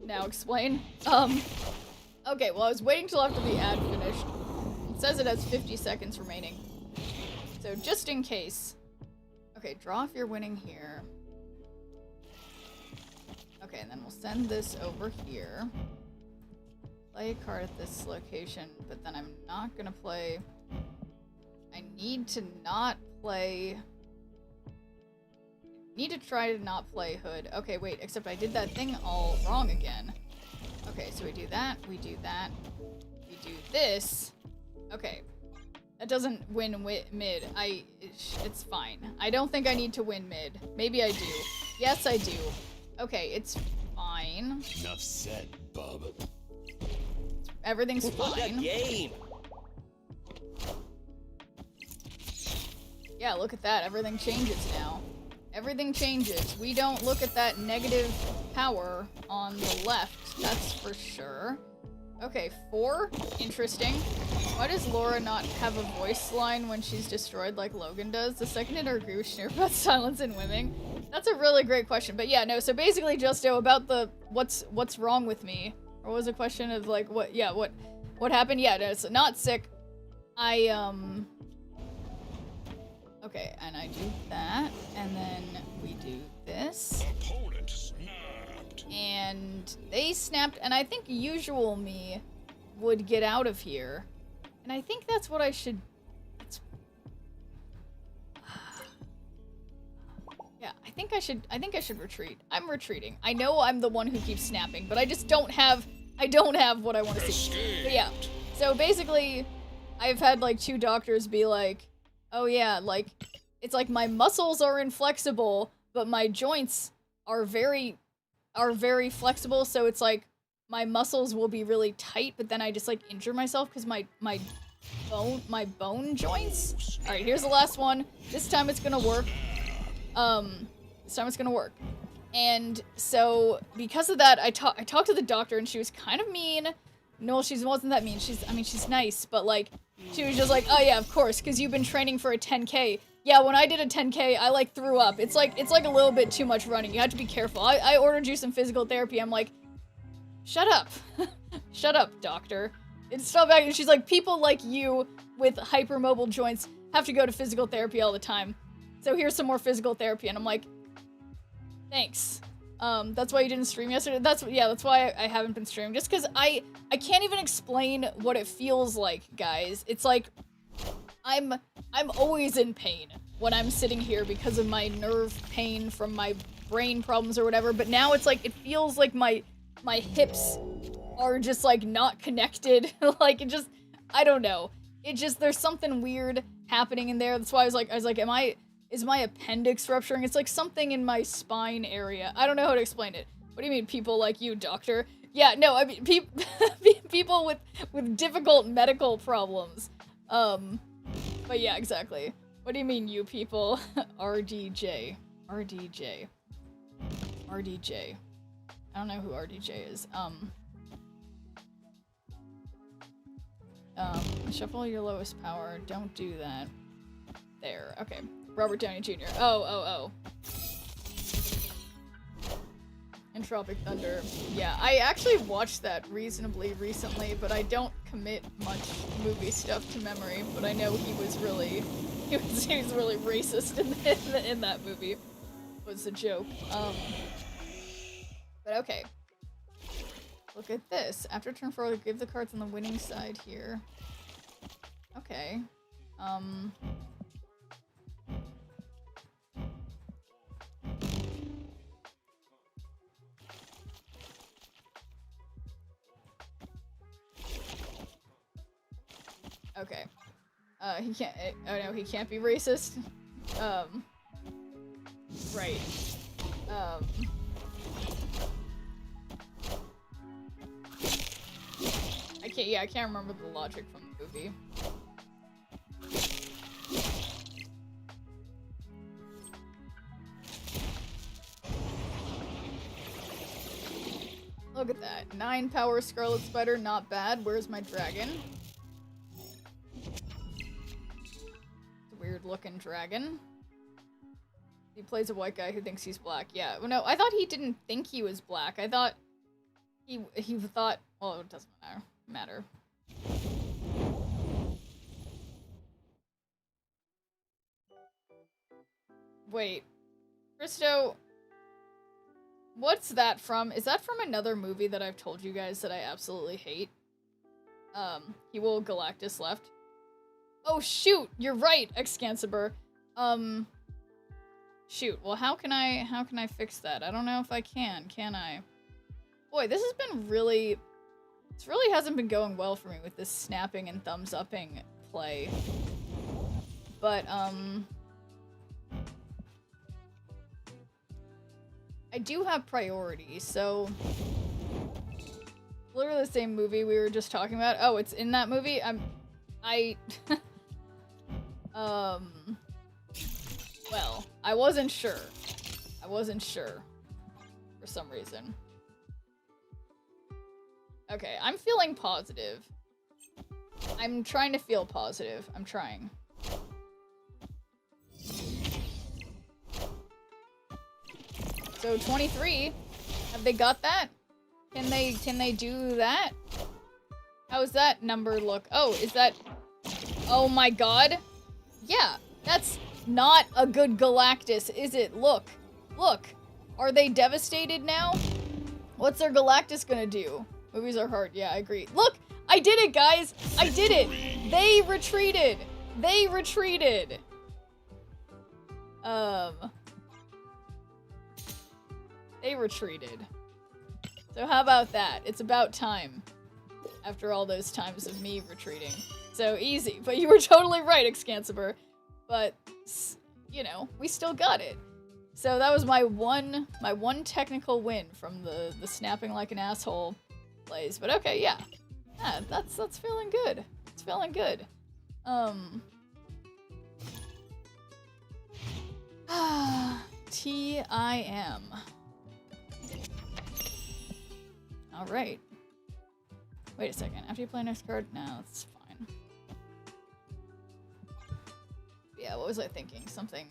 Now explain. Okay, well I was waiting till after the ad finished. It says it has 50 seconds remaining. So just in case. Okay, draw if you're winning here. Okay, and then we'll send this over here. Play a card at this location, but then I'm not gonna play... I need to not play... Need to try to not play Hood. Okay, wait, except I did that thing all wrong again. Okay, so we do that, we do that, we do this. Okay. That doesn't win mid. It's fine. I don't think I need to win mid. Maybe I do. Yes, I do. Okay, it's fine.
Enough said, bub.
Everything's fine.
Game.
Yeah, look at that. Everything changes now. Everything changes. We don't look at that negative power on the left. That's for sure. Okay, 4. Interesting. Why does Laura not have a voice line when she's destroyed like Logan does? The second did agree with Schneer about silence and women. That's a really great question. But yeah, no, so basically, Justo, about the what's wrong with me? Or was a question of like what happened? Yeah, no, it's not sick. Okay, and I do that, and then we do this.
Opponent snapped.
And they snapped, and I think usual me would get out of here. And I think that's what I should... Yeah, I think I should retreat. I'm retreating. I know I'm the one who keeps snapping, but I just don't have... I don't have what I want to see. But yeah, so basically, I've had like 2 doctors be like, oh yeah, like, it's like my muscles are inflexible, but my joints are very flexible, so it's like my muscles will be really tight, but then I just like injure myself because my bone joints. All right, here's the last one. This time it's gonna work. And so because of that, I talked to the doctor, and she was kind of mean. No, she wasn't that mean. She's nice, but like, she was just like, oh yeah, of course, because you've been training for a 10K. Yeah, when I did a 10K, I like threw up. It's like a little bit too much running. You have to be careful. I ordered you some physical therapy. I'm like, shut up. Shut up, doctor. It's stuff back, and she's like, people like you with hypermobile joints have to go to physical therapy all the time. So here's some more physical therapy, and I'm like, thanks. That's why you didn't stream yesterday. That's why I haven't been streaming. Just because I can't even explain what it feels like, guys. It's like I'm always in pain when I'm sitting here because of my nerve pain from my brain problems or whatever. But now it's like it feels like my hips are just like not connected. Like it just, I don't know. It just, there's something weird happening in there. That's why I was like, is my appendix rupturing? It's like something in my spine area. I don't know how to explain it. What do you mean, people like you, doctor? Yeah, no, I mean, people with difficult medical problems. But yeah, exactly. What do you mean, you people? RDJ. RDJ. RDJ. I don't know who RDJ is. Shuffle your lowest power. Don't do that. There. Okay. Robert Downey Jr. Oh. And Tropic Thunder. Yeah, I actually watched that reasonably recently, but I don't commit much movie stuff to memory. But I know he was really racist in that movie. Was a joke. But okay. Look at this. After turn 4, give the cards on the winning side here. Okay. Okay. He can't. Oh no, he can't be racist. Right. I can't. Yeah, I can't remember the logic from the movie. Look at that. 9 power Scarlet Spider, not bad. Where's my dragon? It's a weird looking dragon. He plays a white guy who thinks he's black. Yeah, well, no, I thought he didn't think he was black. I thought he thought, well, it doesn't matter. Wait, Christo, what's that from? Is that from another movie that I've told you guys that I absolutely hate? HUEL Galactus left. Oh shoot, you're right, Excansibur. Shoot, well how can I fix that? I don't know if I can I? Boy, this has been really, this really hasn't been going well for me with this snapping and thumbs upping play. But, I do have priorities, so literally the same movie we were just talking about. Oh, it's in that movie? Well, I wasn't sure. I wasn't sure for some reason. Okay, I'm feeling positive. I'm trying to feel positive. I'm trying. So 23, have they got that? Can they do that? How's that number look? Oh, is that, oh my god. Yeah, that's not a good Galactus, is it? Look, look. Are they devastated now? What's their Galactus gonna do? Movies are hard, yeah, I agree. Look, I did it, guys! I did it! They retreated! They retreated! They retreated. So how about that? It's about time. After all those times of me retreating. So easy, but you were totally right, Excansibur. But, you know, we still got it. So that was my one technical win from the snapping like an asshole plays. But okay, yeah. Yeah, that's feeling good. It's feeling good. TIM. Alright. Wait a second. After you play next card? No, that's fine. Yeah, what was I thinking? Something.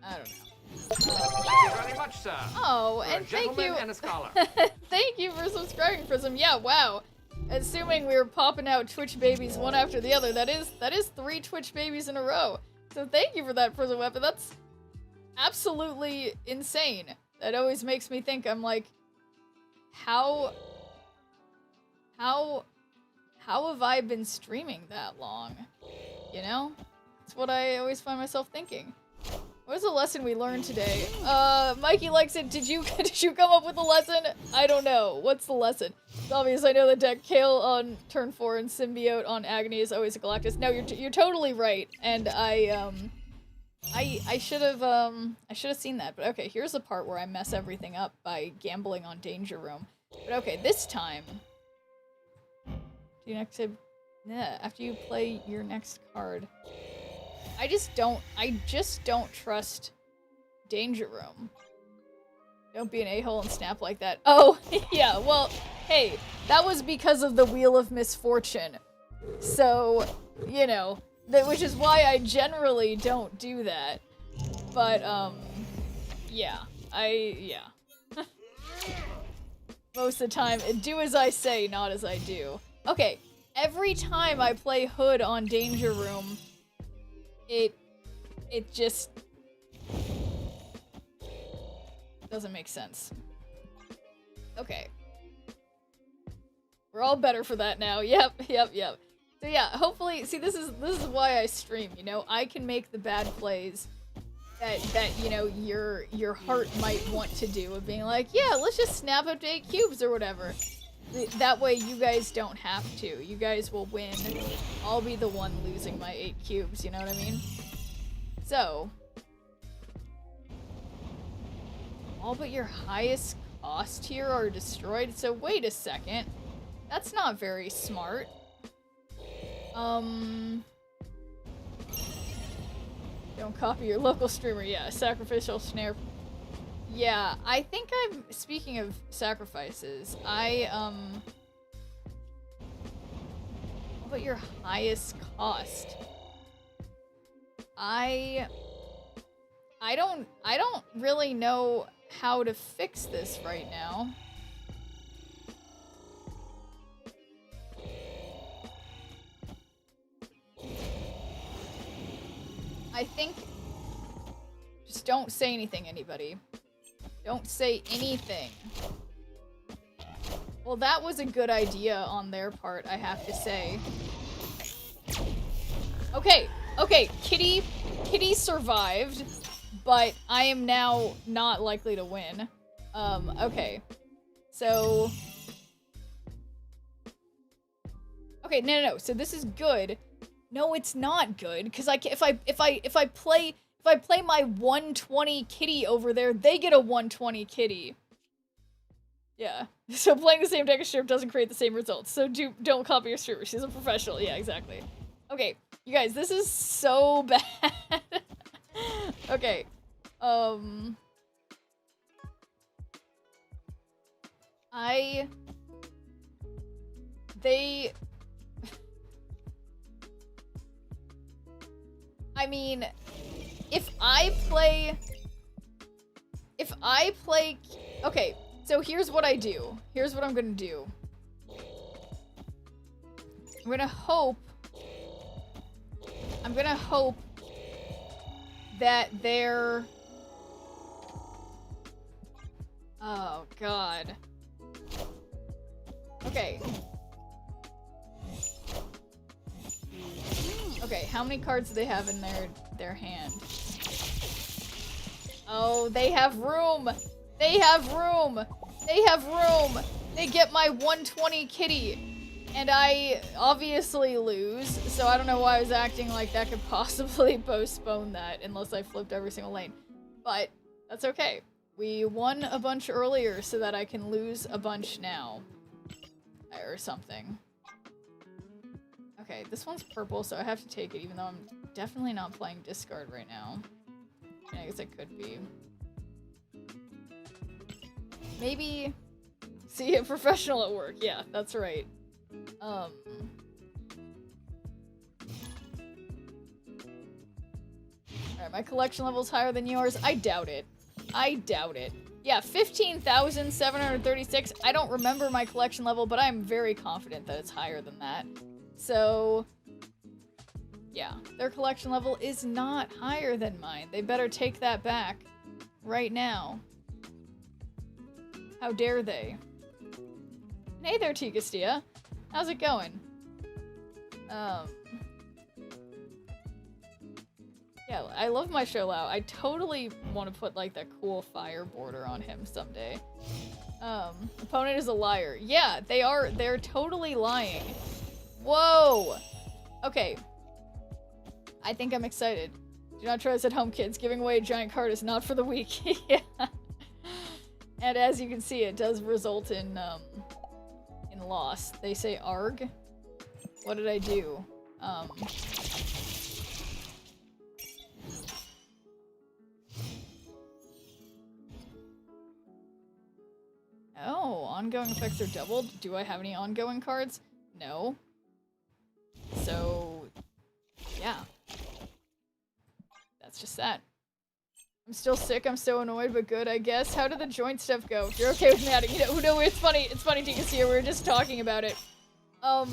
I don't know.
Thank you very much, sir.
Oh, and thank you.
And a scholar.
Thank you for subscribing, Prism. Yeah, wow. Assuming we were popping out Twitch babies one after the other, that is 3 Twitch babies in a row. So thank you for that, Prism Weapon. That's absolutely insane. That always makes me think, I'm like, how have I been streaming that long? You know? That's what I always find myself thinking. What's the lesson we learned today? Mikey likes it. Did you come up with a lesson? I don't know. What's the lesson? It's obvious. I know the deck Kale on turn 4 and Symbiote on Agony is always a Galactus. No, you're totally right. And I should have seen that. But okay, here's the part where I mess everything up by gambling on Danger Room. But okay, this time. After you play your next card. I just don't trust Danger Room. Don't be an a-hole and snap like that. Oh, yeah, well, hey, that was because of the Wheel of Misfortune. So, you know, which is why I generally don't do that. But, yeah. Most of the time, do as I say, not as I do. Okay, every time I play Hood on Danger Room, it just doesn't make sense. Okay. We're all better for that now. Yep. So yeah, hopefully, see, this is why I stream, you know? I can make the bad plays that you know, your heart might want to do, of being like, yeah, let's just snap up to 8 cubes or whatever. That way you guys don't have to. You guys will win. I'll be the one losing my 8 cubes, you know what I mean? So, all but your highest cost here are destroyed. So wait a second. That's not very smart. Don't copy your local streamer. Yeah, sacrificial snare. Yeah, I think I'm, speaking of sacrifices, what about your highest cost? I don't really know how to fix this right now. I think just don't say anything, anybody. Don't say anything. Well, that was a good idea on their part, I have to say. Okay, okay, Kitty survived, but I am now not likely to win. Okay. So... Okay, no. So this is good. No, it's not good, because if I play my 120 kitty over there, they get a 120 kitty. Yeah. So playing the same deck as Sheriff doesn't create the same results. So don't copy your streamer. She's a professional. Yeah, exactly. Okay, you guys, this is so bad. Okay. I mean, if I play, okay, so here's what I do. Here's what I'm gonna do. I'm gonna hope that they're, oh god. Okay. Okay, how many cards do they have in their hand? Oh, they have room! They have room! They have room! They get my 120 kitty! And I obviously lose, so I don't know why I was acting like that could possibly postpone that, unless I flipped every single lane. But, that's okay. We won a bunch earlier so that I can lose a bunch now. Or something. Okay, this one's purple, so I have to take it, even though I'm definitely not playing discard right now. I guess I could be. Maybe... See, a professional at work. Yeah, that's right. Alright, my collection level's higher than yours. I doubt it. I doubt it. Yeah, 15,736. I don't remember my collection level, but I'm very confident that it's higher than that. So, yeah, their collection level is not higher than mine. They better take that back right now. How dare they? Hey there, T. Castilla. How's it going? Yeah, I love my Chillll. I totally want to put, like, that cool fire border on him someday. Opponent is a liar. Yeah, they're totally lying. Whoa! Okay. I think I'm excited. Do not try this at home, kids. Giving away a giant card is not for the weak. Yeah. And as you can see, it does result in loss. They say ARG. What did I do? Oh, ongoing effects are doubled. Do I have any ongoing cards? No. So, yeah. That's just that. I'm still sick, I'm so annoyed, but good, I guess. How did the joint stuff go? If you're okay with me adding, you know, it's funny, Tika, we were just talking about it. No,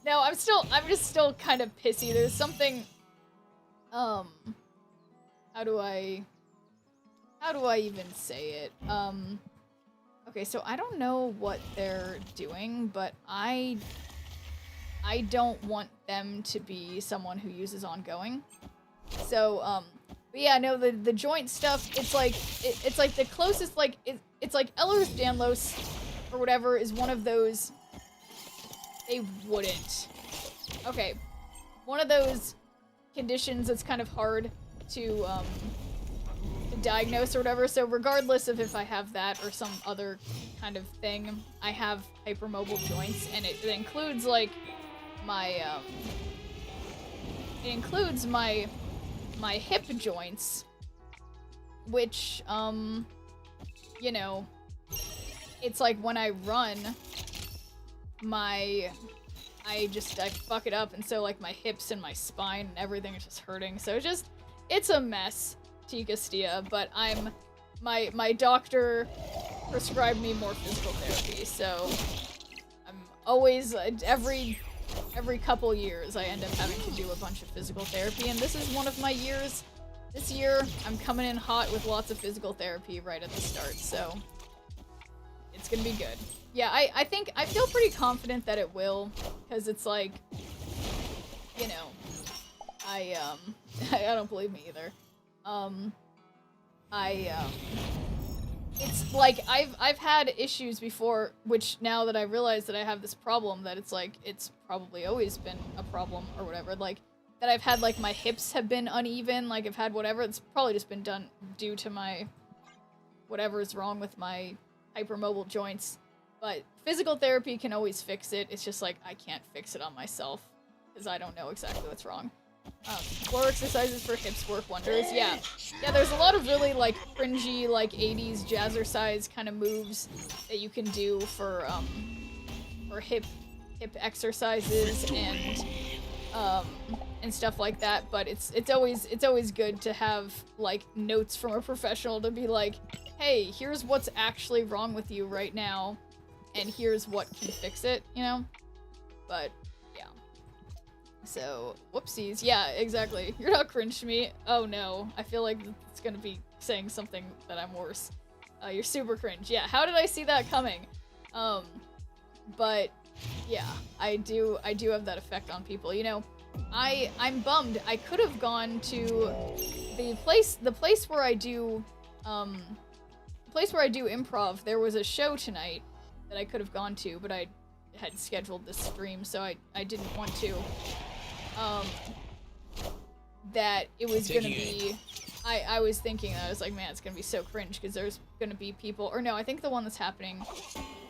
I'm just still kind of pissy. There's something, how do I even say it? Okay, so I don't know what they're doing, but I don't want them to be someone who uses ongoing. So, but yeah, no, the joint stuff, it's like the closest, like, it's like Eller's Danlos, or whatever, is one of those, they wouldn't. Okay, one of those conditions that's kind of hard to diagnose or whatever, so regardless of if I have that or some other kind of thing, I have hypermobile joints, and it includes, like, it includes my hip joints, which, you know, it's like when I run, I fuck it up, and so, like, my hips and my spine and everything is just hurting, so it's a mess, Tika Stia, but my doctor prescribed me more physical therapy, so I'm always, every couple years, I end up having to do a bunch of physical therapy, and this is one of my years. This year, I'm coming in hot with lots of physical therapy right at the start, so it's gonna be good. Yeah, I feel pretty confident that it will, because it's like, you know, I don't believe me either. It's like, I've had issues before, which now that I realize that I have this problem, that it's like, it's probably always been a problem, or whatever, like, that I've had, like, my hips have been uneven, like, I've had whatever, it's probably just been done due to my, whatever's wrong with my hypermobile joints, but physical therapy can always fix it, it's just like, I can't fix it on myself, because I don't know exactly what's wrong. Floor exercises for hips work wonders, yeah, there's a lot of really, like, cringy, like, 80s jazzercise kind of moves that you can do for hip exercises, and stuff like that, but it's always good to have, like, notes from a professional to be like, hey, here's what's actually wrong with you right now, and here's what can fix it, you know? But, yeah. So, whoopsies. Yeah, exactly. You're not cringe to me. Oh no, I feel like it's gonna be saying something that I'm worse. You're super cringe. Yeah, how did I see that coming? But, yeah, I do have that effect on people, you know? I'm bummed. I could have gone to the place where I do improv. There was a show tonight that I could have gone to, but I had scheduled this stream, so I didn't want to. That it was gonna be, I was thinking, I was like, man, it's gonna be so cringe, because there's gonna be people, or no, I think the one that's happening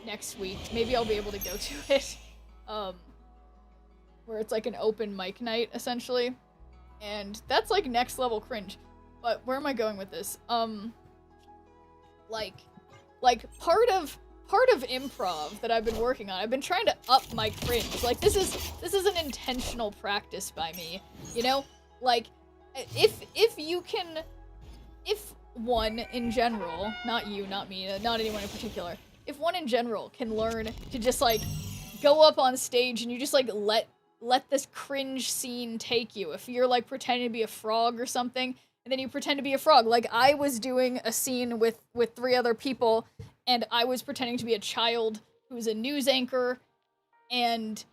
next week, maybe I'll be able to go to it, where it's like an open mic night, essentially, and that's like next level cringe. But where am I going with this? Like part of improv that I've been working on, I've been trying to up my cringe. Like, this is an intentional practice by me, you know? Like, if one in general, not you, not me, not anyone in particular, if one in general can learn to just, like, go up on stage and you just, like, let this cringe scene take you. If you're, like, pretending to be a frog or something, and then you pretend to be a frog. Like, I was doing a scene with 3 other people, and I was pretending to be a child who's a news anchor, and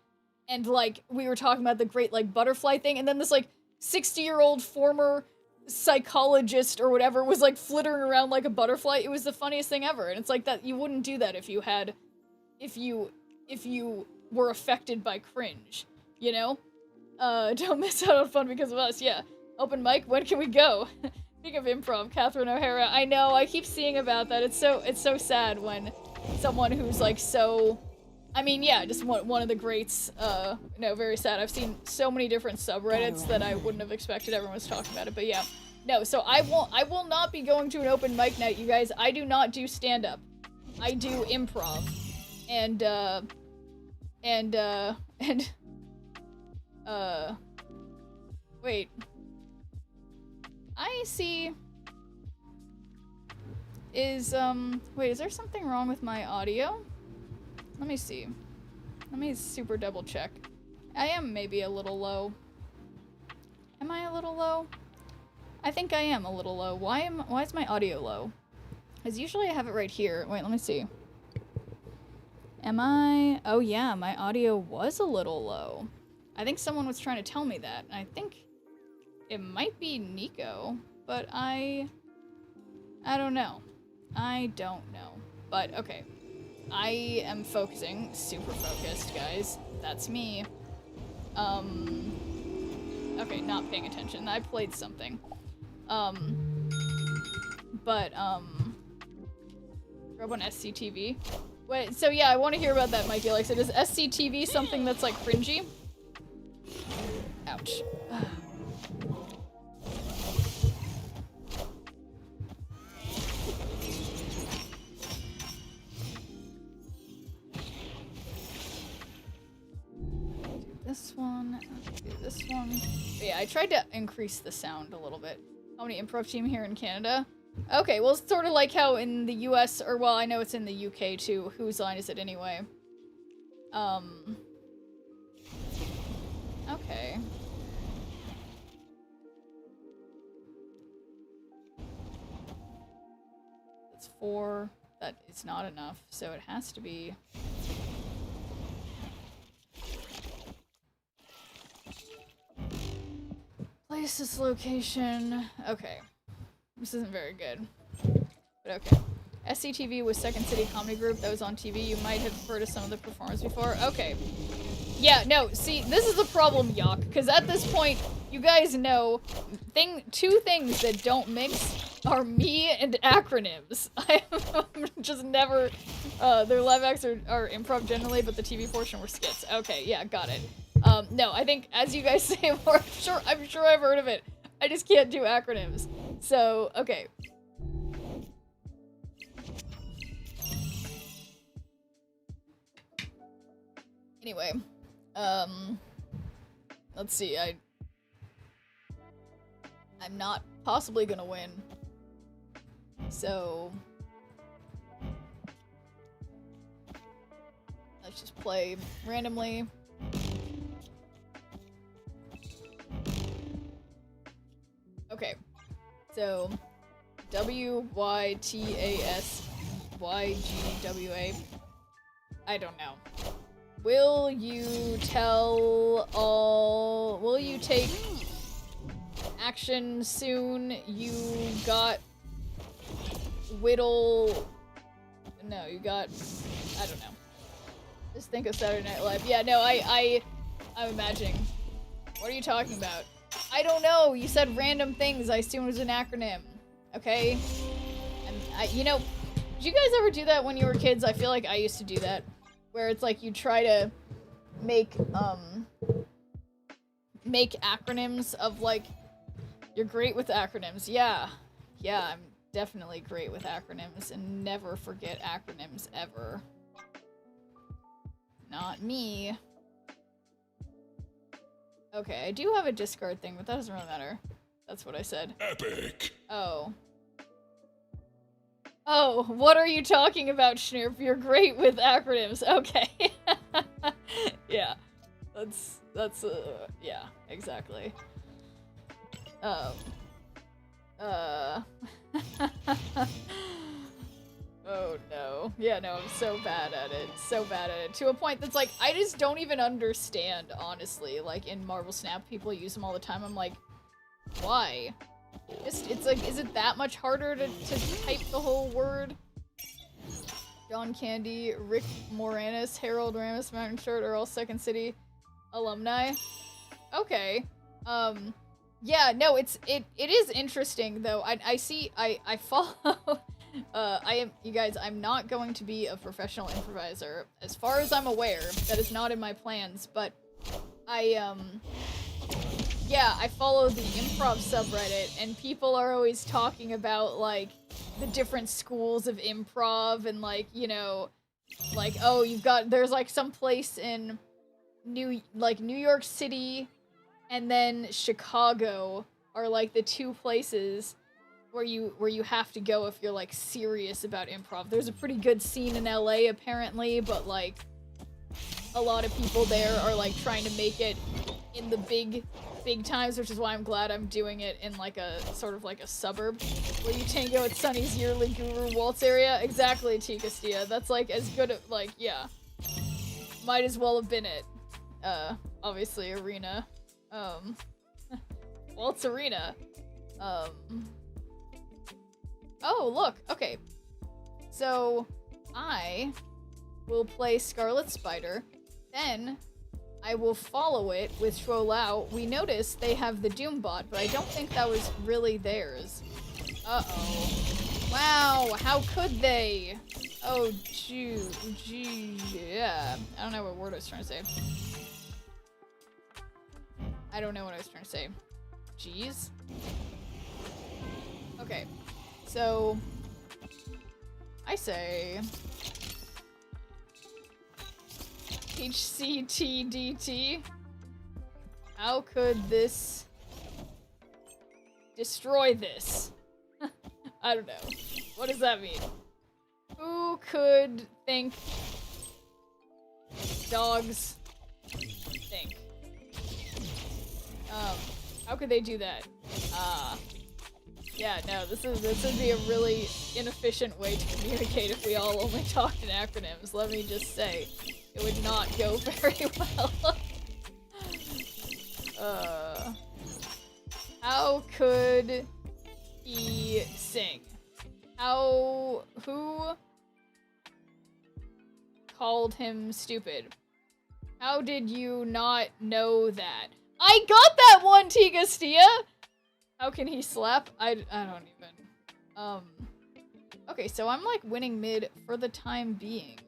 like, we were talking about the great, like, butterfly thing, and then this, like, 60-year-old former psychologist or whatever was, like, flittering around like a butterfly. It was the funniest thing ever, and it's like that, you wouldn't do that if you were affected by cringe, you know? Don't miss out on fun because of us, yeah. Open mic, when can we go? Speaking of improv, Catherine O'Hara, I know, I keep seeing about that. It's so sad when someone who's, like, so, I mean, yeah, just one of the greats, no, very sad. I've seen so many different subreddits that I wouldn't have expected everyone was talking about it, but yeah. No, so I will not be going to an open mic night, you guys. I do not do stand-up. I do improv. Wait. I see. Wait, is there something wrong with my audio? Let me see. Let me super double check. I am maybe a little low. Am I a little low? I think I am a little low. Why is my audio low? Because usually I have it right here. Wait, let me see. Am I? Oh yeah, my audio was a little low. I think someone was trying to tell me that. I think it might be Nico, but I don't know. I don't know. But okay. I am focusing. Super focused, guys. That's me. Okay, not paying attention. I played something. Grab on SCTV. Wait, so yeah, I want to hear about that, Mikey. Like, so is SCTV something that's, like, cringy? Ouch. This one, do this one. But yeah, I tried to increase the sound a little bit. How many improv team here in Canada? Okay, well, it's sort of like how in the US, or well, I know it's in the UK too. Whose line is it anyway? Okay. That's 4. That is not enough, so it has to be... Places, location... Okay. This isn't very good. But okay. SCTV was Second City Comedy Group that was on TV. You might have heard of some of the performers before. Okay. Yeah, no, see, this is the problem, Yak, because at this point, you guys know, two things that don't mix are me and acronyms. I'm just never, their live acts are improv generally, but the TV portion were skits. Okay, yeah, got it. No, I think, as you guys say more, I'm sure I've heard of it. I just can't do acronyms. So, okay. Anyway, let's see, I'm not possibly gonna win. So, let's just play randomly. Okay, so WYTASYGWA. I don't know. Will you take action soon? You got whittle. No, you got, I don't know. Just think of Saturday Night Live. Yeah, no, I'm imagining. What are you talking about? I don't know. You said random things. I assume it was an acronym. Okay? And you know, did you guys ever do that when you were kids? I feel like I used to do that. Where it's like you try to make acronyms of like, you're great with acronyms. Yeah, I'm definitely great with acronyms and never forget acronyms ever. Not me. Okay, I do have a discard thing, but that doesn't really matter. That's what I said.
Epic.
Oh. Oh, what are you talking about, Schnurp? You're great with acronyms. Okay. Yeah. Yeah, exactly. Oh no. Yeah, no, I'm so bad at it. So bad at it. To a point that's like, I just don't even understand, honestly. Like, in Marvel Snap, people use them all the time. I'm like, why? It's like, is it that much harder to type the whole word? John Candy, Rick Moranis, Harold Ramis, Mountain Short are all Second City alumni. Okay. Yeah, no, it is interesting though. I follow. You guys, I'm not going to be a professional improviser. As far as I'm aware, that is not in my plans, but yeah, I follow the improv subreddit, and people are always talking about, like, the different schools of improv, and, like, you know, like, oh, there's, like, some place in New York City, and then Chicago are, like, the two places where you have to go if you're, like, serious about improv. There's a pretty good scene in LA, apparently, but, like, a lot of people there are, like, trying to make it in the big times, which is why I'm glad I'm doing it in like a sort of like a suburb. Will you tango at Sunny's yearly Guru Waltz area? Exactly, T. Castilla. That's like as good at, like, yeah. Might as well have been it. Obviously Arena. Waltz Arena. Oh, look. Okay. So I will play Scarlet Spider. Then I will follow it with Shuo. We noticed they have the Doombot, but I don't think that was really theirs. Uh-oh. Wow, how could they? Oh, gee, yeah. I don't know what word I was trying to say. I don't know what I was trying to say. Jeez. Okay, so I say HCTDT. How could this destroy this? I don't know. What does that mean? Who could think dogs think? How could they do that? Yeah, no, this would be a really inefficient way to communicate if we all only talked in acronyms. Let me just say, it would not go very well. How could he sing? Who called him stupid? How did you not know that? I got that one, Tigastia! How can he slap? I don't even. Okay, so I'm like winning mid for the time being.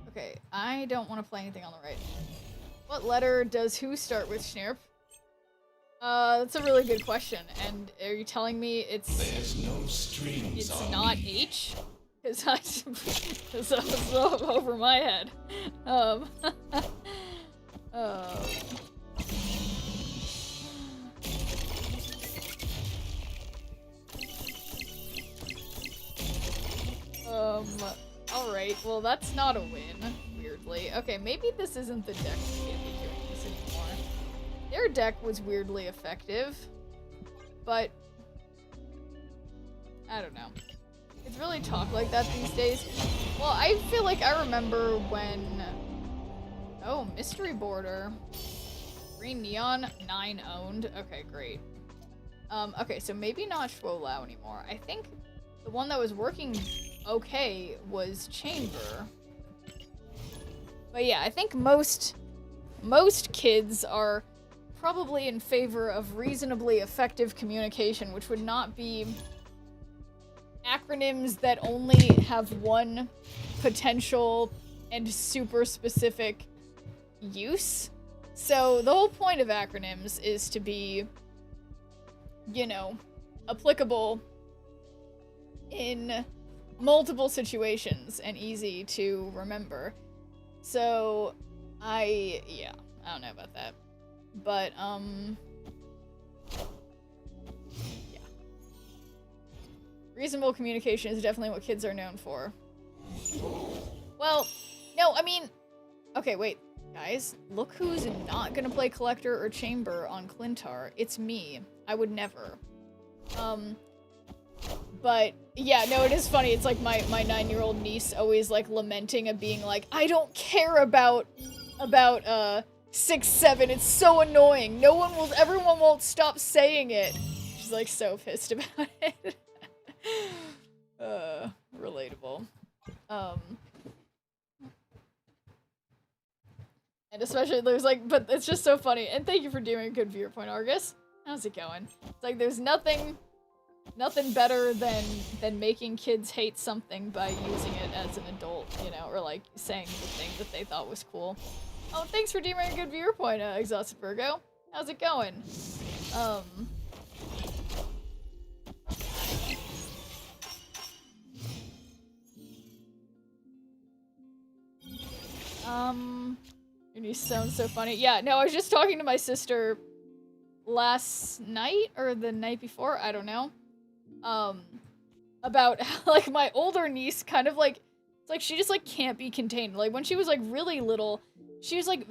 Okay, I don't want to play anything on the right. What letter does who start with, Schneerp? That's a really good question. And are you telling me
There's no strings
it's
on
not
me.
H? Because that was over my head. Alright, well that's not a win, weirdly. Okay, maybe this isn't the deck that can't be doing this anymore. Their deck was weirdly effective, but I don't know. It's really talk like that these days. Well, I feel like I remember when... Oh, Mystery Border. Green Neon, 9 owned. Okay, great. Okay, so maybe not chillll anymore. I think the one that was working okay was Chamber. But yeah, I think most kids are probably in favor of reasonably effective communication, which would not be acronyms that only have one potential and super specific use. So the whole point of acronyms is to be, you know, applicable in multiple situations and easy to remember. So I don't know about that. But, yeah. Reasonable communication is definitely what kids are known for. Well, no, I mean... Okay, wait. Guys, look who's not gonna play Collector or Chamber on Clintar. It's me. I would never. But, yeah, no, it is funny. It's like my 9-year-old niece always, like, lamenting and being like, I don't care about 6-7, it's so annoying. Everyone won't stop saying it. She's like so pissed about it. Relatable. And especially there's like, but it's just so funny. And thank you for doing a good viewer point, Argus. How's it going? It's like there's nothing better than making kids hate something by using it as an adult, you know, or like saying the thing that they thought was cool. Oh, thanks for doing a good viewer point, Exhausted Virgo. How's it going? Your niece sounds so funny. Yeah, no, I was just talking to my sister last night or the night before, I don't know. About how, like, my older niece kind of like, it's like she just like can't be contained. Like when she was like really little, she was like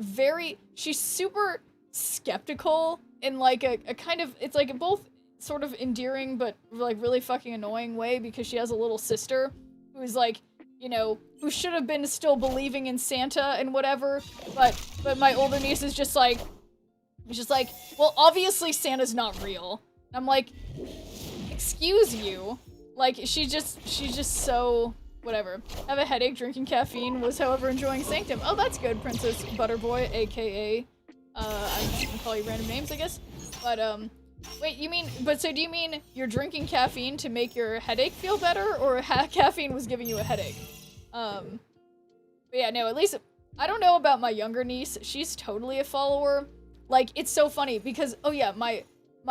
she's super skeptical in like a kind of, it's like both sort of endearing but like really fucking annoying way because she has a little sister who's like, you know, who should have been still believing in Santa and whatever, but my older niece is just like, well, obviously Santa's not real. I'm like, excuse you. Like, she's just so, whatever. Have a headache, drinking caffeine, was however enjoying Sanctum. Oh, that's good, Princess Butterboy, aka, I'm just gonna call you random names, I guess. But, Wait, you mean, but so do you mean you're drinking caffeine to make your headache feel better, or caffeine was giving you a headache? But yeah, no, at least, I don't know about my younger niece. She's totally a follower. Like, it's so funny because, oh yeah, my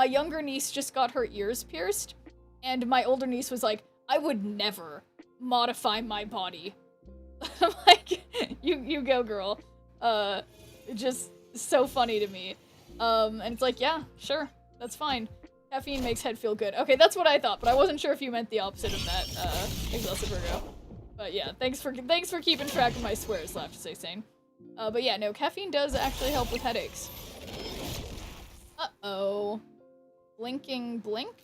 younger niece just got her ears pierced, and my older niece was like, I would never modify my body. I'm like, you go, girl. Just so funny to me. And it's like, yeah, sure, that's fine. Caffeine makes head feel good. Okay, that's what I thought, but I wasn't sure if you meant the opposite of that, Exhausted Virgo. But yeah, thanks for keeping track of my swears, I'll have to say, Sane. But yeah, no, caffeine does actually help with headaches. Uh-oh. Blinking blink?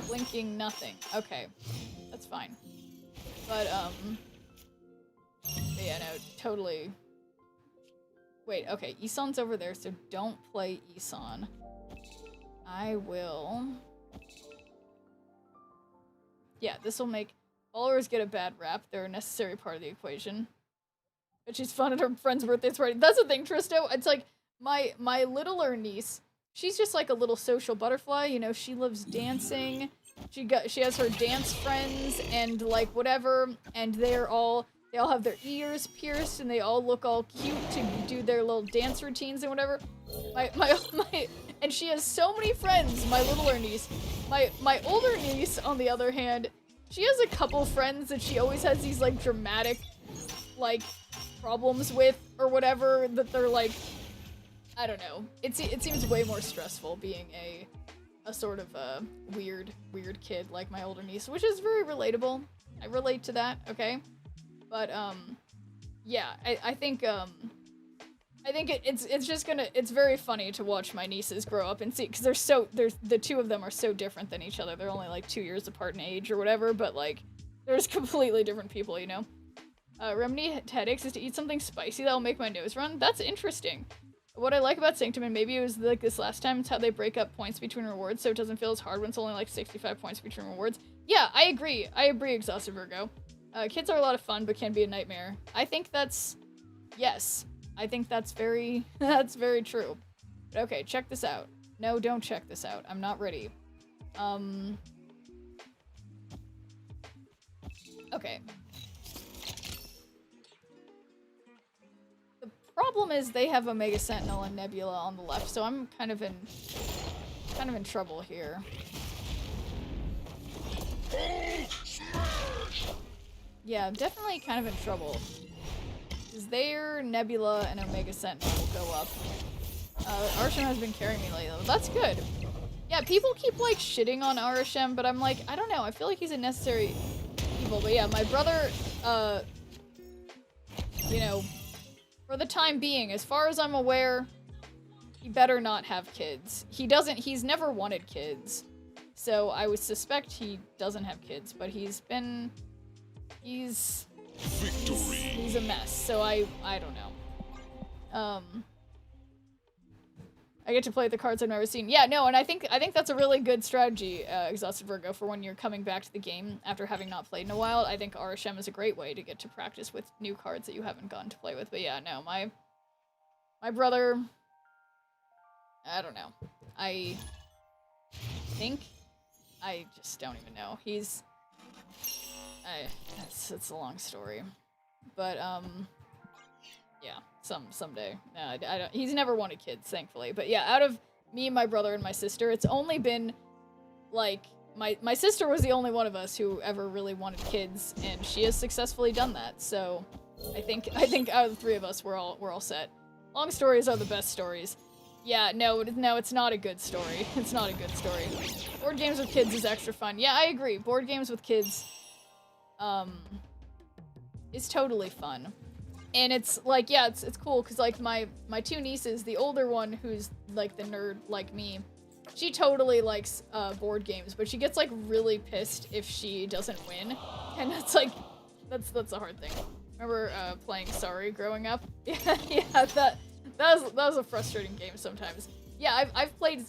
Blinking nothing. Okay. That's fine. But yeah, no, totally. Wait, okay, Isan's over there, so don't play Isan. I will... Yeah, this will make followers get a bad rap. They're a necessary part of the equation. But she's fun at her friend's birthday party. That's the thing, Tristo. It's like, my littler niece, she's just like a little social butterfly, you know, she loves dancing. She has her dance friends and like whatever, and they all have their ears pierced and they all look all cute to do their little dance routines and whatever. And she has so many friends, my littler niece. My older niece, on the other hand, she has a couple friends that she always has these like dramatic like problems with or whatever, that they're like, I don't know. It seems way more stressful being a sort of a weird kid like my older niece, which is very relatable. I relate to that, okay? But yeah, I think it's very funny to watch my nieces grow up and see, because the two of them are so different than each other. They're only like 2 years apart in age or whatever, but like there's completely different people, you know. Remedy to headaches is to eat something spicy that'll make my nose run. That's interesting. What I like about Sanctum, and maybe it was like this last time, it's how they break up points between rewards so it doesn't feel as hard when it's only like 65 points between rewards. Yeah, I agree, Exhausted Virgo. Kids are a lot of fun, but can be a nightmare. I think that's... Yes. I think that's very... that's very true. But okay, check this out. No, don't check this out. I'm not ready. Okay. The problem is they have Omega Sentinel and Nebula on the left, so I'm kind of in trouble here. Yeah, I'm definitely kind of in trouble. Because their Nebula and Omega Sentinel will go up. Arshem has been carrying me lately. That's good. Yeah, people keep like shitting on Arshem, but I'm like, I don't know. I feel like he's a necessary evil. But yeah, my brother, you know, for the time being, as far as I'm aware, he better not have kids. He's never wanted kids. So I would suspect he doesn't have kids, but he's a mess, so I don't know. I get to play the cards I've never seen. Yeah, no, and I think that's a really good strategy, Exhausted Virgo, for when you're coming back to the game after having not played in a while. I think Arishem is a great way to get to practice with new cards that you haven't gotten to play with. But yeah, no, my brother, I don't know. I just don't even know. It's a long story, but yeah, someday. No, I don't. He's never wanted kids, thankfully. But yeah, out of me, my brother, and my sister, it's only been like my sister was the only one of us who ever really wanted kids, and she has successfully done that. So I think out of the three of us, we're all set. Long stories are the best stories. Yeah, no, it's not a good story. It's not a good story. Board games with kids is extra fun. Yeah, I agree. Board games with kids, is totally fun. And it's like, yeah, it's cool, because like my two nieces, the older one who's like the nerd like me, she totally likes board games, but she gets like really pissed if she doesn't win. And that's like, that's a hard thing. Remember playing Sorry growing up? Yeah, that was a frustrating game sometimes. Yeah, I've played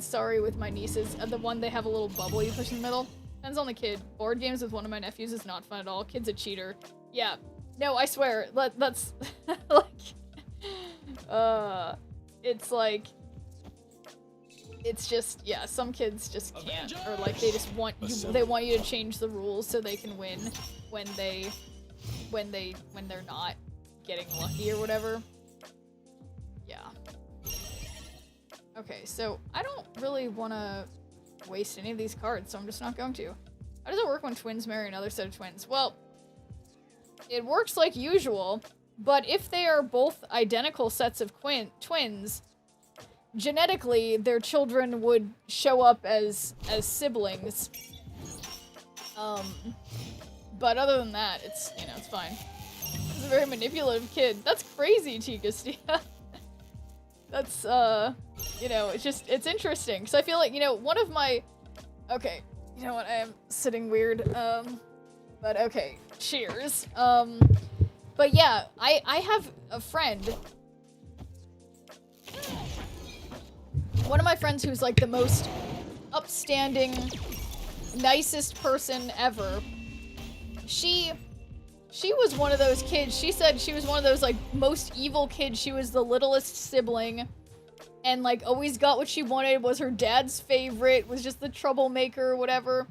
Sorry with my nieces, and the one they have a little bubble you push in the middle. Depends on the kid. Board games with one of my nephews is not fun at all. Kid's a cheater. Yeah. No, I swear. That's like, it's like, it's just, yeah, some kids just can't, or like they just want you, they want you to change the rules so they can win when they're not getting lucky or whatever. Yeah. Okay, so I don't really want to waste any of these cards, so I'm just not going to. How does it work when twins marry another set of twins? Well, it works like usual, but if they are both identical sets of twins, genetically, their children would show up as siblings. But other than that, it's, you know, it's fine. He's a very manipulative kid. That's crazy, Tigustia. That's, you know, it's interesting. Because I feel like, you know, one of my... Okay, you know what, I am sitting weird. But okay, cheers. But yeah, I have a friend... One of my friends who's like the most upstanding, nicest person ever. She was one of those kids. She said she was one of those like most evil kids. She was the littlest sibling and like always got what she wanted, was her dad's favorite, was just the troublemaker or whatever.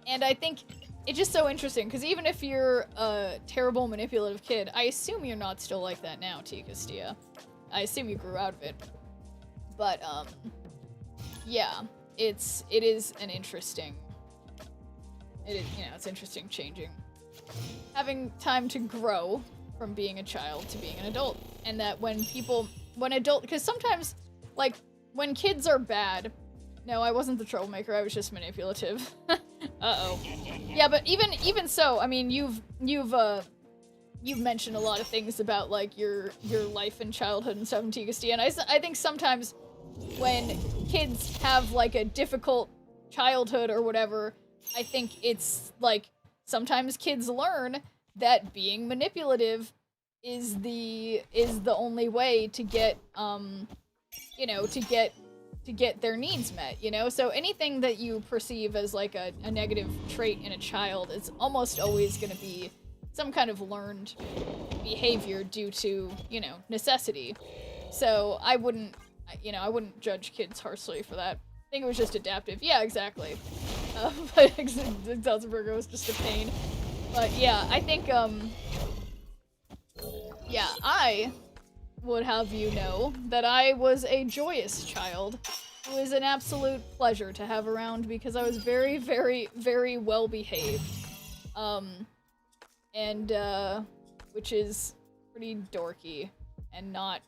And I think it's just so interesting because even if you're a terrible manipulative kid, I assume you're not still like that now, Tigustia. I assume you grew out of it. But, yeah, it is an interesting, you know, it's interesting changing. Having time to grow from being a child to being an adult. And that because sometimes, like, when kids are bad, no, I wasn't the troublemaker, I was just manipulative. Uh-oh. Yeah, but even so, I mean, you've mentioned a lot of things about, like, your life and childhood and stuff in Tigustia, and I think sometimes when kids have, like, a difficult childhood or whatever, I think it's, like, sometimes kids learn that being manipulative is the only way to get, you know, to get their needs met, you know? So anything that you perceive as, like, a negative trait in a child is almost always gonna be some kind of learned behavior due to, you know, necessity. So I wouldn't judge kids harshly for that. I think it was just adaptive. Yeah, exactly. But Salzburger was just a pain. But yeah, I think, yeah, I would have you know that I was a joyous child who is an absolute pleasure to have around because I was very, very, very well behaved. Which is pretty dorky and not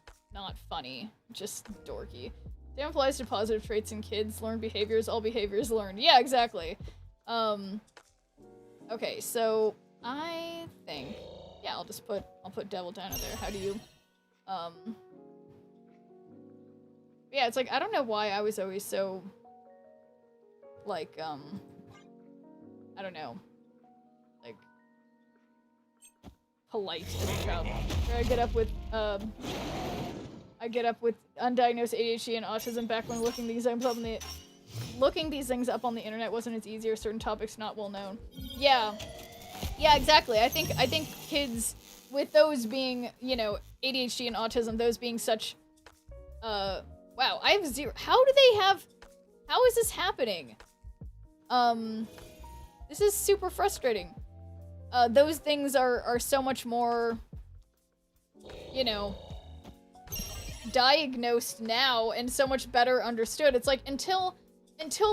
funny, just dorky. Same applies to positive traits in kids. Learned behaviors, all behaviors learned. Yeah, exactly. Okay, so I think, yeah, I'll put devil down in there. How do you, yeah, it's like, I don't know why I was always so, like, I don't know, like, polite as a child. I get up with undiagnosed ADHD and autism back when looking these things up on the internet wasn't as easy or certain topics not well known. Yeah, exactly. I think kids with those being, you know, ADHD and autism, those being such, wow, I have zero. How is this happening? This is super frustrating. Those things are so much more, you know, diagnosed now and so much better understood. It's like until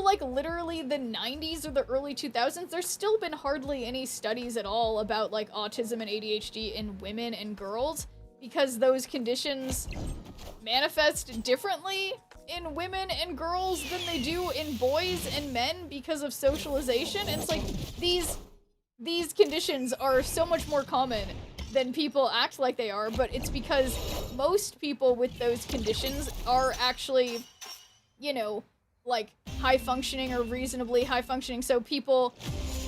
like literally the 90s or the early 2000s, there's still been hardly any studies at all about like autism and ADHD in women and girls because those conditions manifest differently in women and girls than they do in boys and men because of socialization. And it's like these conditions are so much more common than people act like they are, but it's because most people with those conditions are actually, you know, like high functioning or reasonably high functioning. So people,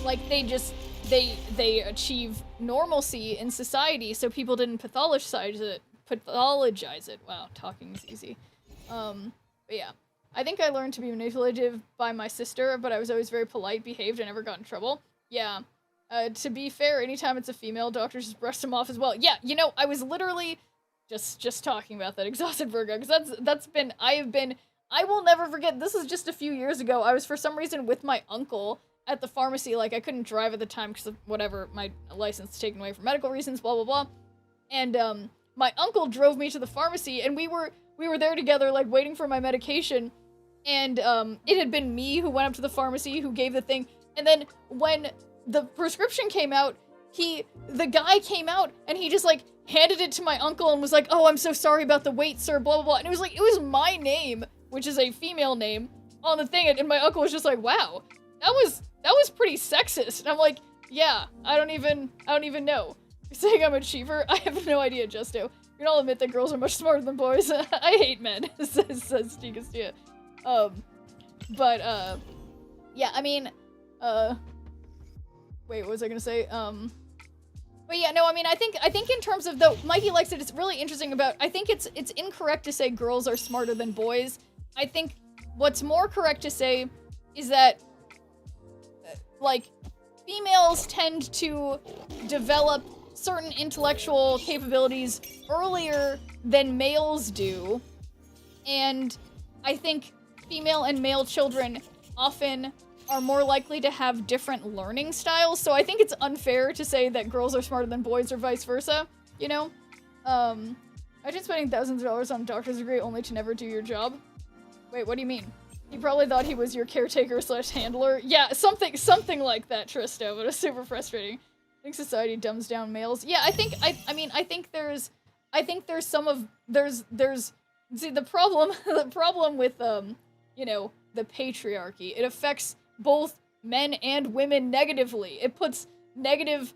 like, they achieve normalcy in society, so people didn't pathologize it. Wow, talking is easy. But yeah, I think I learned to be manipulative by my sister, but I was always very polite, behaved, and never got in trouble. Yeah. To be fair, anytime it's a female, doctors just brush them off as well. Yeah, you know, I was literally just talking about that exhausted Virgo, because I I will never forget, this was just a few years ago. I was for some reason with my uncle at the pharmacy. Like, I couldn't drive at the time because of whatever, my license taken away for medical reasons, blah, blah, blah. And, my uncle drove me to the pharmacy, and we were there together, like, waiting for my medication. And, it had been me who went up to the pharmacy, who gave the thing. And then when the prescription came out, the guy came out, and he just, like, handed it to my uncle and was like, "Oh, I'm so sorry about the wait, sir, blah, blah, blah." And it was like, it was my name, which is a female name, on the thing, and my uncle was just like, "Wow, that was pretty sexist." And I'm like, "Yeah, I don't even know. You're saying I'm a cheaper? I have no idea, Justo. You can all admit that girls are much smarter than boys. I hate men," says Stia. Yeah, I mean, wait, what was I gonna say? But yeah, no, I mean, I think in terms of, though, Mikey likes it, it's really interesting about, I think it's incorrect to say girls are smarter than boys. I think what's more correct to say is that, like, females tend to develop certain intellectual capabilities earlier than males do, and I think female and male children often are more likely to have different learning styles, so I think it's unfair to say that girls are smarter than boys or vice versa, you know? Imagine spending thousands of dollars on a doctor's degree only to never do your job. Wait, what do you mean? He probably thought he was your caretaker / handler. Yeah, something like that, Tristo, but it's super frustrating. I think society dumbs down males. Yeah, I think there's see, the problem with, you know, the patriarchy, it affects both men and women negatively. It puts negative,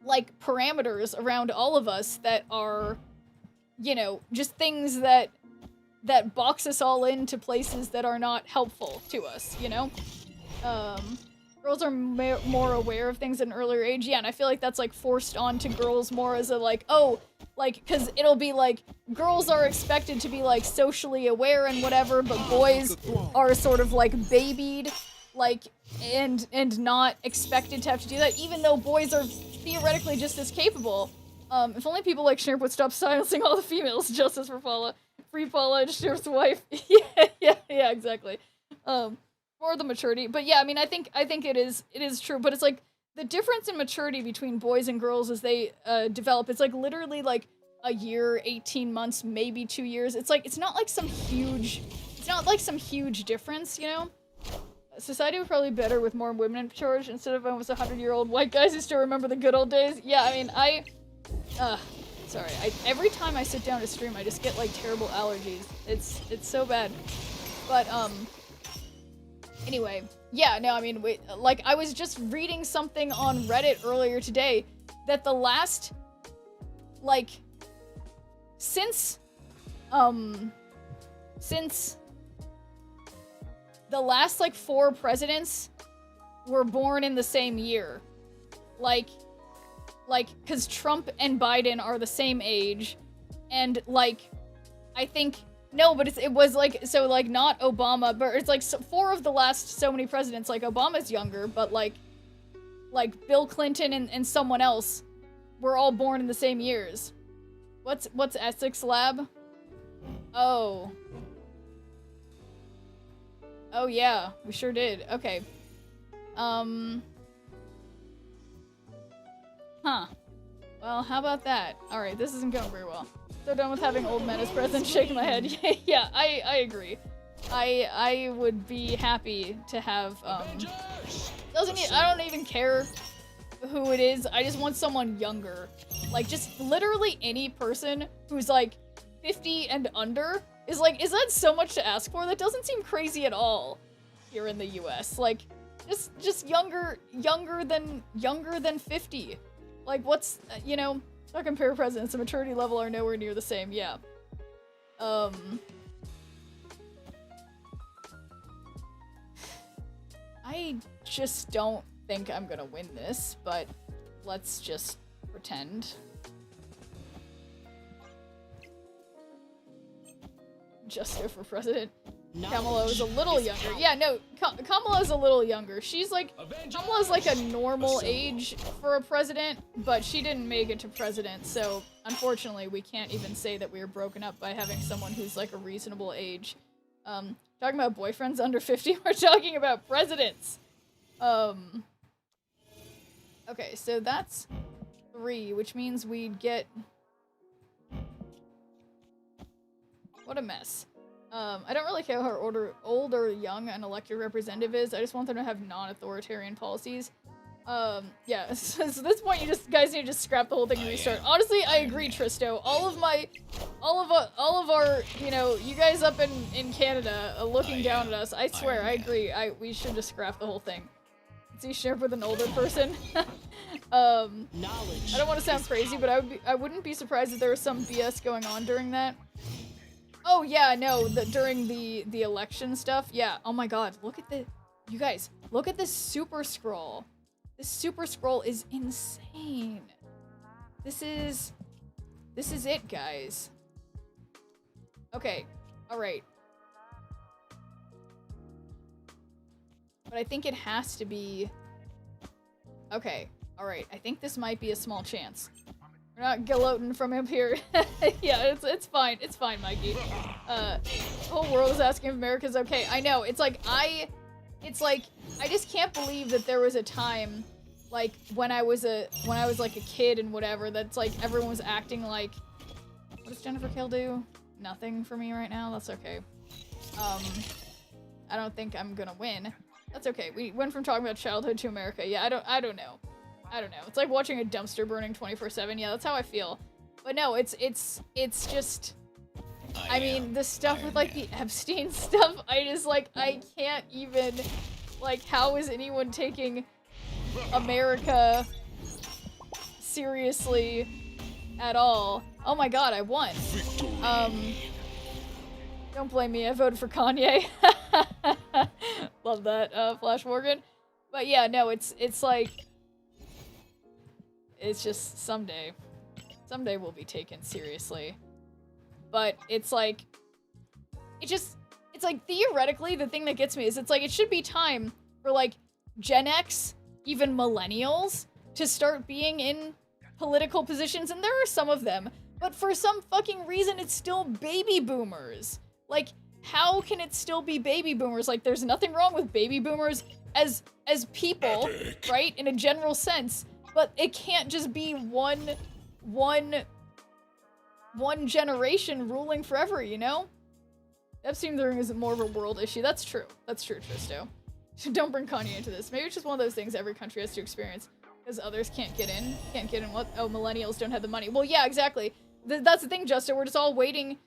like, parameters around all of us that are, you know, just things that box us all into places that are not helpful to us, you know? Girls are more aware of things at an earlier age, yeah, and I feel like that's, like, forced onto girls more as a, like, oh, like, because it'll be, like, girls are expected to be, like, socially aware and whatever, but boys are sort of, like, babied, like, and not expected to have to do that, even though boys are theoretically just as capable. If only people like Schnurp would stop silencing all the females. Justice for Paula. Free Paula and Schnurp's wife. yeah, exactly. More the maturity. But yeah, I mean, I think it is true, but it's like, the difference in maturity between boys and girls as they develop, it's like literally like a year, 18 months, maybe 2 years. It's like, it's not like some huge difference, you know? Society would probably be better with more women in charge instead of almost 100-year-old white guys who still remember the good old days. Yeah, I mean, sorry, every time I sit down to stream, I just get, like, terrible allergies. It's so bad. But, anyway, yeah, no, I mean, wait, like, I was just reading something on Reddit earlier today that the last, like, since the last, like, 4 presidents were born in the same year. Like, because Trump and Biden are the same age, and, like, I think, no, but it was, like, so, like, not Obama, but it's, like, 4 of the last so many presidents, like, Obama's younger, but, like Bill Clinton and someone else were all born in the same years. What's Essex Lab? Oh, yeah, we sure did. Okay. Huh. Well, how about that? Alright, this isn't going very well. So done with having old men as president, shaking my head. Yeah, I agree. I would be happy to have, I don't even care who it is. I just want someone younger. Like, just literally any person who's, like, 50 and under is that so much to ask for? That doesn't seem crazy at all here in the US. Like, just younger than 50. Like, what's, you know, not compare presidents, the maturity level are nowhere near the same, yeah. I just don't think I'm gonna win this, but let's just pretend. Justo for president. Kamala is a little younger. Yeah, no, Kamala is a little younger. She's like, Kamala's like a normal age for a president, but she didn't make it to president, so unfortunately we can't even say that we were broken up by having someone who's like a reasonable age Talking about boyfriends under 50, we're talking about presidents. Okay, so that's 3, which means we'd get... What a mess. I don't really care how old or young an elected representative is. I just want them to have non-authoritarian policies. Yeah, so at this point, guys need to just scrap the whole thing and restart. Honestly, I agree, Tristo. All of our, you know, you guys up in Canada looking down at us, I swear, I agree. We should just scrap the whole thing. See, share with an older person. I don't want to sound crazy, but I wouldn't be surprised if there was some BS going on during that. Oh yeah, no, during the election stuff. Yeah. Oh my God, you guys, look at this super scroll. This super scroll is insane. This is it, guys. Okay. All right. But I think it has to be... Okay, alright. I think this might be a small chance. We're not gloating from up here. Yeah, it's fine. It's fine, Mikey. The whole world is asking if America's okay. I know, it's like, I just can't believe that there was a time, like, when I was like a kid and whatever, that's like, everyone was acting like... What does Jennifer Kale do? Nothing for me right now, that's okay. I don't think I'm gonna win. That's okay. We went from talking about childhood to America. Yeah, I don't know. It's like watching a dumpster burning 24/7. Yeah, that's how I feel. But no, it's just... I mean, the stuff with, like, the Epstein stuff, I just, like, I can't even... Like, how is anyone taking America seriously at all? Oh my God, I won. Don't blame me, I voted for Kanye. Love that, Flash Morgan. But yeah, no, it's like... It's just someday we'll be taken seriously. But it's like... It's like, theoretically, the thing that gets me is it's like, it should be time for, like, Gen X, even millennials, to start being in political positions, and there are some of them, but for some fucking reason, it's still baby boomers. Like, how can it still be baby boomers? Like, there's nothing wrong with baby boomers as people, right? In a general sense, but it can't just be one generation ruling forever, you know? Epstein ring is more of a world issue. That's true. That's true, Tristo. Don't bring Kanye into this. Maybe it's just one of those things every country has to experience because others can't get in. Can't get in what? Oh, millennials don't have the money. Well, yeah, exactly. That's the thing, Justin. We're just all waiting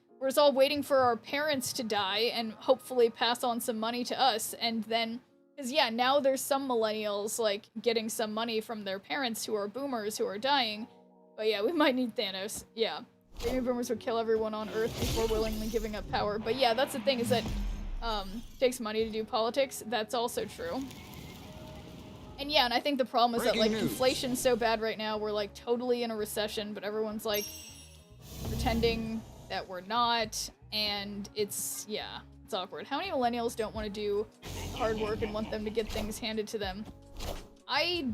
for our parents to die and hopefully pass on some money to us. And then, because yeah, now there's some millennials like getting some money from their parents who are boomers who are dying. But yeah, we might need Thanos. Yeah. Baby boomers would kill everyone on Earth before willingly giving up power. But yeah, that's the thing is that it takes money to do politics. That's also true. And yeah, and I think the problem is that like inflation's so bad right now. We're like totally in a recession, but everyone's like pretending that we're not. And it's awkward. How many millennials don't want to do hard work and want them to get things handed to them? I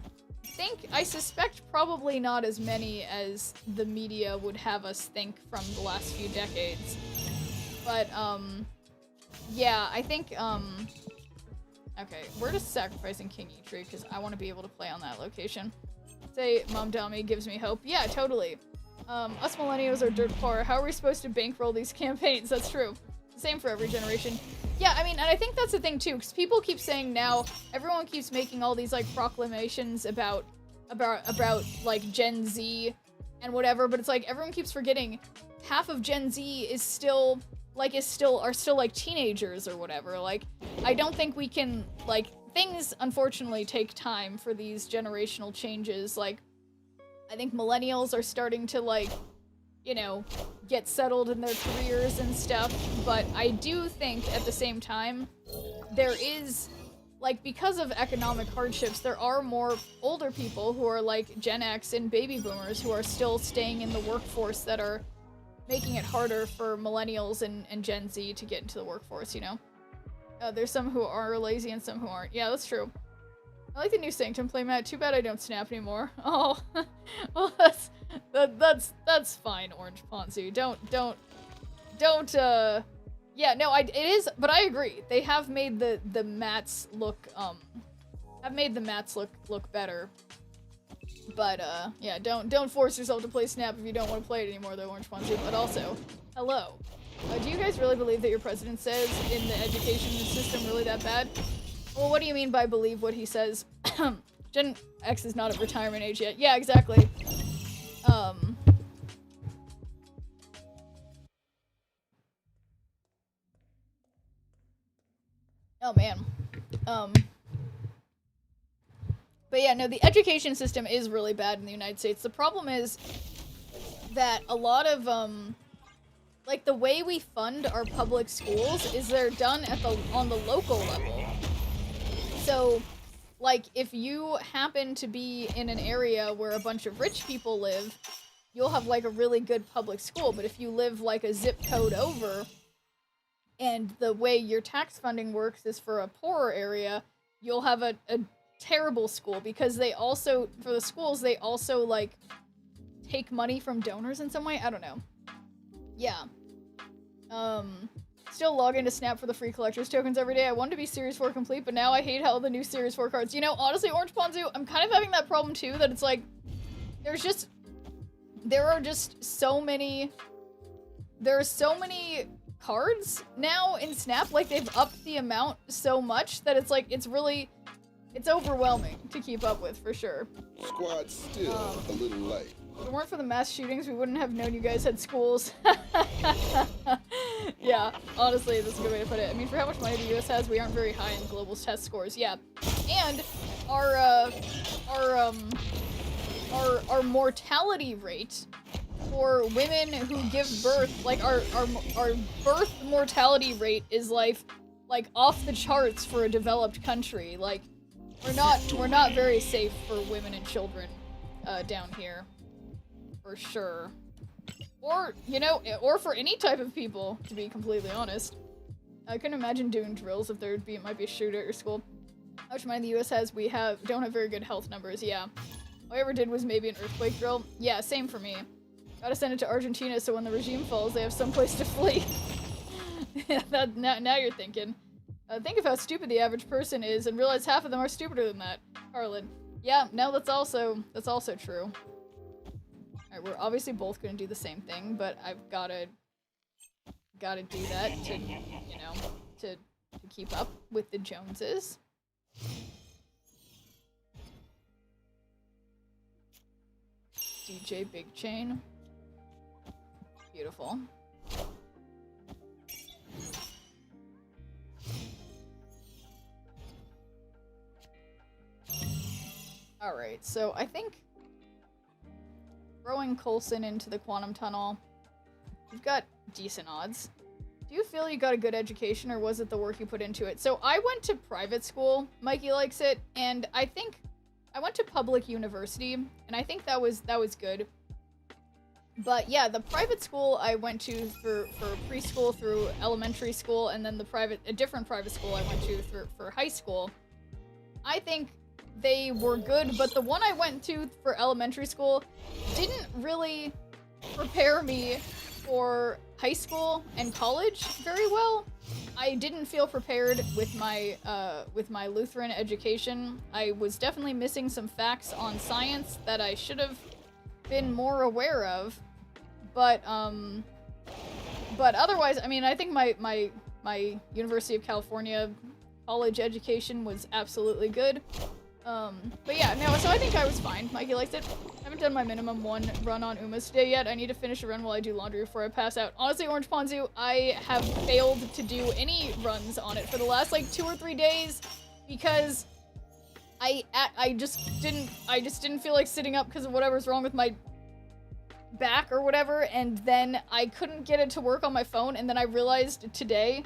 suspect probably not as many as the media would have us think from the last few decades. But, yeah, I think, okay, we're just sacrificing King Eitri because I want to be able to play on that location. Say, Mom Dummy gives me hope. Yeah, totally. Us millennials are dirt poor. How are we supposed to bankroll these campaigns? That's true. Same for every generation. Yeah, I mean, and I think that's the thing too, because people keep saying now, everyone keeps making all these like proclamations about like Gen Z and whatever, but it's like everyone keeps forgetting half of Gen Z is still like teenagers or whatever. Like, I don't think we can, like, things unfortunately take time for these generational changes. Like, I think millennials are starting to like, you know, get settled in their careers and stuff, but I do think at the same time, there is, like, because of economic hardships, there are more older people who are like Gen X and baby boomers who are still staying in the workforce that are making it harder for millennials and Gen Z to get into the workforce, you know? There's some who are lazy and some who aren't. Yeah, that's true. I like the new Sanctum playmat. Too bad I don't snap anymore. Oh, well, that's fine, Orange Ponzu. Don't Yeah, no, it is, but I agree. They have made the mats look look better. But yeah, don't force yourself to play Snap if you don't want to play it anymore, though, Orange Ponzu. But also, hello. Do you guys really believe that your president says in the education system really that bad? Well, what do you mean by believe what he says? Gen X is not at retirement age yet. Yeah, exactly. Oh man. But yeah, no, the education system is really bad in the United States. The problem is that a lot of, like, the way we fund our public schools is they're done on the local level. So, like, if you happen to be in an area where a bunch of rich people live, you'll have, like, a really good public school. But if you live, like, a zip code over, and the way your tax funding works is for a poorer area, you'll have a terrible school, because they also, for the schools, they also, like, take money from donors in some way? I don't know. Yeah. Still log into Snap for the free collector's tokens every day. I wanted to be Series 4 complete, but now I hate how the new Series 4 cards... You know, honestly, Orange Ponzu, I'm kind of having that problem too, that it's like, there are just so many... There are so many cards now in Snap, like, they've upped the amount so much that it's like, it's overwhelming to keep up with, for sure.
Squad's still a little light.
If it weren't for the mass shootings, we wouldn't have known you guys had schools. Yeah, honestly, that's a good way to put it. I mean, for how much money the US has, we aren't very high in global test scores. Yeah. And our mortality rate for women who give birth, like, our birth mortality rate is like off the charts for a developed country. Like, we're not very safe for women and children down here, for sure. Or, you know, or for any type of people, to be completely honest. I couldn't imagine doing drills if there might be a shooter at your school. How much money the US has, don't have very good health numbers, yeah. All I ever did was maybe an earthquake drill. Yeah, same for me. Gotta send it to Argentina so when the regime falls, they have someplace to flee. Now you're thinking. Think of how stupid the average person is and realize half of them are stupider than that. Harlan. Yeah, no, that's also true. Alright, we're obviously both gonna do the same thing, but I've gotta do that to, you know, to keep up with the Joneses. DJ Big Chain. Beautiful. Alright, so I think throwing Coulson into the quantum tunnel, you've got decent odds. Do you feel you got a good education, or was it the work you put into it? So I went to private school, Mikey likes it, and I think I went to public university, and I think that was good. But yeah, the private school I went to for preschool through elementary school, and then a different private school I went to for high school, I think they were good, but the one I went to for elementary school didn't really prepare me for high school and college very well. I didn't feel prepared with my Lutheran education. I was definitely missing some facts on science that I should have been more aware of, but otherwise, I mean, I think my University of California college education was absolutely good. But yeah, no, so I think I was fine. Mikey likes it. I haven't done my minimum one run on Umas today yet. I need to finish a run while I do laundry before I pass out. Honestly, Orange Ponzu, I have failed to do any runs on it for the last, like, 2 or 3 days because I just didn't feel like sitting up because of whatever's wrong with my back or whatever, and then I couldn't get it to work on my phone, and then I realized today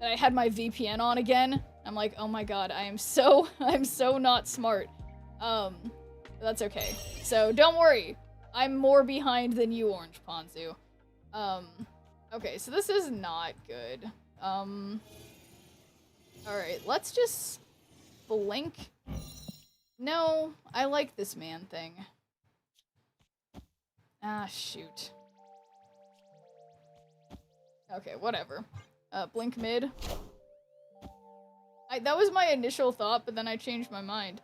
that I had my VPN on again. I'm like, oh my god, I'm so not smart. That's okay. So don't worry, I'm more behind than you, Orange Ponzu. Okay, so this is not good. Alright, let's just blink. No, I like this man thing. Ah, shoot. Okay, whatever. Blink mid. That was my initial thought, but then I changed my mind.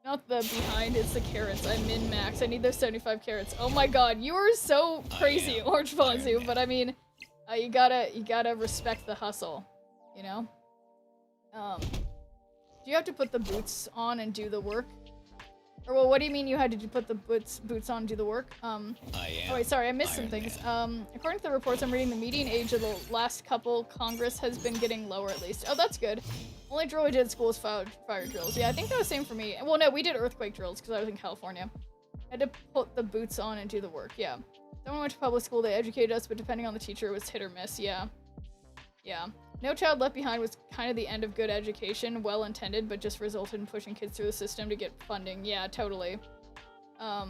Not the behind, it's the carrots. I min-max. I need those 75 carrots. Oh my god, you are so crazy, Orange Fonzu, but I mean, you gotta respect the hustle, you know? Do you have to put the boots on and do the work? Or, well, what do you mean you had to put the boots on and do the work? Oh wait, sorry, I missed some things. According to the reports I'm reading, the median age of the last couple Congress has been getting lower at least. Oh, that's good. Only drill we did at school was fire drills. Yeah, I think that was same for me. Well, no, we did earthquake drills because I was in California. I had to put the boots on and do the work, yeah. Someone went to public school, they educated us, but depending on the teacher, it was hit or miss, yeah. Yeah. No Child Left Behind was kind of the end of good education, well intended, but just resulted in pushing kids through the system to get funding. Yeah, totally. I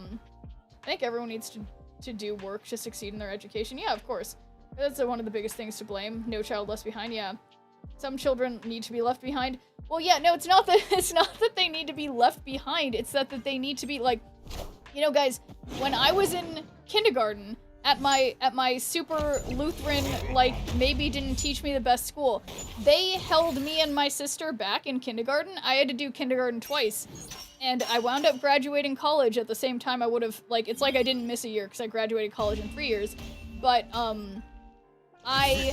think everyone needs to do work to succeed in their education. Yeah, of course. That's one of the biggest things to blame. No Child Left Behind, yeah. Some children need to be left behind. Well, yeah, no, it's not that they need to be left behind. It's that they need to be, like, you know, guys, when I was in kindergarten, at my super Lutheran, like, maybe didn't teach me the best school, they held me and my sister back in kindergarten. I had to do kindergarten twice, and I wound up graduating college at the same time I would have, like, it's like I didn't miss a year because I graduated college in 3 years, but, I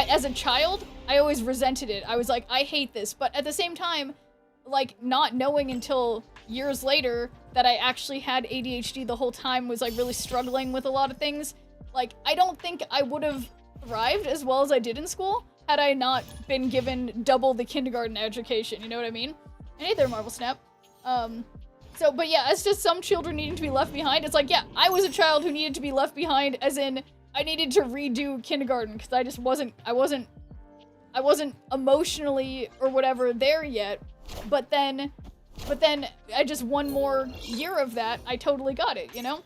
as a child, I always resented it. I was like, I hate this, but at the same time, like, not knowing until years later that I actually had ADHD the whole time, was like really struggling with a lot of things. Like, I don't think I would have thrived as well as I did in school had I not been given double the kindergarten education, you know what I mean? And hey there, Marvel Snap. But yeah, as just some children needing to be left behind, it's like, yeah, I was a child who needed to be left behind, as in, I needed to redo kindergarten because I wasn't emotionally or whatever there yet, but then I just one more year of that, I totally got it, you know?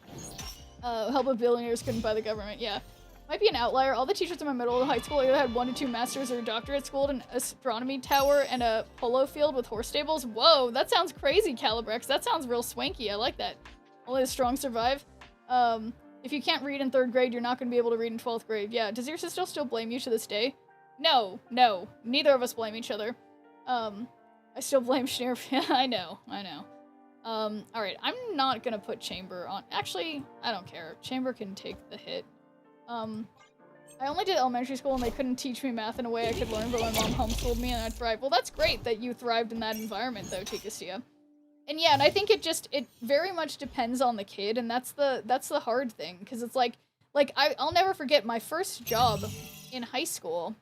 Help of billionaires couldn't buy the government, yeah. Might be an outlier. All the teachers in my middle high school either had 1 to 2 masters or a doctorate, schooled an astronomy tower and a polo field with horse stables. Whoa, that sounds crazy, Calibrex. That sounds real swanky. I like that. Only the strong survive. If you can't read in 3rd grade, you're not going to be able to read in 12th grade. Yeah, does your sister still blame you to this day? No. Neither of us blame each other. I still blame Schneer. I know. Alright, I'm not gonna put Chamber on. Actually, I don't care. Chamber can take the hit. I only did elementary school and they couldn't teach me math in a way I could learn, but my mom homeschooled me and I thrived. Well, that's great that you thrived in that environment, though, Tikastia. And yeah, and I think it very much depends on the kid, and that's the hard thing, because it's like I'll never forget my first job in high school.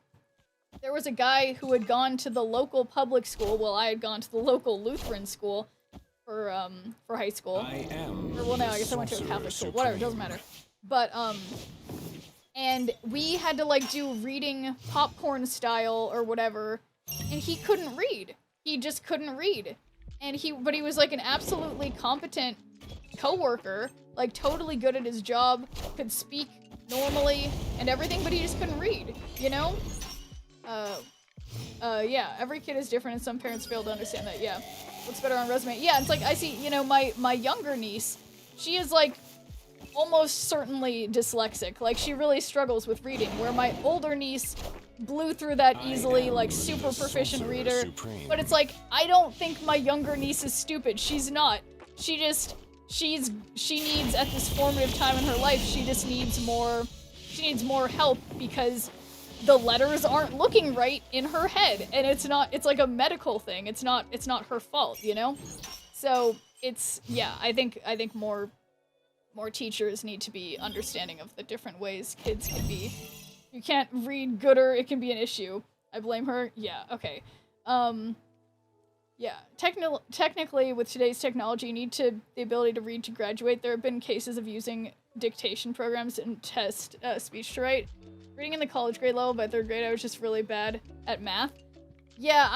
There was a guy who had gone to the local public school while I had gone to the local Lutheran school for high school. Well, no, I guess I went to a Catholic school. Whatever, it doesn't matter. But, and we had to, like, do reading popcorn style or whatever, and he couldn't read. He just couldn't read. But he was, like, an absolutely competent coworker, like, totally good at his job, could speak normally and everything, but he just couldn't read, you know? Yeah, every kid is different and some parents fail to understand that, yeah. Looks better on resume. Yeah, it's like, I see, you know, my younger niece, she is, like, almost certainly dyslexic. Like, she really struggles with reading, where my older niece blew through that easily, like, super proficient reader. But it's like, I don't think my younger niece is stupid. She's not. She needs, at this formative time in her life, she just needs more help because the letters aren't looking right in her head. And it's like a medical thing. It's not her fault, you know? So, yeah, I think more teachers need to be understanding of the different ways kids can be. You can't read gooder, it can be an issue. I blame her? Yeah, okay. Yeah, technically, with today's technology, you need the ability to read to graduate. There have been cases of using dictation programs and test speech to write. Reading in the college grade level, by 3rd grade, I was just really bad at math. Yeah,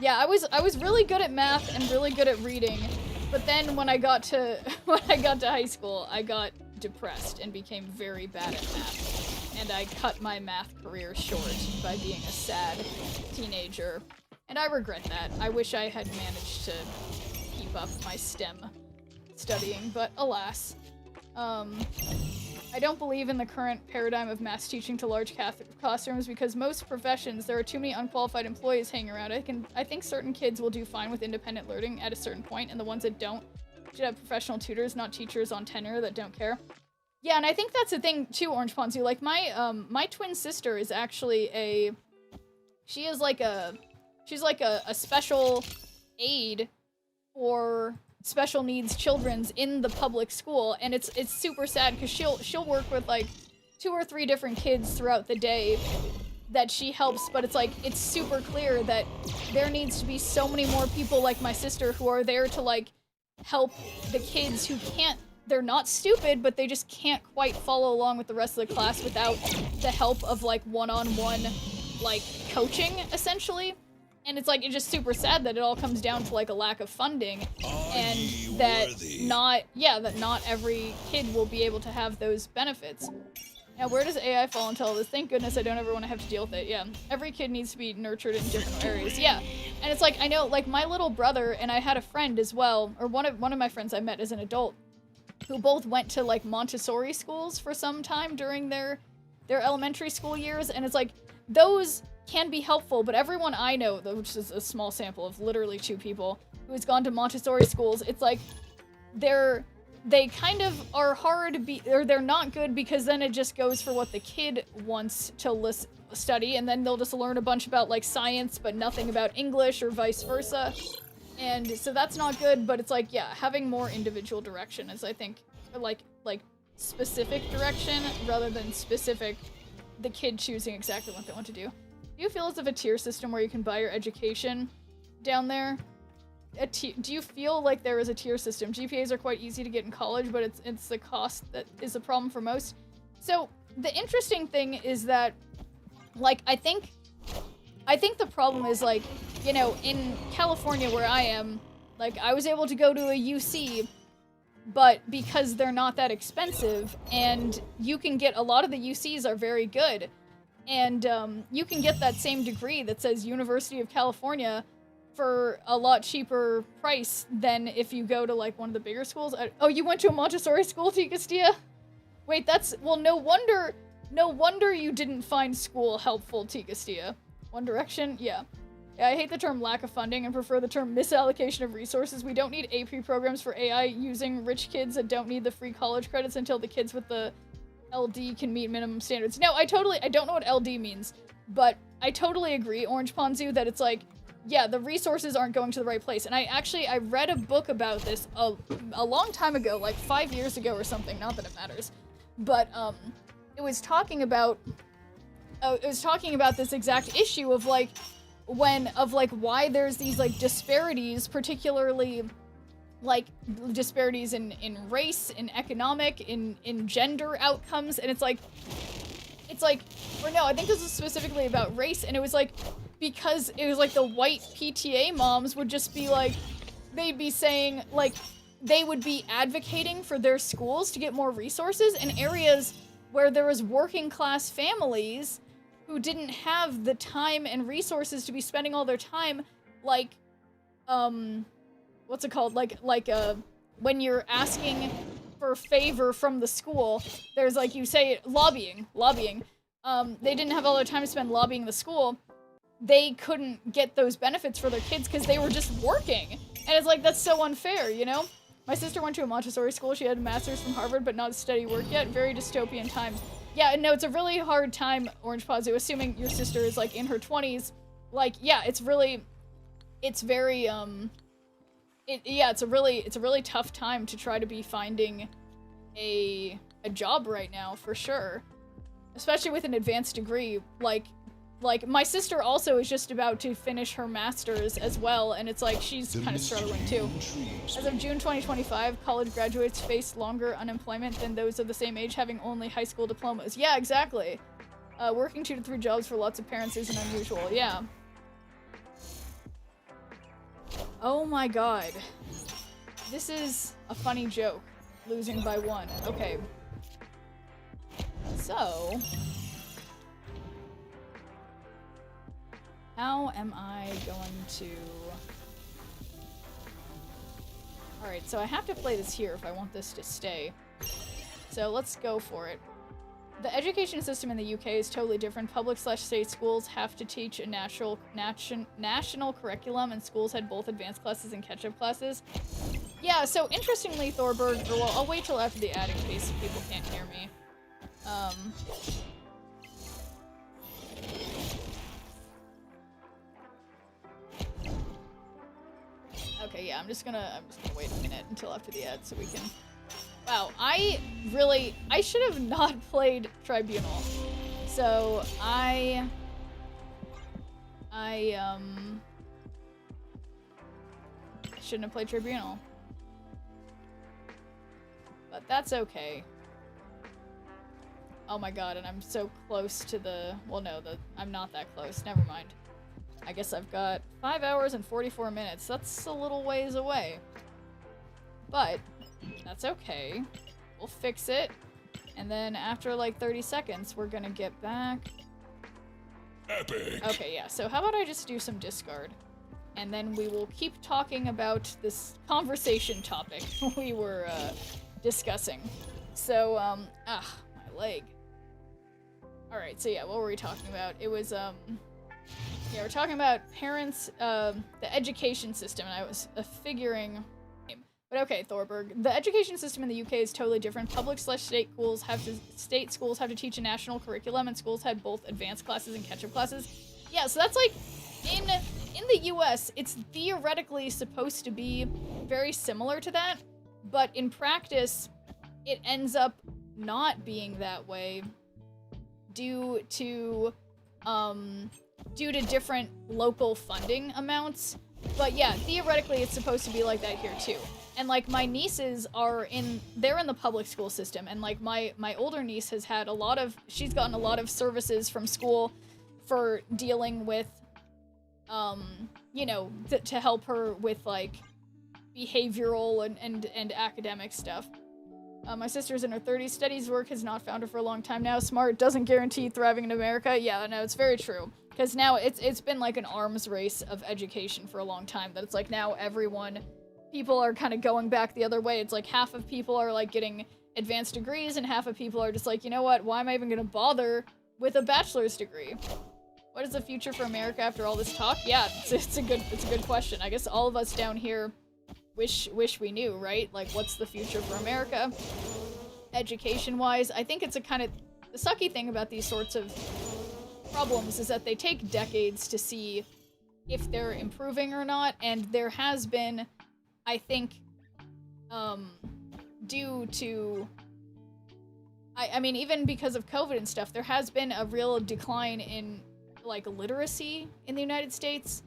Yeah, I was really good at math and really good at reading, but then when I got to high school, I got depressed and became very bad at math. And I cut my math career short by being a sad teenager. And I regret that. I wish I had managed to keep up my STEM studying, but alas. I don't believe in the current paradigm of mass teaching to large classrooms because most professions, there are too many unqualified employees hanging around. I think certain kids will do fine with independent learning at a certain point, and the ones that don't should have professional tutors, not teachers on tenure that don't care. Yeah, and I think that's the thing too, Orange Ponzu. Like my twin sister is actually she's like a special aide for special needs children's in the public school, and it's super sad because she'll work with like 2 or 3 different kids throughout the day that she helps, but it's like it's super clear that there needs to be so many more people like my sister who are there to like help the kids who can't, they're not stupid, but they just can't quite follow along with the rest of the class without the help of like one-on-one like coaching essentially. And it's like, it's just super sad that it all comes down to like a lack of funding and that not every kid will be able to have those benefits. Now, where does AI fall into all this? Thank goodness I don't ever want to have to deal with it. Yeah, every kid needs to be nurtured in different areas. Yeah, and it's like, I know, like my little brother and I had a friend as well, or one of my friends I met as an adult, who both went to like Montessori schools for some time during their elementary school years, and it's like, those can be helpful, but everyone I know, which is a small sample of literally 2 people, who has gone to Montessori schools, it's like they kind of are hard to be, or they're not good because then it just goes for what the kid wants to study, and then they'll just learn a bunch about like science but nothing about English or vice versa. And so that's not good, but it's like, yeah, having more individual direction is, I think, like specific direction rather than specific the kid choosing exactly what they want to do. Do you feel as if a tier system where you can buy your education down there? Do you feel like there is a tier system? GPAs are quite easy to get in college, but it's the cost that is a problem for most. So the interesting thing is that, like, I think the problem is, like, you know, in California where I am, like, I was able to go to a UC, but because they're not that expensive, and you can get, a lot of the UCs are very good. And you can get that same degree that says University of California for a lot cheaper price than if you go to like one of the bigger schools. Oh, you went to a Montessori school, T. Castillo? Wait, well, no wonder you didn't find school helpful, T. Castillo. One Direction? Yeah. I hate the term lack of funding and prefer the term misallocation of resources. We don't need AP programs for AI using rich kids that don't need the free college credits until the kids with the LD can meet minimum standards. No, I don't know what LD means, but I totally agree, Orange Ponzu, that it's like, yeah, the resources aren't going to the right place. And I read a book about this a long time ago, like 5 years ago or something, not that it matters, but it was talking about this exact issue of like, why there's these like disparities, particularly like disparities in race, in economic, in gender outcomes, and it's like, or no, I think this is specifically about race, and it was like, because it was like the white PTA moms would just be like, they'd be saying, like, they would be advocating for their schools to get more resources in areas where there was working class families who didn't have the time and resources to be spending all their time, like, what's it called? When you're asking for a favor from the school, there's like, you say lobbying. They didn't have all their time to spend lobbying the school. They couldn't get those benefits for their kids because they were just working. And it's like, that's so unfair, you know? My sister went to a Montessori school. She had a master's from Harvard, but not steady work yet. Very dystopian times. Yeah, no, it's a really hard time, Orange Pazu, assuming your sister is like in her 20s. Like, yeah, it's a really tough time to try to be finding a job right now, for sure. Especially with an advanced degree. Like my sister also is just about to finish her master's as well, and it's like she's kind of struggling too. As of June 2025, college graduates face longer unemployment than those of the same age having only high school diplomas. Yeah, exactly. Working 2 to 3 jobs for lots of parents isn't unusual. Yeah. Oh my god. This is a funny joke. Losing by 1. Okay. So... how am I going to... Alright, so I have to play this here if I want this to stay. So let's go for it. The education system in the UK is totally different. Public/state schools have to teach a national curriculum, and schools had both advanced classes and catch-up classes. Yeah, so interestingly, Thorberg, or well, I'll wait till after the ad in case people can't hear me. Okay, yeah, I'm just gonna wait a minute until after the ad so we can... Wow, I should have not played Tribunal. So, I shouldn't have played Tribunal. But that's okay. Oh my god, and I'm so close to the... Well, no, I'm not that close. Never mind. I guess I've got 5 hours and 44 minutes. That's a little ways away. But that's okay. We'll fix it. And then after like 30 seconds, we're gonna get back.
Epic.
Okay, yeah. So how about I just do some discard? And then we will keep talking about this conversation topic we were discussing. So, my leg. Alright, so yeah, what were we talking about? It was, yeah, we're talking about parents, the education system, and I was figuring... But okay, Thorberg. The education system in the UK is totally different. Public/state schools have to teach a national curriculum, and schools had both advanced classes and catch-up classes. Yeah, so that's like, in the US, it's theoretically supposed to be very similar to that, but in practice, it ends up not being that way due to different local funding amounts. But yeah, theoretically it's supposed to be like that here too. And like my nieces they're in the public school system, and like my older niece has had she's gotten a lot of services from school for dealing with, you know, to help her with like behavioral and academic stuff. My sister's in her 30s. Studies work has not found her for a long time now. Smart doesn't guarantee thriving in America. Yeah, no, it's very true. Because now it's been like an arms race of education for a long time. That it's like now people are kind of going back the other way. It's like half of people are like getting advanced degrees, and half of people are just like, you know what? Why am I even going to bother with a bachelor's degree? What is the future for America after all this talk? Yeah, it's a good question. I guess all of us down here wish we knew, right? Like, what's the future for America? Education-wise, I think it's a kind of... The sucky thing about these sorts of problems is that they take decades to see if they're improving or not, and there has been, I think, due to... I mean, even because of COVID and stuff, there has been a real decline in, like, literacy in the United States.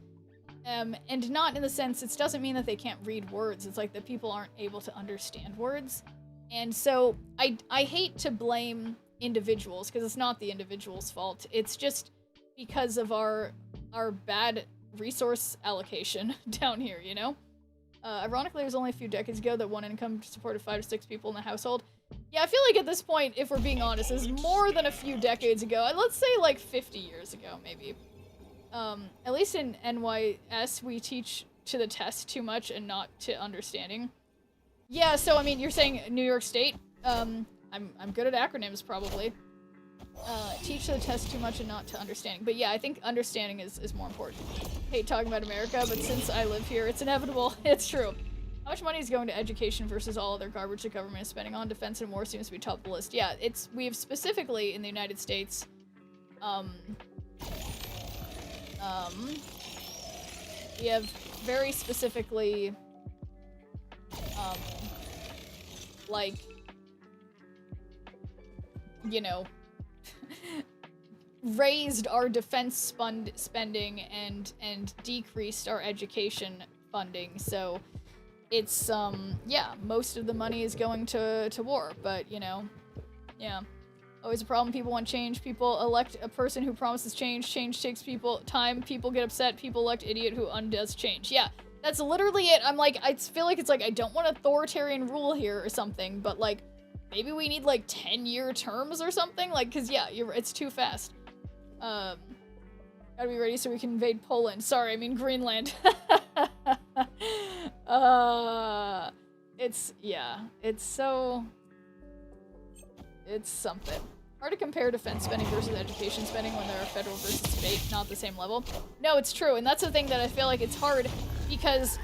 And not in the sense, it doesn't mean that they can't read words. It's like that people aren't able to understand words. And so I hate to blame individuals, because it's not the individual's fault. It's just because of our bad resource allocation down here, you know? Ironically, it was only a few decades ago that one income supported 5 to 6 people in the household. Yeah, I feel like at this point, if we're being honest, is more than a few decades ago. Let's say like 50 years ago, maybe. At least in NYS, we teach to the test too much and not to understanding. Yeah, so I mean, you're saying New York State? I'm good at acronyms, probably. Teach to the test too much and not to understanding. But yeah, I think understanding is more important. Hate talking about America, but since I live here, it's inevitable. It's true. How much money is going to education versus all other garbage the government is spending on defense and war seems to be top of the list. Yeah, we've specifically in the United States, we have very specifically, like, you know, raised our defense spending and decreased our education funding. So it's, yeah, most of the money is going to war, but, you know, yeah. Always a problem. People want change. People elect a person who promises change. Change takes time. People get upset. People elect idiot who undoes change. Yeah, that's literally it. I'm like, I feel like it's like, I don't want authoritarian rule here or something, but like, maybe we need like 10-year terms or something. Like, cause yeah, it's too fast. Gotta be ready so we can invade Poland. Sorry, I mean Greenland. it's so... It's something. Hard to compare defense spending versus education spending when they're federal versus state, not the same level. No, it's true, and that's the thing that I feel like it's hard, because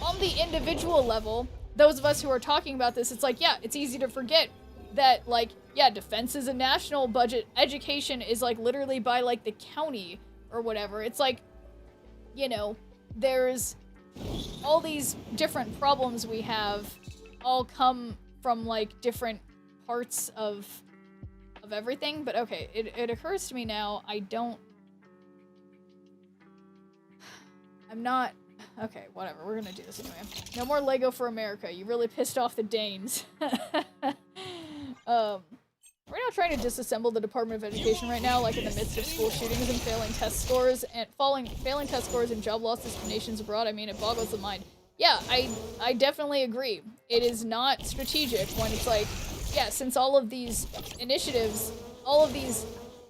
on the individual level, those of us who are talking about this, it's like, yeah, it's easy to forget that, like, yeah, defense is a national budget, education is, like, literally by, like, the county or whatever. It's like, you know, there's all these different problems we have all come from, like, different parts of everything. But okay, it occurs to me now, I'm not, okay, whatever, we're gonna do this anyway. No more Lego for America. You really pissed off the Danes. We're not trying to disassemble the Department of Education right now, like in the midst of school shootings and failing test scores and job losses to nations abroad. I mean, it boggles the mind. Yeah, I definitely agree. It is not strategic when it's like, yeah, since all of these initiatives, all of these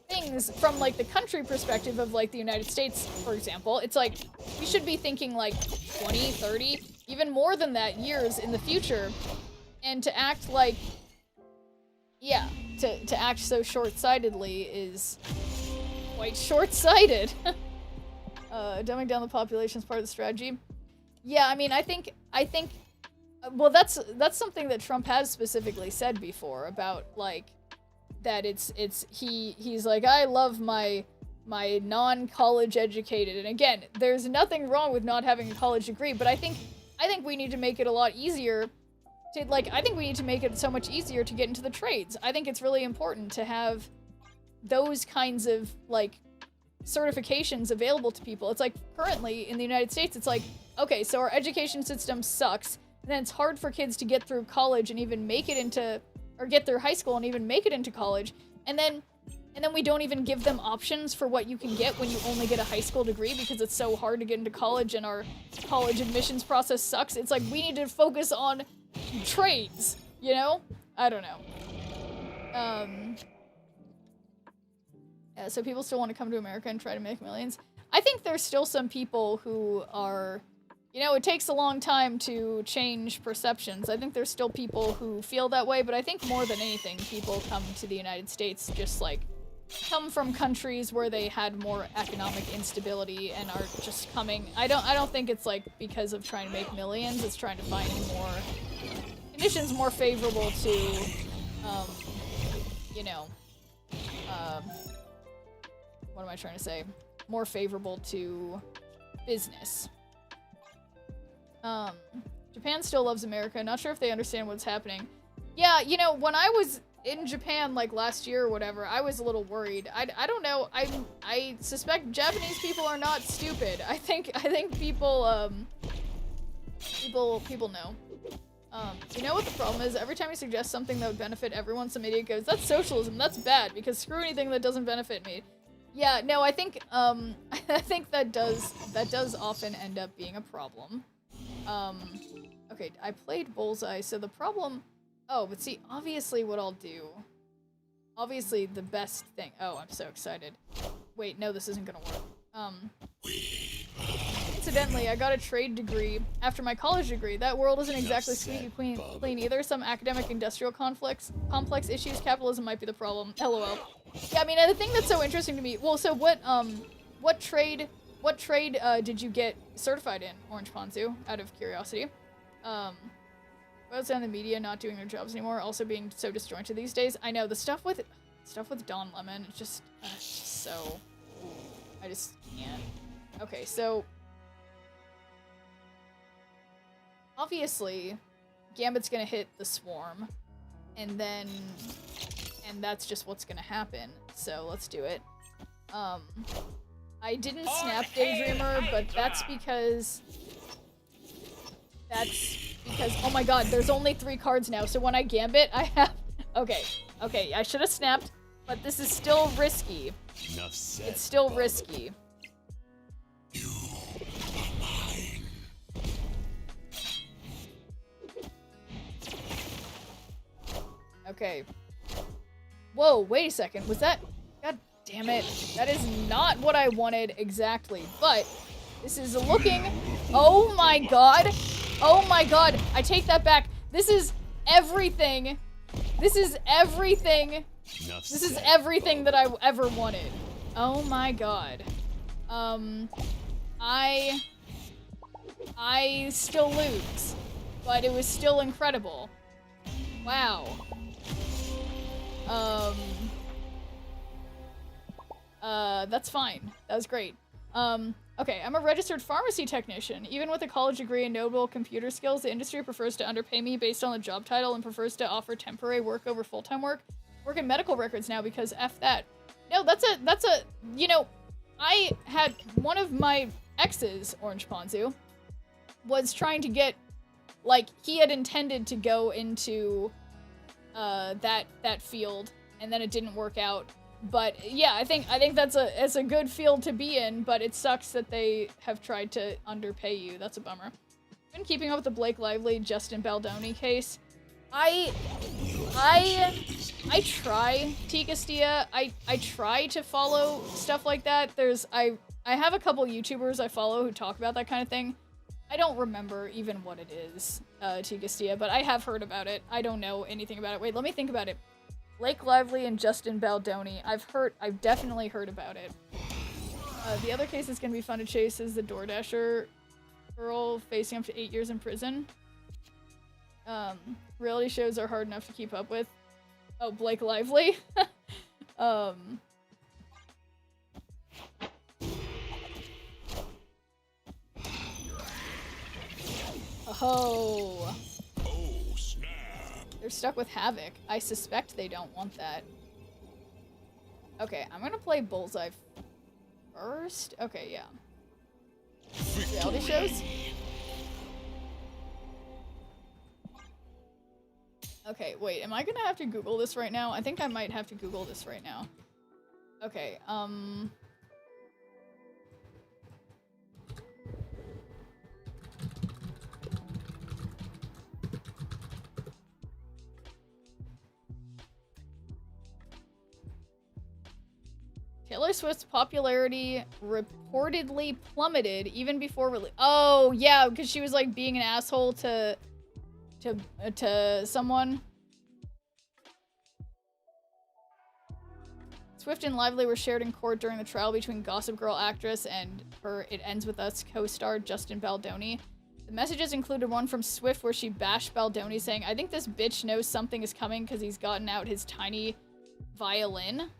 things from, like, the country perspective of, like, the United States, for example, it's like, we should be thinking, like, 20, 30, even more than that years in the future, and to act like, yeah, to act so short-sightedly is quite short-sighted. Dumbing down the population is part of the strategy. Yeah, I mean, I think, well, that's something that Trump has specifically said before about, like, that he's like, I love my non-college educated, and again, there's nothing wrong with not having a college degree, but I think we need to make it a lot easier to, like, I think we need to make it so much easier to get into the trades. I think it's really important to have those kinds of, like, certifications available to people. It's like, currently, in the United States, it's like, okay, so our education system sucks, and then it's hard for kids to get through college and even make it into, or get through high school and even make it into college, and then we don't even give them options for what you can get when you only get a high school degree because it's so hard to get into college and our college admissions process sucks. It's like, we need to focus on trades, you know? I don't know. Yeah, so people still want to come to America and try to make millions. I think there's still some people who are, you know, it takes a long time to change perceptions. I think there's still people who feel that way, but I think more than anything, people come to the United States just, like, come from countries where they had more economic instability and are just coming. I don't think it's, like, because of trying to make millions. It's trying to find more conditions more favorable to, you know, what am I trying to say? More favorable to business. Japan still loves America. Not sure if they understand what's happening. Yeah, you know, when I was in Japan, like, last year or whatever, I was a little worried. I don't know. I suspect Japanese people are not stupid. I think people, people know. You know what the problem is? Every time you suggest something that would benefit everyone, some idiot goes, that's socialism, that's bad, because screw anything that doesn't benefit me. Yeah, no, I think that does often end up being a problem. Okay, I played Bullseye, so the problem... Oh, but see, obviously what I'll do... Obviously the best thing... Oh, I'm so excited. Wait, no, this isn't gonna work. Incidentally, I got a trade degree after my college degree. That world isn't exactly squeaky clean either. Some academic industrial complex issues. Capitalism might be the problem. LOL. Yeah, I mean, the thing that's so interesting to me... Well, so what trade did you get certified in, Orange Ponzu, out of curiosity? What's on the media not doing their jobs anymore, also being so disjointed these days. I know, the stuff with Don Lemon, it's just so... I just can't. Okay, so... Obviously, Gambit's gonna hit the Swarm, and that's just what's gonna happen, so let's do it. I didn't snap Daydreamer, but that's because, oh my god, there's only 3 cards now, so when I Gambit, I have, okay, I should have snapped, but this is still risky.
Enough said,
it's still risky.
You are mine.
Okay. Whoa, wait a second, was that, god damn it, that is not what I wanted exactly, but this is looking, oh my god, I take that back. This is everything This is everything.
Enough
This is
said,
everything that I ever wanted. Oh my god. I still lose, but it was still incredible. Wow. That's fine. That was great. Okay, I'm a registered pharmacy technician. Even with a college degree and notable computer skills, the industry prefers to underpay me based on the job title and prefers to offer temporary work over full-time work. Work in medical records now because F that. No, that's a, you know, I had one of my exes, Orange Ponzu, was trying to get, like, he had intended to go into, that field, and then it didn't work out. But yeah, I think that's a good field to be in, but it sucks that they have tried to underpay you. That's a bummer. Been keeping up with the Blake Lively, Justin Baldoni case. I try, T. Castilla. I try to follow stuff like that. I have a couple YouTubers I follow who talk about that kind of thing. I don't remember even what it is, T. Castilla, but I have heard about it. I don't know anything about it. Wait, let me think about it. Blake Lively and Justin Baldoni. I've definitely heard about it. The other case that's gonna be fun to chase is the DoorDasher girl facing up to 8 years in prison. Reality shows are hard enough to keep up with. Oh, Blake Lively? Oh.
Oh, snap.
They're stuck with Havoc. I suspect they don't want that. Okay, I'm gonna play Bullseye first. Okay, yeah. Reality shows? Okay, wait, am I gonna have to Google this right now? I think I might have to Google this right now. Okay, Taylor Swift's popularity reportedly plummeted even before release. Oh, yeah, because she was like being an asshole to someone. Swift and Lively were shared in court during the trial between Gossip Girl actress and her It Ends With Us co-star Justin Baldoni. The messages included one from Swift where she bashed Baldoni, saying, "I think this bitch knows something is coming because he's gotten out his tiny violin."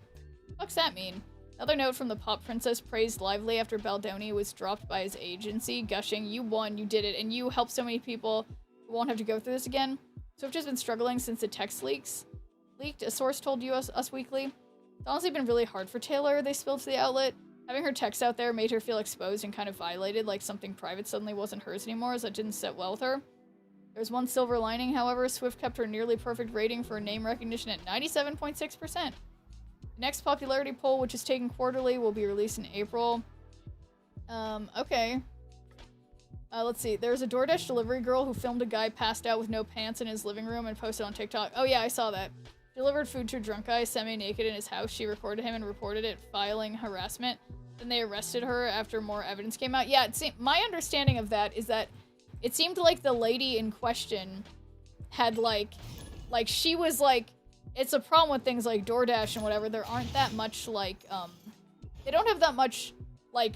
What's that mean? Another note from the pop princess praised Lively after Baldoni was dropped by his agency, gushing, "You won, you did it, and you helped so many people who won't have to go through this again." Swift has been struggling since the text leaked, a source told Us Weekly. It's honestly been really hard for Taylor, they spilled to the outlet. Having her text out there made her feel exposed and kind of violated, like something private suddenly wasn't hers anymore, as that didn't sit well with her. There's one silver lining, however. Swift kept her nearly perfect rating for name recognition at 97.6%. The next popularity poll, which is taken quarterly, will be released in April. Okay. Let's see. There's a DoorDash delivery girl who filmed a guy passed out with no pants in his living room and posted on TikTok. Oh yeah, I saw that. Delivered food to a drunk guy semi-naked in his house. She recorded him and reported it, filing harassment. Then they arrested her after more evidence came out. Yeah, my understanding of that is that it seemed like the lady in question had like she was like, it's a problem with things like DoorDash and whatever. There aren't that much like, they don't have that much like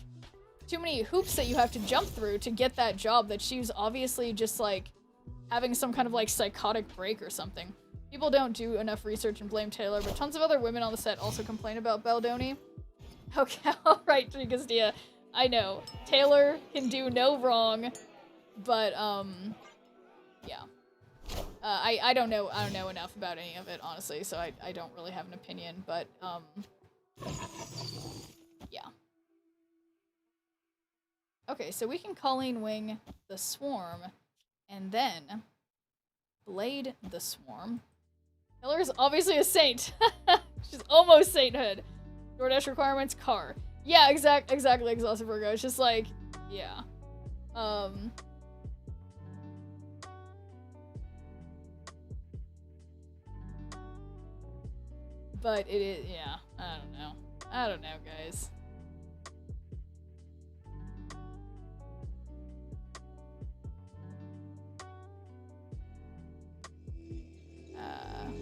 too many hoops that you have to jump through to get that job, that she was obviously just like having some kind of like psychotic break or something. People don't do enough research and blame Taylor, but tons of other women on the set also complain about Baldoni. Okay, alright, Tricastia. I know. Taylor can do no wrong, but, yeah. I don't know enough about any of it, honestly, so I don't really have an opinion, but, yeah. Okay, so we can Colleen Wing the Swarm, and then Blade the Swarm. Taylor's obviously a saint. She's almost sainthood. DoorDash requirements, car. Yeah, exactly, Exhaustive Virgo. It's just like, yeah. But it is, yeah, I don't know, guys.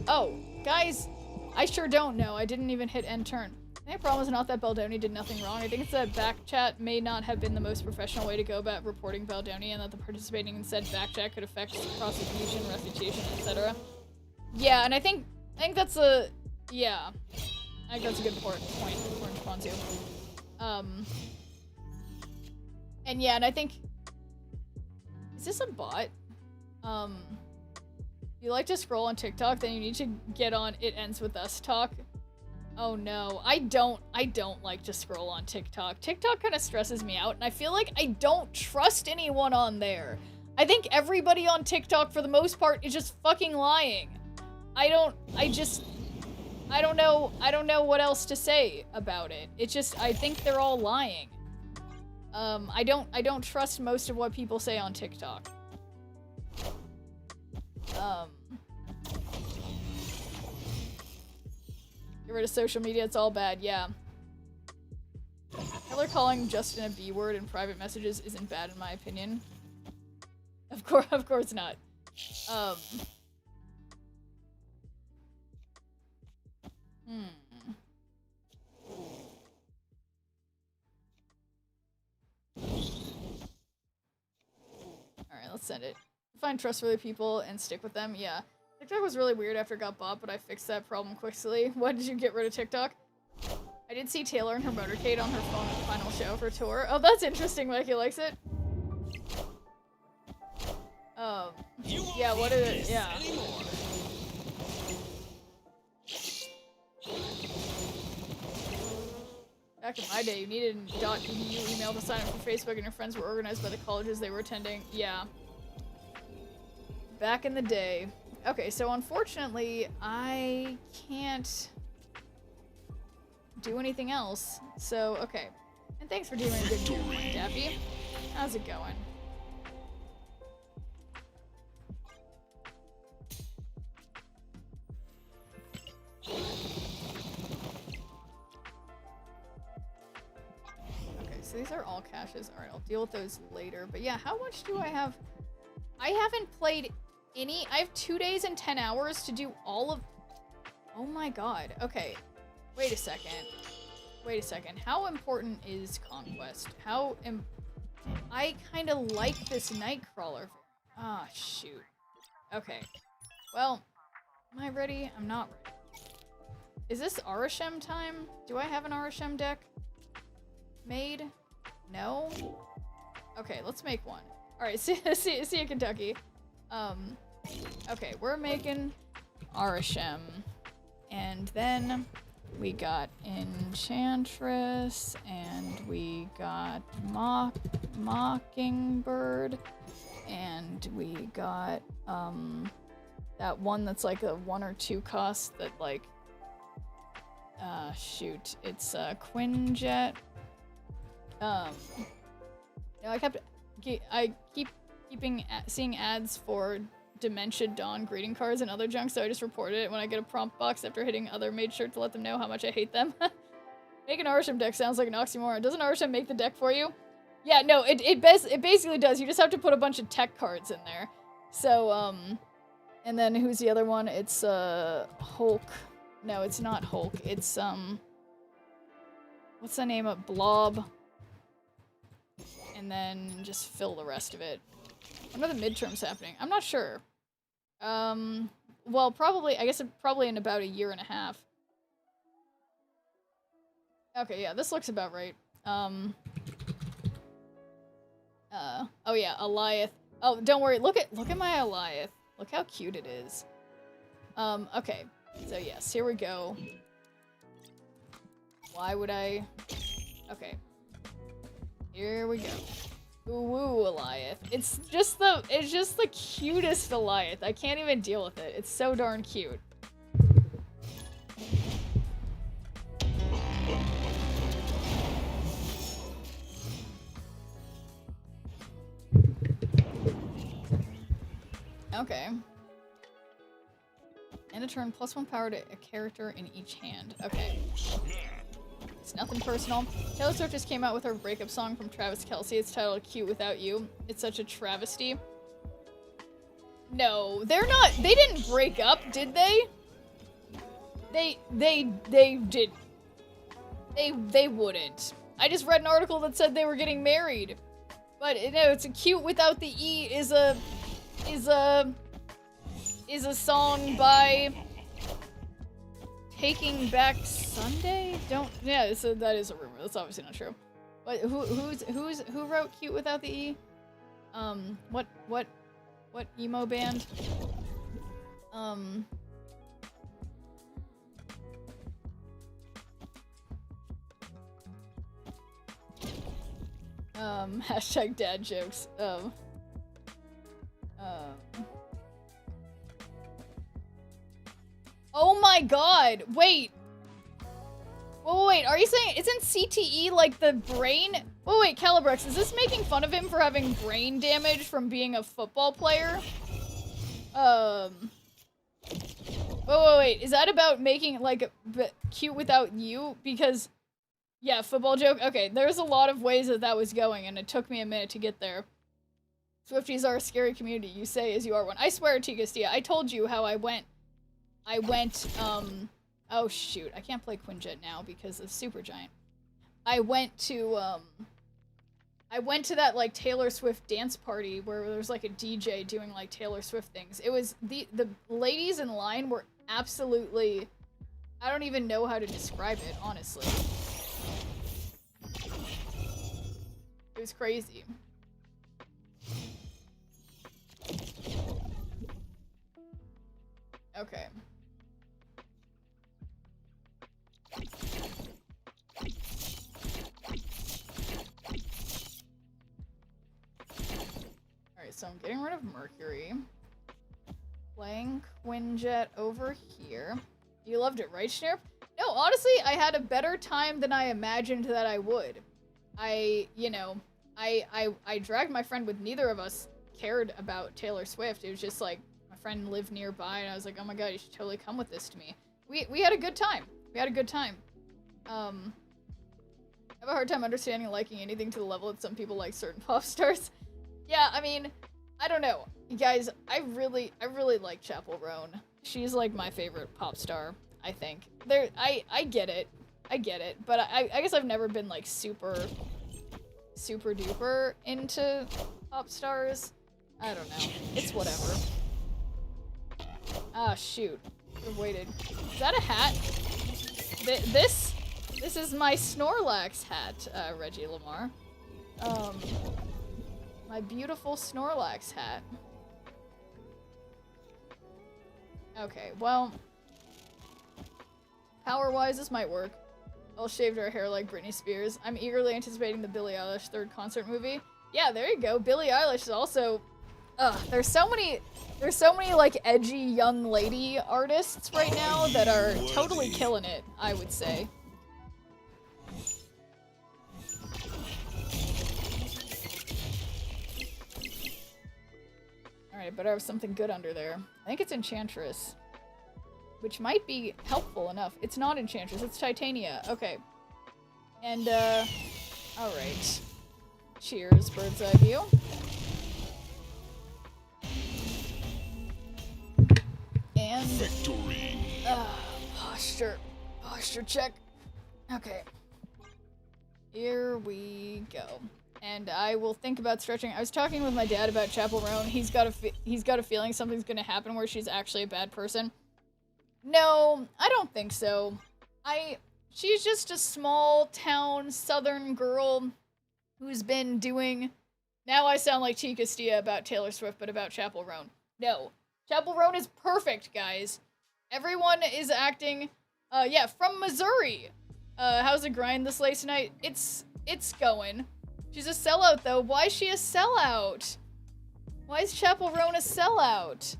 Oh, Guys, I sure don't know. I didn't even hit end turn. I think the problem is not that Baldoni did nothing wrong. I think it's that backchat may not have been the most professional way to go about reporting Baldoni, and that the participating in said backchat could affect prosecution, refutation, etc. Yeah, and I think that's a... Yeah. I think that's a good point to respond to. And yeah, and I think... Is this a bot? If you like to scroll on TikTok, then you need to get on It Ends With Us talk. Oh no, I don't like to scroll on TikTok. TikTok kind of stresses me out, and I feel like I don't trust anyone on there. I think everybody on TikTok, for the most part, is just fucking lying. I don't know what else to say about it. It's just, I think they're all lying. I don't trust most of what people say on TikTok. Get rid of social media, it's all bad, yeah. Taylor calling Justin a B word in private messages isn't bad in my opinion. Of course not. Alright, let's send it. Find trustworthy people and stick with them, yeah. TikTok was really weird after it got bought, but I fixed that problem quickly. Why did you get rid of TikTok? I did see Taylor in her motorcade on her phone at the final show of her tour. Oh, that's interesting, Mikey likes it. Yeah, what is it? Yeah. Back in my day, you needed an .edu email to sign up for Facebook, and your friends were organized by the colleges they were attending. Yeah. Back in the day. Okay, so unfortunately, I can't do anything else. So, okay. And thanks for doing a good game, Daffy. How's it going? Okay, so these are all caches. Alright, I'll deal with those later. But yeah, how much do I have? I haven't played any. I have 2 days and 10 hours to do all of... Oh my god. Okay. Wait a second. Wait a second. How important is Conquest? I kind of like this Nightcrawler. Ah, shoot. Okay. Well, am I ready? I'm not ready. Is this Arishem time? Do I have an Arishem deck made? No? Okay, let's make one. Alright, see you, Kentucky. Okay, we're making Arishem. And then we got Enchantress, and we got Mockingbird, and we got, that one that's like a 1 or 2 cost that like, shoot, it's, Quinjet. No, I keep seeing ads for Dementia Dawn greeting cards and other junk, so I just reported it when I get a prompt box after hitting other, made sure to let them know how much I hate them. Make an Arishem deck sounds like an oxymoron. Doesn't Arishem make the deck for you? Yeah, no, it basically does. You just have to put a bunch of tech cards in there. So, and then who's the other one? It's, Hulk. No, it's not Hulk. It's, what's the name of Blob? And then just fill the rest of it. When are the midterms happening? I'm not sure. Well, probably, I guess probably in about a year and a half. Okay, yeah, this looks about right. Oh yeah, Eliath. Oh, don't worry, look at my Eliath. Look how cute it is. Okay. So yes, here we go. Why would I? Okay. Here we go. Ooh, Eliath. It's just the cutest Eliath. I can't even deal with it. It's so darn cute. Okay. End of turn, +1 power to a character in each hand. Okay. It's nothing personal. Taylor Swift just came out with her breakup song from Travis Kelce. It's titled Cute Without You. It's such a travesty. No, they're not. They didn't break up, did they? They did. They wouldn't. I just read an article that said they were getting married. But no, it's a cute without the E is a song by Taking Back Sunday? That is a rumor. That's obviously not true. But who wrote cute without the E? What emo band? Hashtag dad jokes. Oh my god! Wait! Wait, are you saying, isn't CTE like the brain? Wait, Calibrex, is this making fun of him for having brain damage from being a football player? Wait, is that about making, like, cute without you? Because, yeah, football joke? Okay, there's a lot of ways that was going, and it took me a minute to get there. Swifties are a scary community, you say as you are one. I swear, Tigastia, I told you how I went, oh shoot, I can't play Quinjet now because of Supergiant. I went to that, like, Taylor Swift dance party where there was, like, a DJ doing, like, Taylor Swift things. It was, the ladies in line were absolutely, I don't even know how to describe it, honestly. It was crazy. Okay. Alright, so I'm getting rid of Mercury. Playing Quinjet over here. You loved it, right, Schnerp? No, honestly, I had a better time than I imagined that I would. I dragged my friend with neither of us cared about Taylor Swift. It was just like, my friend lived nearby, and I was like, oh my god, you should totally come with this to me. We had a good time. We had a good time. I have a hard time understanding liking anything to the level that some people like certain pop stars. Yeah, I mean, I don't know. You guys, I really like Chapel Roan. She's like my favorite pop star, I think. I get it. I get it. But I guess I've never been like super duper into pop stars. I don't know. It's whatever. Ah, shoot. I've waited. Is that a hat? This is my Snorlax hat, Reggie Lamar. My beautiful Snorlax hat. Okay, well, power-wise, this might work. All shaved our hair like Britney Spears. I'm eagerly anticipating the Billie Eilish third concert movie. Yeah, there you go. Billie Eilish is also... there's so many like edgy young lady artists right now that are totally killing it, I would say. Alright, better have something good under there. I think it's Enchantress. Which might be helpful enough. It's not Enchantress, it's Titania. Okay. And, alright. Cheers, bird's eye view. And...
Victory!
Posture check. Okay. Here we go. And I will think about stretching. I was talking with my dad about Chapel Roan. He's got a feeling something's gonna happen where she's actually a bad person. No, I don't think so. She's just a small town southern girl who's been doing... Now I sound like T. Castilla about Taylor Swift, but about Chapel Roan. No. Chapel Roan is perfect, guys. Everyone is acting... yeah, from Missouri. How's the grind this late tonight? It's going. She's a sellout, though. Why is she a sellout? Why is Chapel Roan a sellout?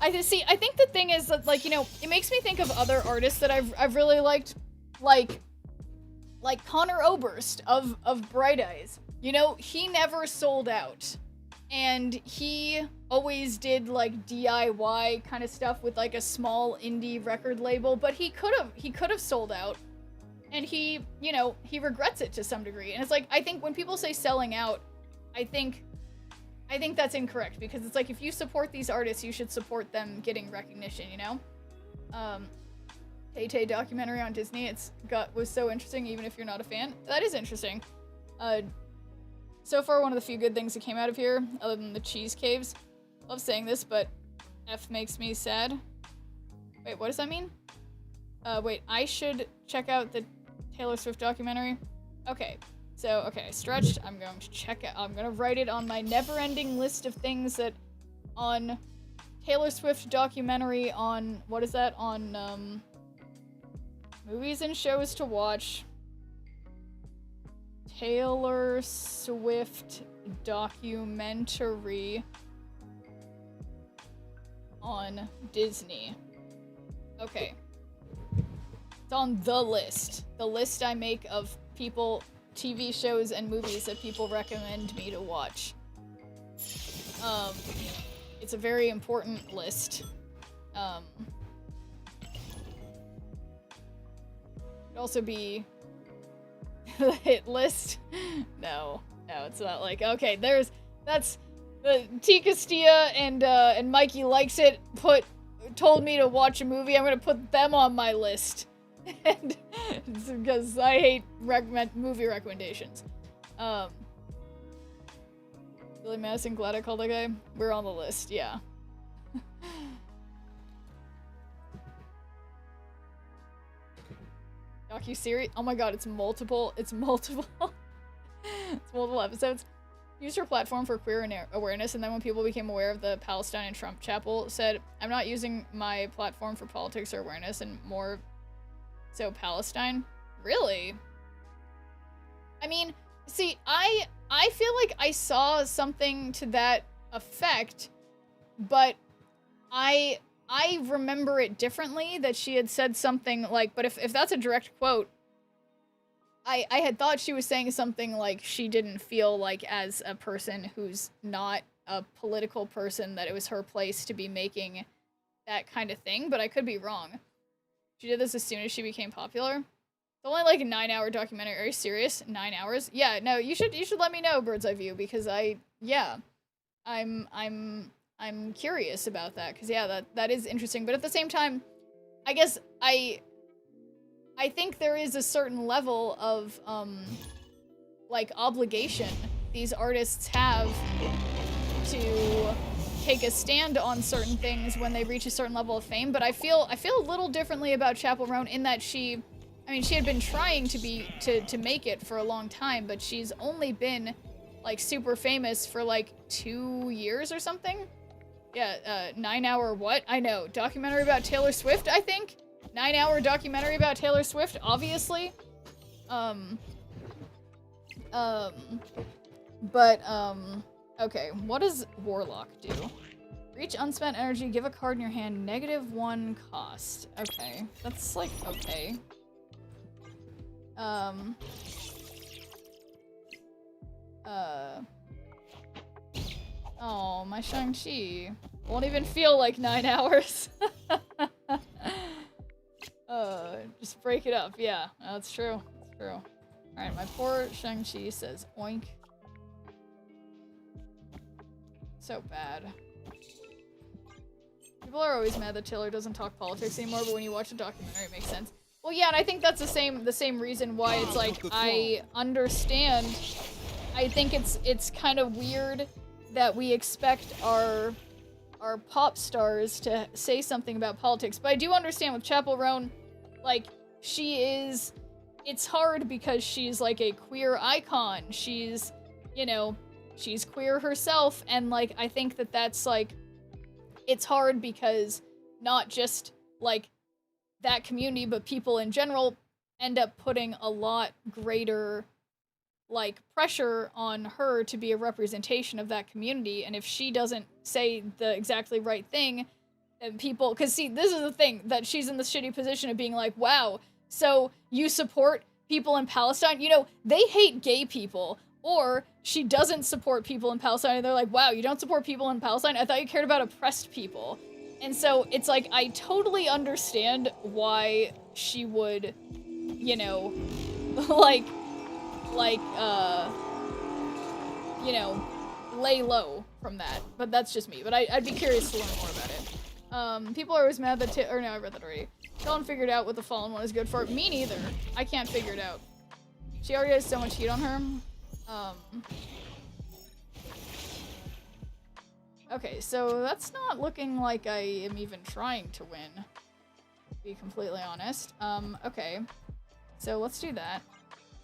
I think the thing is that, like, you know, it makes me think of other artists that I've really liked, like Connor Oberst of Bright Eyes. You know, he never sold out. And he always did, like, DIY kind of stuff with, like, a small indie record label, but he could have sold out. And he, you know, he regrets it to some degree. And it's like, I think when people say selling out, I think that's incorrect, because it's like, if you support these artists, you should support them getting recognition, you know? Tay-Tay documentary on Disney. Was so interesting, even if you're not a fan. That is interesting. So far, one of the few good things that came out of here, other than the cheese caves. Love saying this, but F makes me sad. Wait, what does that mean? Wait, I should check out the Taylor Swift documentary? Okay. So, okay, stretched. I'm going to check it. I'm going to write it on my never-ending list of things that on Taylor Swift documentary on, what is that? On, movies and shows to watch. Taylor Swift documentary on Disney. Okay. It's on the list. The list I make of people, TV shows, and movies that people recommend me to watch. It's a very important list. It'd also be the hit list. No, it's not like, okay, that's the T. Castilla and Mikey Likes It told me to watch a movie. I'm gonna put them on my list. And because I hate movie recommendations. Billy Madison, glad I called that guy. We're on the list, yeah. Docu-series? Oh my god, it's multiple episodes. Used her platform for queer awareness, and then when people became aware of the Palestine and Trump chapel, said, I'm not using my platform for politics or awareness, and more so Palestine. Really? I mean, see, I feel like I saw something to that effect, but I remember it differently, that she had said something like, but if that's a direct quote, I had thought she was saying something like she didn't feel like, as a person who's not a political person, that it was her place to be making that kind of thing, but I could be wrong. She did this as soon as she became popular. It's only like a 9-hour documentary. Are you serious? 9 hours? Yeah, no, you should let me know, Bird's Eye View, because I'm curious about that, because yeah, that is interesting, but at the same time, I guess I think there is a certain level of like obligation these artists have to take a stand on certain things when they reach a certain level of fame, but I feel a little differently about Chappell Roan in that she had been trying to make it for a long time, but she's only been like super famous for like 2 years or something. Yeah, 9-hour what? I know, documentary about Taylor Swift, I think? 9-hour documentary about Taylor Swift, obviously. Okay, what does Warlock do? Reach unspent energy, give a card in your hand, -1 cost. Okay, that's like, okay. Oh, my Shang-Chi. Won't even feel like 9 hours. Just break it up. Yeah, that's true. That's true. Alright, my poor Shang-Chi says oink. So bad. People are always mad that Taylor doesn't talk politics anymore, but when you watch a documentary, it makes sense. Well, yeah, and I think that's the same reason why it's like, I understand. I think it's kind of weird that we expect our pop stars to say something about politics, but I do understand with Chappell Roan, like, it's hard because she's like a queer icon. She's, you know, she's queer herself, and like, I think that's like, it's hard because not just like that community, but people in general end up putting a lot greater like pressure on her to be a representation of that community, and if she doesn't say the exactly right thing, then people, because see, this is the thing, that she's in the shitty position of being like, wow, so you support people in Palestine? You know, they hate gay people, or she doesn't support people in Palestine, and they're like, wow, you don't support people in Palestine? I thought you cared about oppressed people. And so it's like, I totally understand why she would, you know, you know, lay low from that. But that's just me. But I'd be curious to learn more about it. People are always mad that or no, I read that already. Talon figured out what the Fallen One is good for. Me neither. I can't figure it out. She already has so much heat on her. Okay, so that's not looking like I am even trying to win, to be completely honest. Okay. So let's do that.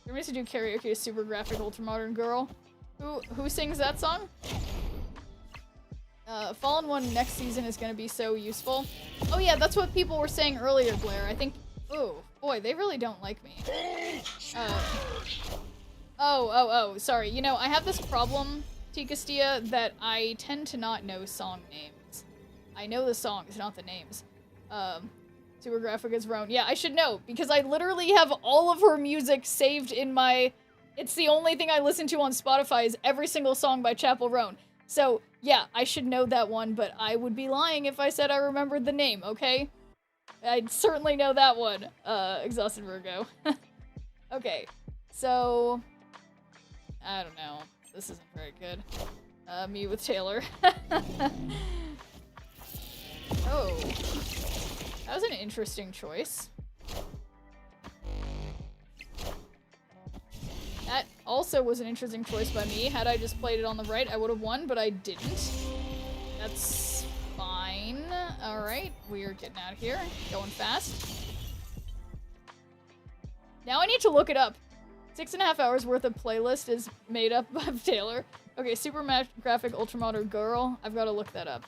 We're going to do karaoke to Super Graphic Ultramodern Girl. Who sings that song? Fallen One next season is going to be so useful. Oh yeah, that's what people were saying earlier, Blair. I think... Oh, boy, they really don't like me. Sorry. You know, I have this problem, T-Castia, that I tend to not know song names. I know the songs, not the names. Super Graphic is Roan. Yeah, I should know, because I literally have all of her music saved in my... It's the only thing I listen to on Spotify is every single song by Chapel Roan. So, yeah, I should know that one, but I would be lying if I said I remembered the name, okay? I'd certainly know that one. Exhausted Virgo. Okay, so... I don't know. This isn't very good. Me with Taylor. Oh. That was an interesting choice. That also was an interesting choice by me. Had I just played it on the right, I would have won, but I didn't. That's fine. Alright, we are getting out of here. Going fast. Now I need to look it up. 6.5 hours worth of playlist is made up by Taylor. Okay, Super Graphic Ultramodern Girl. I've got to look that up.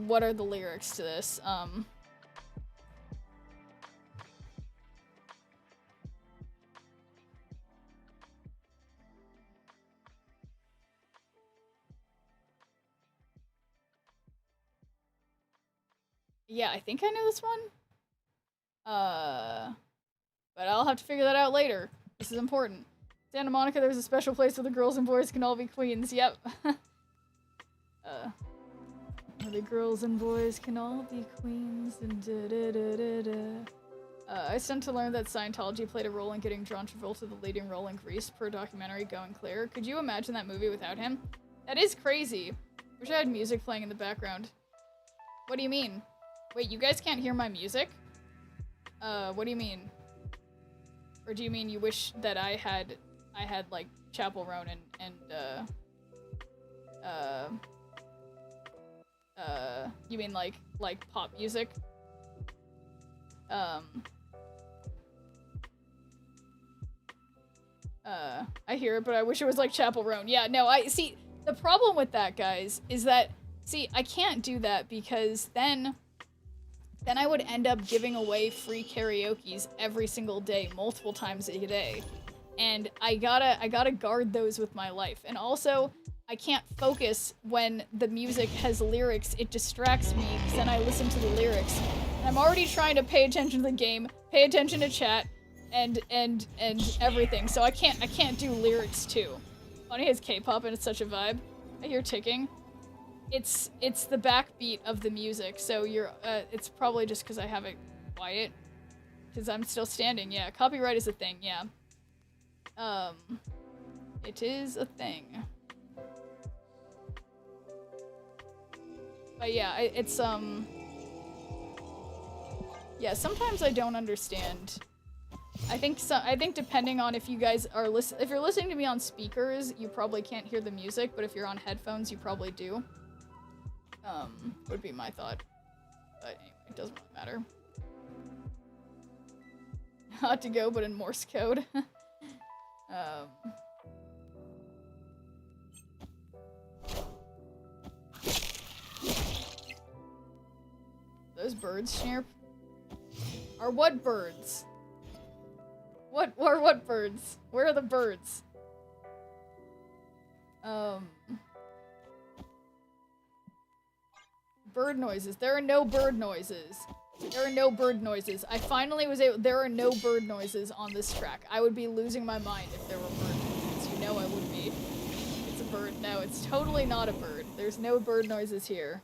What are the lyrics to this? Yeah, I think I know this one. But I'll have to figure that out later. This is important. Santa Monica, there's a special place where the girls and boys can all be queens. Yep. Where the girls and boys can all be queens and da-da-da-da-da. I sent to learn that Scientology played a role in getting John Travolta the leading role in Grease per documentary Going Clear. Could you imagine that movie without him? That is crazy. Wish I had music playing in the background. What do you mean? Wait, you guys can't hear my music? What do you mean? Or do you mean you wish that I had like Chapel Roan and you mean like pop music? I hear it, but I wish it was like Chapel Roan. Yeah, no, I see the problem with that, guys, is that I can't do that because then I would end up giving away free karaokes every single day, multiple times a day. And I gotta guard those with my life. And also, I can't focus when the music has lyrics. It distracts me, because then I listen to the lyrics. And I'm already trying to pay attention to the game, pay attention to chat, and everything. So I can't do lyrics too. Funny is K-pop and it's such a vibe. I hear ticking. It's the backbeat of the music, so it's probably just because I have it quiet. Because I'm still standing, yeah. Copyright is a thing, yeah. It is a thing. But yeah, it's, yeah, sometimes I don't understand. I think depending on if you guys are if you're listening to me on speakers, you probably can't hear the music, but if you're on headphones, you probably do. Would be my thought. But anyway, it doesn't really matter. Not to go, but in Morse code. Those birds, Schneerp? Are what birds? What birds? Where are the birds? Bird noises. There are no bird noises. There are no bird noises. I finally was able- there are no bird noises on this track. I would be losing my mind if there were bird noises. You know I would be. It's a bird. No, it's totally not a bird. There's no bird noises here.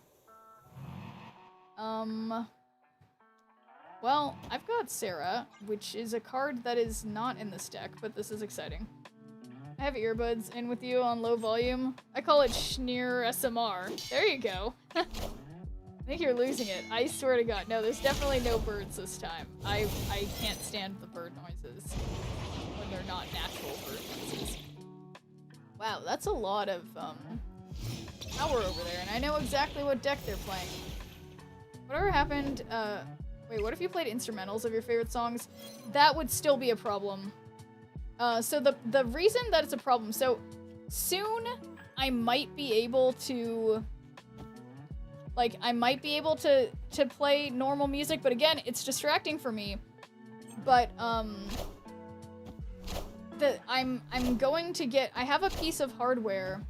Well, I've got Sarah, which is a card that is not in this deck, but this is exciting. I have earbuds in with you on low volume. I call it Schneer SMR. There you go. I think you're losing it. I swear to God. No, there's definitely no birds this time. I can't stand the bird noises when they're not natural bird noises. Wow, that's a lot of power over there, and I know exactly what deck they're playing. Whatever happened, wait, what if you played instrumentals of your favorite songs? That would still be a problem. So the reason that it's a problem, so soon I might be able to, like, to play normal music, but again, it's distracting for me. But, I'm going to get, I have a piece of hardware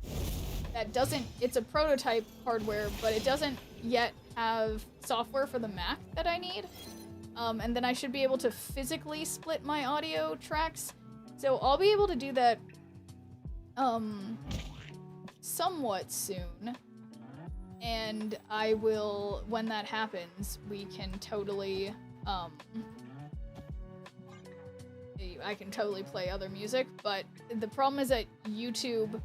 that doesn't, it's a prototype hardware, but it doesn't yet have software for the Mac that I need. And then I should be able to physically split my audio tracks. So I'll be able to do that, somewhat soon. And I will, when that happens, we can totally, I can totally play other music, but the problem is that YouTube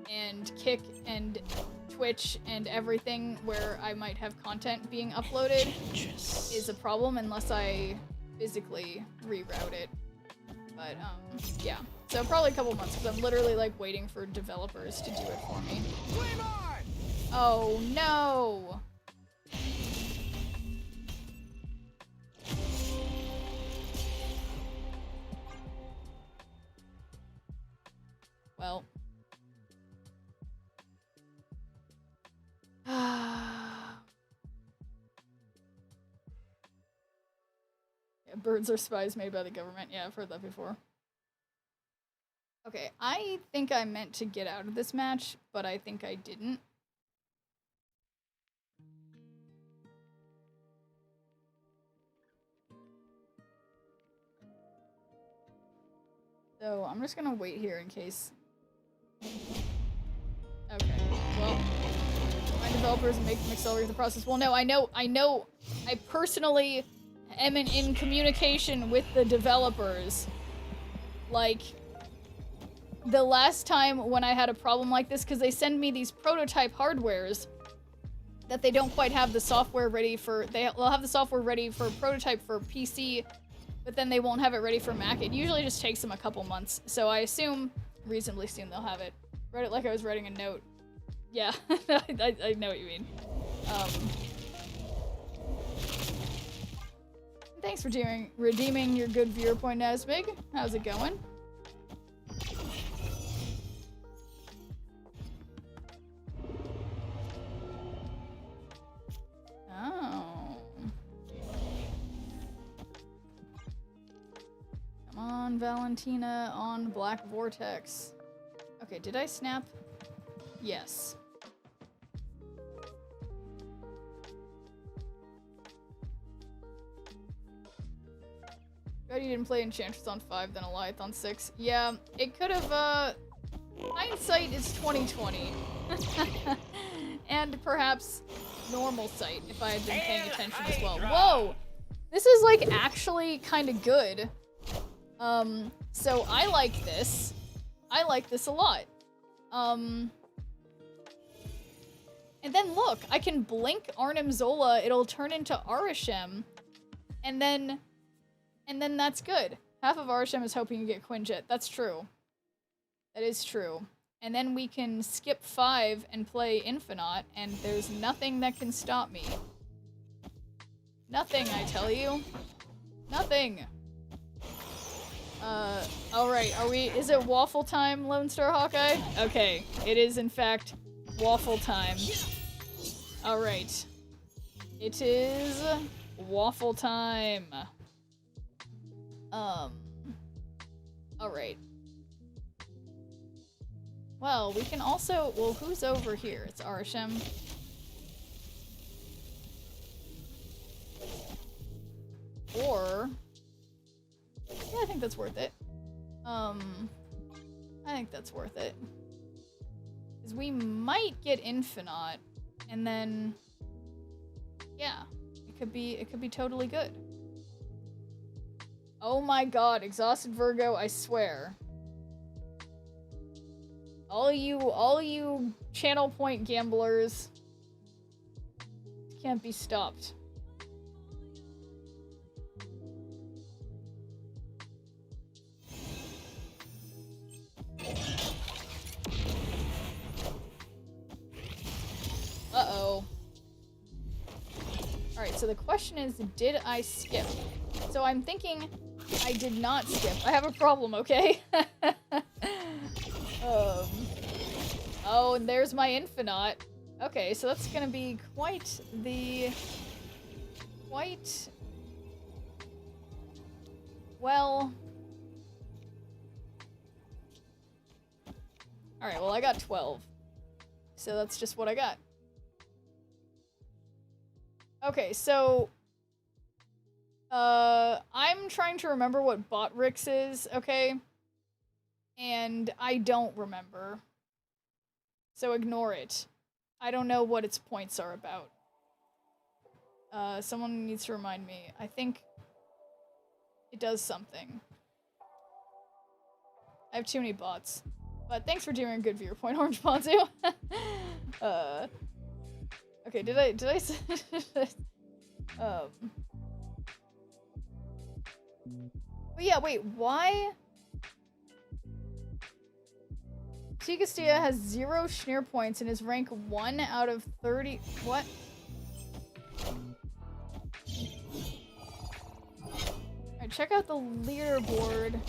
and Kick and Twitch and everything where I might have content being uploaded is a problem unless I physically reroute it. But, yeah. So probably a couple months, because I'm literally, like, waiting for developers to do it for me. Oh, no! Well. Yeah, birds are spies made by the government. Yeah, I've heard that before. Okay, I think I meant to get out of this match, but I think I didn't. So I'm just gonna wait here in case. Okay, well, my developers make them accelerate the process. Well, no, I know, I personally am in communication with the developers. Like, the last time when I had a problem like this, because they send me these prototype hardwares that they don't quite have the software ready for, they'll have the software ready for prototype for PC, but then they won't have it ready for Mac. It usually just takes them a couple months, so I assume reasonably soon they'll have it. Read it like I was writing a note. Yeah, I know what you mean. Thanks for redeeming your good viewer point, Nasbig. How's it going? Oh. Come on, Valentina on Black Vortex. Okay, did I snap? Yes. God, you didn't play Enchantress on 5, then Alliath on 6. Yeah, it could have, hindsight is 20/20. And perhaps normal sight, if I had been paying attention as well. Whoa! This is, like, actually kind of good. So I like this. I like this a lot. And then look, I can blink Arnim Zola, it'll turn into Arishem, and then that's good. Half of Arishem is hoping you get Quinjet. That's true. That is true. And then we can skip 5 and play Infinite, and there's nothing that can stop me. Nothing, I tell you. Nothing. Alright, is it waffle time, Lone Star Hawkeye? Okay, it is in fact waffle time. Alright. It is waffle time. Alright. Well, we can also, well, who's over here? It's Arishem. Or, yeah, I think that's worth it. I think that's worth it. Because we might get Infinite, and then, yeah, it could be totally good. Oh my god, Exhausted Virgo, I swear. All you channel point gamblers can't be stopped. Uh-oh. Alright, so the question is, did I skip? So I'm thinking I did not skip. I have a problem, okay? Oh, and there's my Infinite. Okay, so that's gonna be quite the... Well... Alright, well I got 12. So that's just what I got. Okay, so... I'm trying to remember what Botrix is, okay? And I don't remember. So ignore it. I don't know what its points are about. Someone needs to remind me. I think it does something. I have too many bots. But thanks for doing a good viewer point, Orange Ponzu. Okay, did I say but yeah, wait, why? Tigustia has 0 Schneer points and is rank 1 out of 30. What? Alright, check out the leaderboard.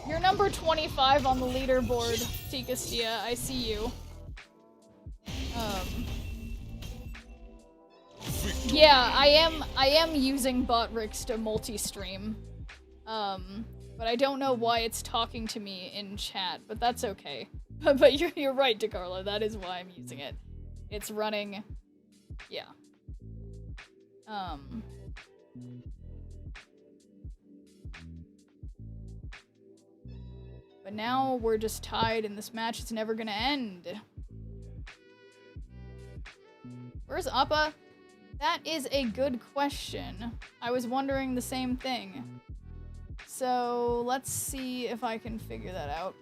You're number 25 on the leaderboard, Tigustia. I see you. Yeah, I am using Botrix to multi-stream. But I don't know why it's talking to me in chat, but that's okay. But you're right, DeCarlo, that is why I'm using it. It's running... Yeah. But now we're just tied and this match is never gonna end. Where's Appa? That is a good question. I was wondering the same thing. So let's see if I can figure that out.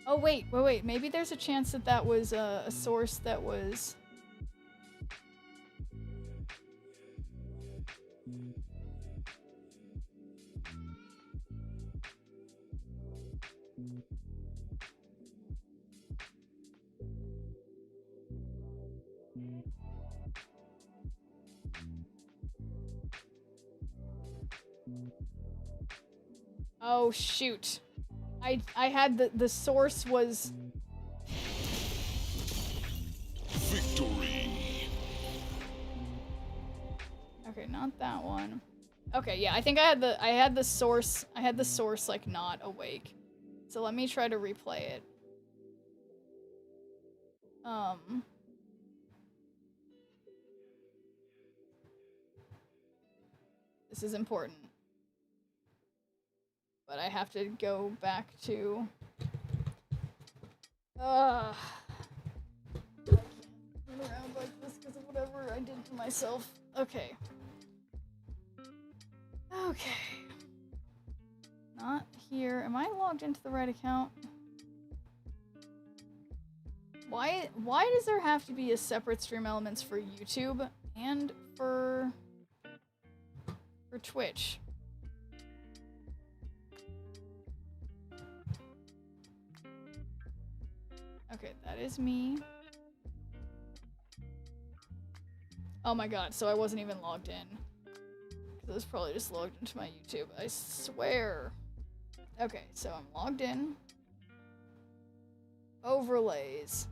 Oh wait. Maybe there's a chance that that was a source that was... Oh shoot. I had the source was...
Victory.
Okay, not that one. Okay, yeah, I think I had the source like not awake. So let me try to replay it. This is important. But I have to go back to... I can't run around like this because of whatever I did to myself. Okay. Okay. Not here. Am I logged into the right account? Why does there have to be a separate stream elements for YouTube and for Twitch? Okay, that is me. Oh my god, so I wasn't even logged in. I was probably just logged into my YouTube, I swear. Okay, so I'm logged in. Overlays.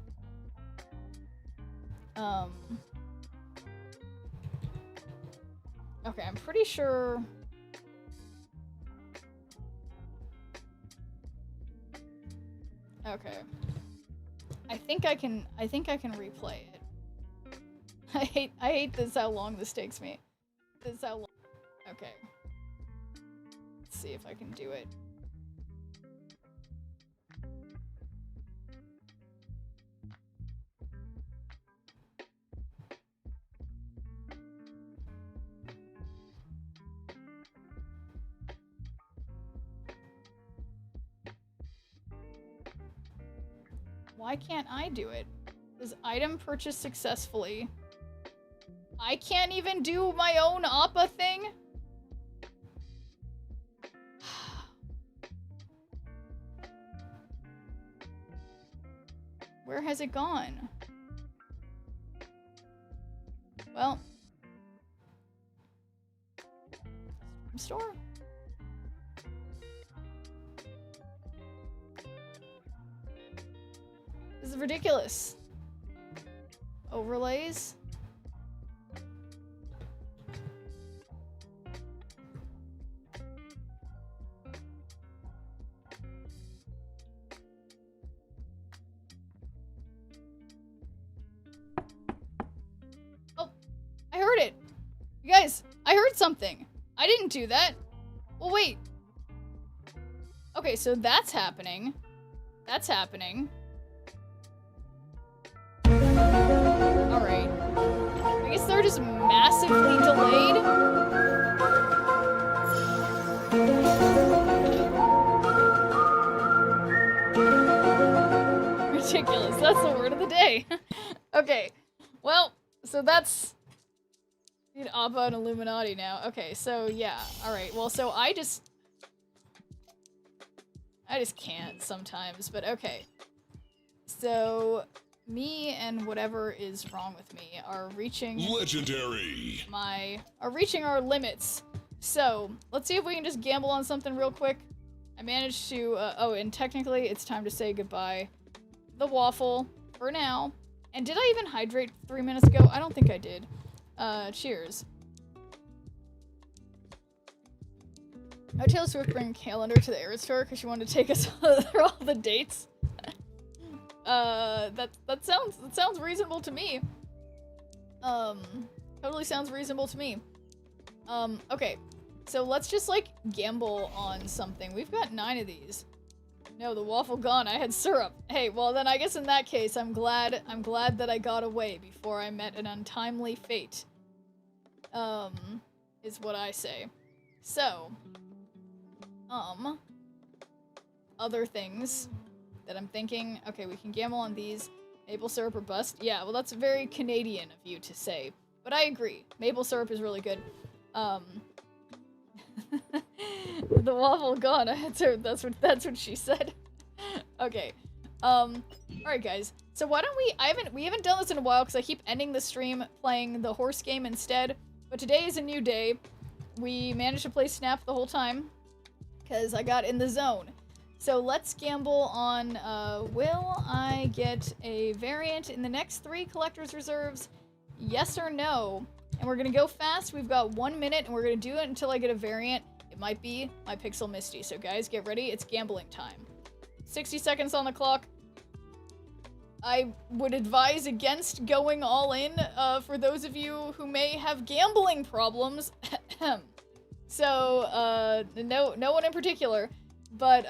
Okay, I'm pretty sure... Okay. I think I can replay it. I hate this how long this takes me. This is how long. Okay. Let's see if I can do it. Why can't I do it? Says item purchased successfully. I can't even do my own Appa thing? Where has it gone? Well. Store. This is ridiculous. Overlays. Oh, I heard it. You guys, I heard something. I didn't do that. Well, wait. Okay, so that's happening. That's happening. Alright. I guess they're just massively delayed. Ridiculous. That's the word of the day. Okay. Well, so that's... Need Appa and Illuminati now. Okay, so yeah. Alright, well, so I just can't sometimes, but okay. So, me and whatever is wrong with me are reaching...
Legendary!
Are reaching our limits. So, let's see if we can just gamble on something real quick. I managed to, oh, and technically it's time to say goodbye. The waffle, for now. And did I even hydrate 3 minutes ago? I don't think I did. Cheers. Oh, Taylor Swift bring a calendar to the Air store because she wanted to take us through all the dates. That sounds reasonable to me. Totally sounds reasonable to me. Okay. So let's just, like, gamble on something. We've got 9 of these. No, the waffle gone. I had syrup. Hey, well then I guess in that case, I'm glad that I got away before I met an untimely fate. Is what I say. So, other things that I'm thinking. Okay, we can gamble on these. Maple syrup or bust. Yeah, well that's very Canadian of you to say. But I agree. Maple syrup is really good. The waffle gone. I had syrup. That's what she said. Okay. Alright guys. So why don't we haven't done this in a while because I keep ending the stream playing the horse game instead. But today is a new day. We managed to play Snap the whole time because I got in the zone. So let's gamble on, will I get a variant in the next 3 collector's reserves? Yes or no? And we're gonna go fast. We've got 1 minute and we're gonna do it until I get a variant. It might be my Pixel Misty. So guys, get ready. It's gambling time. 60 seconds on the clock. I would advise against going all in, for those of you who may have gambling problems. So, no one in particular, but,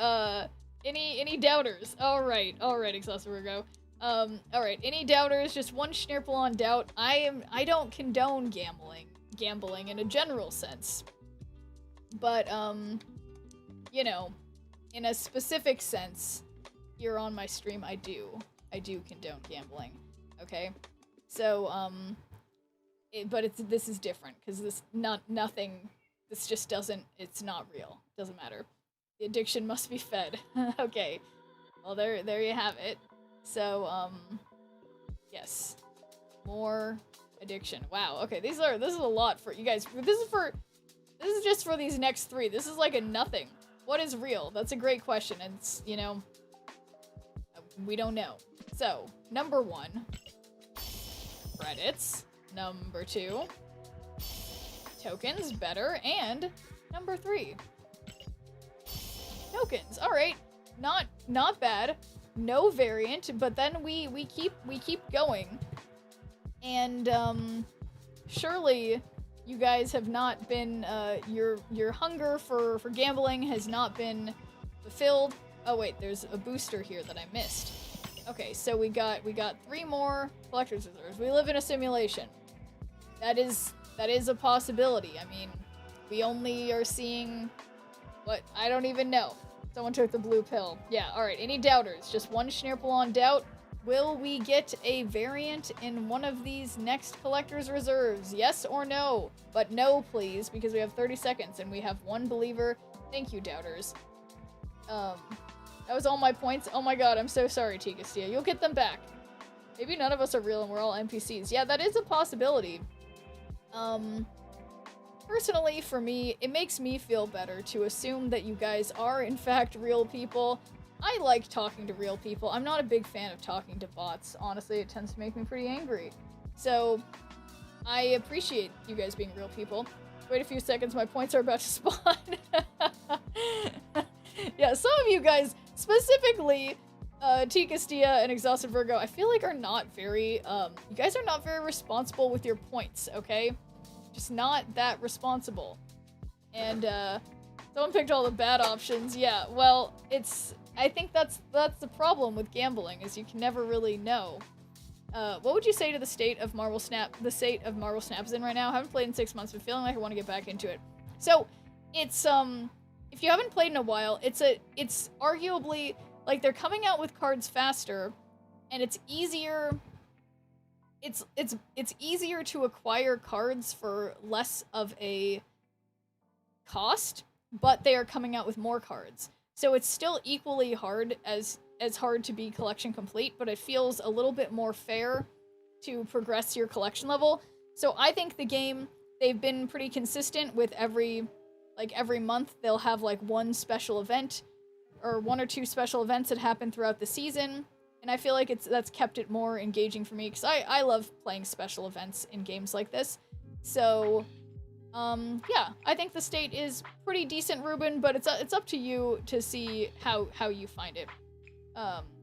any doubters. Alright, Exhausted Virgo. Alright, any doubters, just one Schnirple on doubt. I don't condone gambling in a general sense. But, you know, in a specific sense, here on my stream, I do condone gambling, okay? So, this is different, because this just doesn't, it's not real. It doesn't matter. The addiction must be fed. Okay. Well, there you have it. So, yes. More addiction. Wow, okay, this is a lot for you guys. This is just for these next 3. This is like a nothing. What is real? That's a great question, and it's, you know, we don't know. So, number 1, credits. Number 2, tokens, better, and number 3, tokens. All right, not bad. No variant, but then we keep going, and surely you guys have not been your hunger for gambling has not been fulfilled. Oh wait, there's a booster here that I missed. Okay, so we got 3 more collector's reserves. We live in a simulation. That is a possibility. I mean, we only are seeing what I don't even know. Someone took the blue pill. Yeah, alright, any doubters? Just one Schnirple on doubt. will we get a variant in one of these next collector's reserves? Yes or no? But no, please, because we have 30 seconds and we have one believer. Thank you, doubters. That was all my points. Oh my god, I'm so sorry, Tigastia. You'll get them back. Maybe none of us are real and we're all NPCs. Yeah, that is a possibility. Personally, for me, it makes me feel better to assume that you guys are, in fact, real people. I like talking to real people. I'm not a big fan of talking to bots. Honestly, it tends to make me pretty angry. So, I appreciate you guys being real people. Wait a few seconds, my points are about to spawn. Yeah, some of you guys, specifically, Tigastia and Exhausted Virgo, I feel like are not very, you guys are not very responsible with your points, okay? Just not that responsible. And, someone picked all the bad options. Yeah, well, I think that's the problem with gambling, is you can never really know. What would you say to the state of Marvel Snap is in right now? I haven't played in 6 months, but feeling like I want to get back into it. So, it's, if you haven't played in a while, it's arguably, like, they're coming out with cards faster, and it's easier, it's easier to acquire cards for less of a cost, but they are coming out with more cards. So it's still equally hard as hard to be collection complete, but it feels a little bit more fair to progress your collection level. So I think the game, they've been pretty consistent with every month they'll have like one special event or one or two special events that happen throughout the season. And I feel like that's kept it more engaging for me because I love playing special events in games like this. So yeah, I think the state is pretty decent, Ruben, but it's up to you to see how you find it.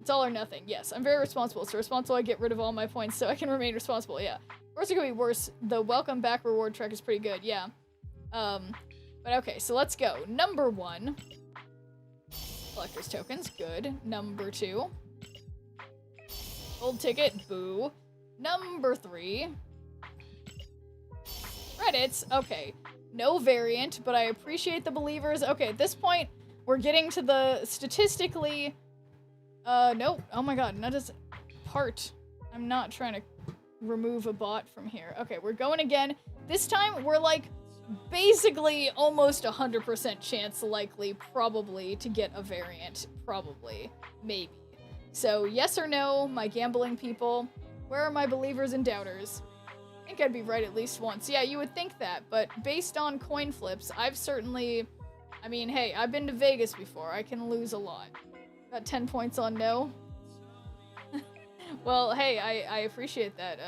It's all or nothing. Yes, I'm very responsible. So responsible, I get rid of all my points so I can remain responsible. Yeah. Of course, it could be worse. The welcome back reward track is pretty good. Yeah. But okay, so let's go. Number 1. Collector's tokens. Good. Number 2. Gold ticket. Boo. Number 3. Credits. Okay. No variant, but I appreciate the believers. Okay, at this point, we're getting to the statistically... nope. Oh my god, not as part. I'm not trying to remove a bot from here. Okay, we're going again. This time, we're like basically almost 100% chance likely, probably, to get a variant. Probably. Maybe. So, yes or no, my gambling people? Where are my believers and doubters? I think I'd be right at least once. Yeah, you would think that, but based on coin flips, I've certainly... I mean, hey, I've been to Vegas before. I can lose a lot. Got 10 points on no. Well, hey, I appreciate that,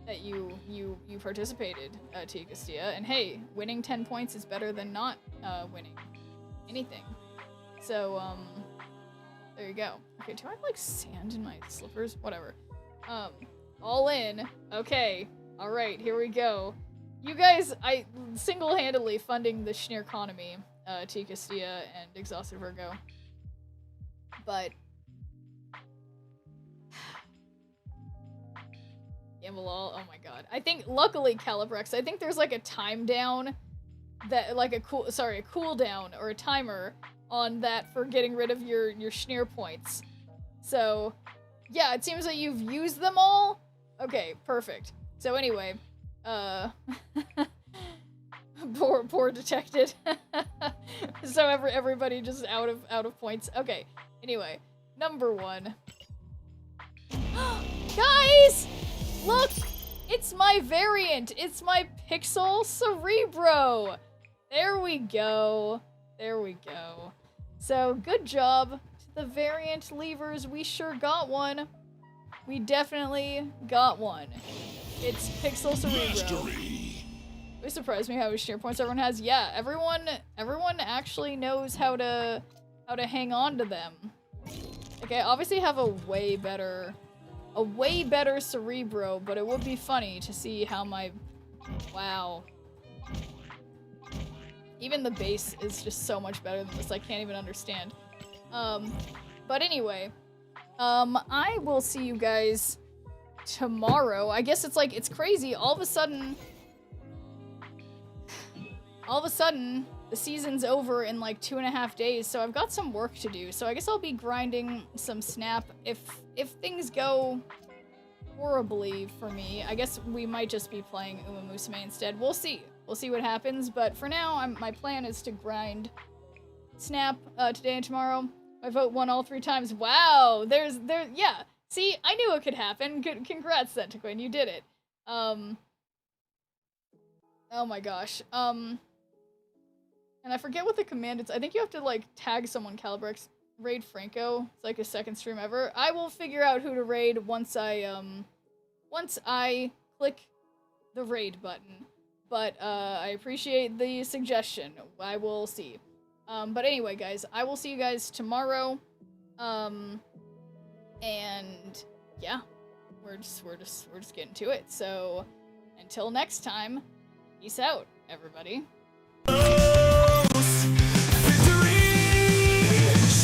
that you participated, Tigastia. And hey, winning 10 points is better than not, winning anything. So, there you go. Okay, do I have, like, sand in my slippers? Whatever. All in. Okay. Alright, here we go. You guys, I single-handedly funding the Schneerconomy, Tigastia and Exhausted Virgo. But... Gamble all, oh my god. I think, luckily, Calibrex, I think there's like a time down that, like a cooldown or a timer on that for getting rid of your Schneer points. So, yeah, it seems like you've used them all. Okay, perfect. So anyway, poor detected. So everybody just out of points. Okay. Anyway, number 1. Guys! Look! It's my variant! It's my Pixel Cerebro! There we go. There we go. So, good job to the variant levers. We sure got one. We definitely got one. It's Pixel Cerebro. It surprised me how many share points everyone has. Yeah, everyone actually knows how to hang on to them. Okay, I obviously have a way better Cerebro, but it would be funny to see how my... Wow. Even the base is just so much better than this, I can't even understand. But anyway, I will see you guys tomorrow. I guess it's like, it's crazy. All of a sudden, the season's over in like 2.5 days, so I've got some work to do. So I guess I'll be grinding some Snap. If things go horribly for me, I guess we might just be playing Uma Musume instead. We'll see. We'll see what happens, but for now, my plan is to grind Snap today and tomorrow. My vote won all 3 times. Wow, yeah. See, I knew it could happen. Congrats, Zentaquin, you did it. Oh my gosh. And I forget what the command is. I think you have to, like, tag someone, Calibrex. Raid Franco. It's like his 2nd stream ever. I will figure out who to raid once I click the raid button. But, I appreciate the suggestion. I will see. But anyway, guys, I will see you guys tomorrow. And yeah, we're just getting to it. So until next time, peace out, everybody.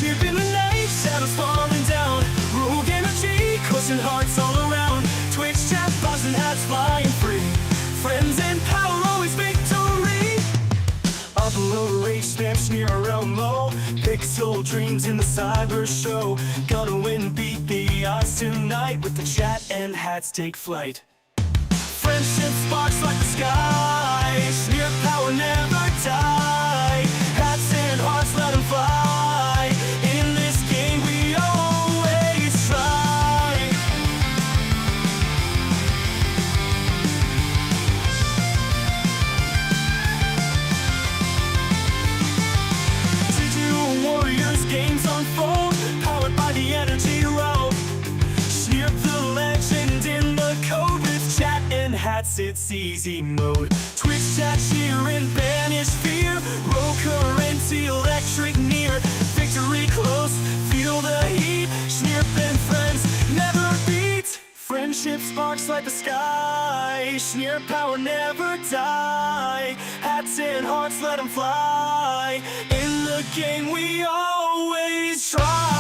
Ship in the night, shadows falling down. Rogue energy, coursing hearts all around. Twitch chat, buzzing hats flying free. Friends and power, always victory. Upload rage, snap, sneer around low. Pixel dreams in the cyber show. Gonna win, beat the odds tonight. With the chat and hats take flight. Friendship sparks like the sky. Sneer power never die. Hats and hearts, let them fly. In this game we always try. Digital warriors, games unfold. Powered by the energy road. Sneer the legend in the code. With chat and hats, it's easy mode. Twitch chat, cheer and banish fear. Roll currency, electric near. Victory close, feel the heat. Sneer and friends never beat. Friendship sparks like the sky. Sneer power never die. Hats and hearts, let them fly. In the game we always try.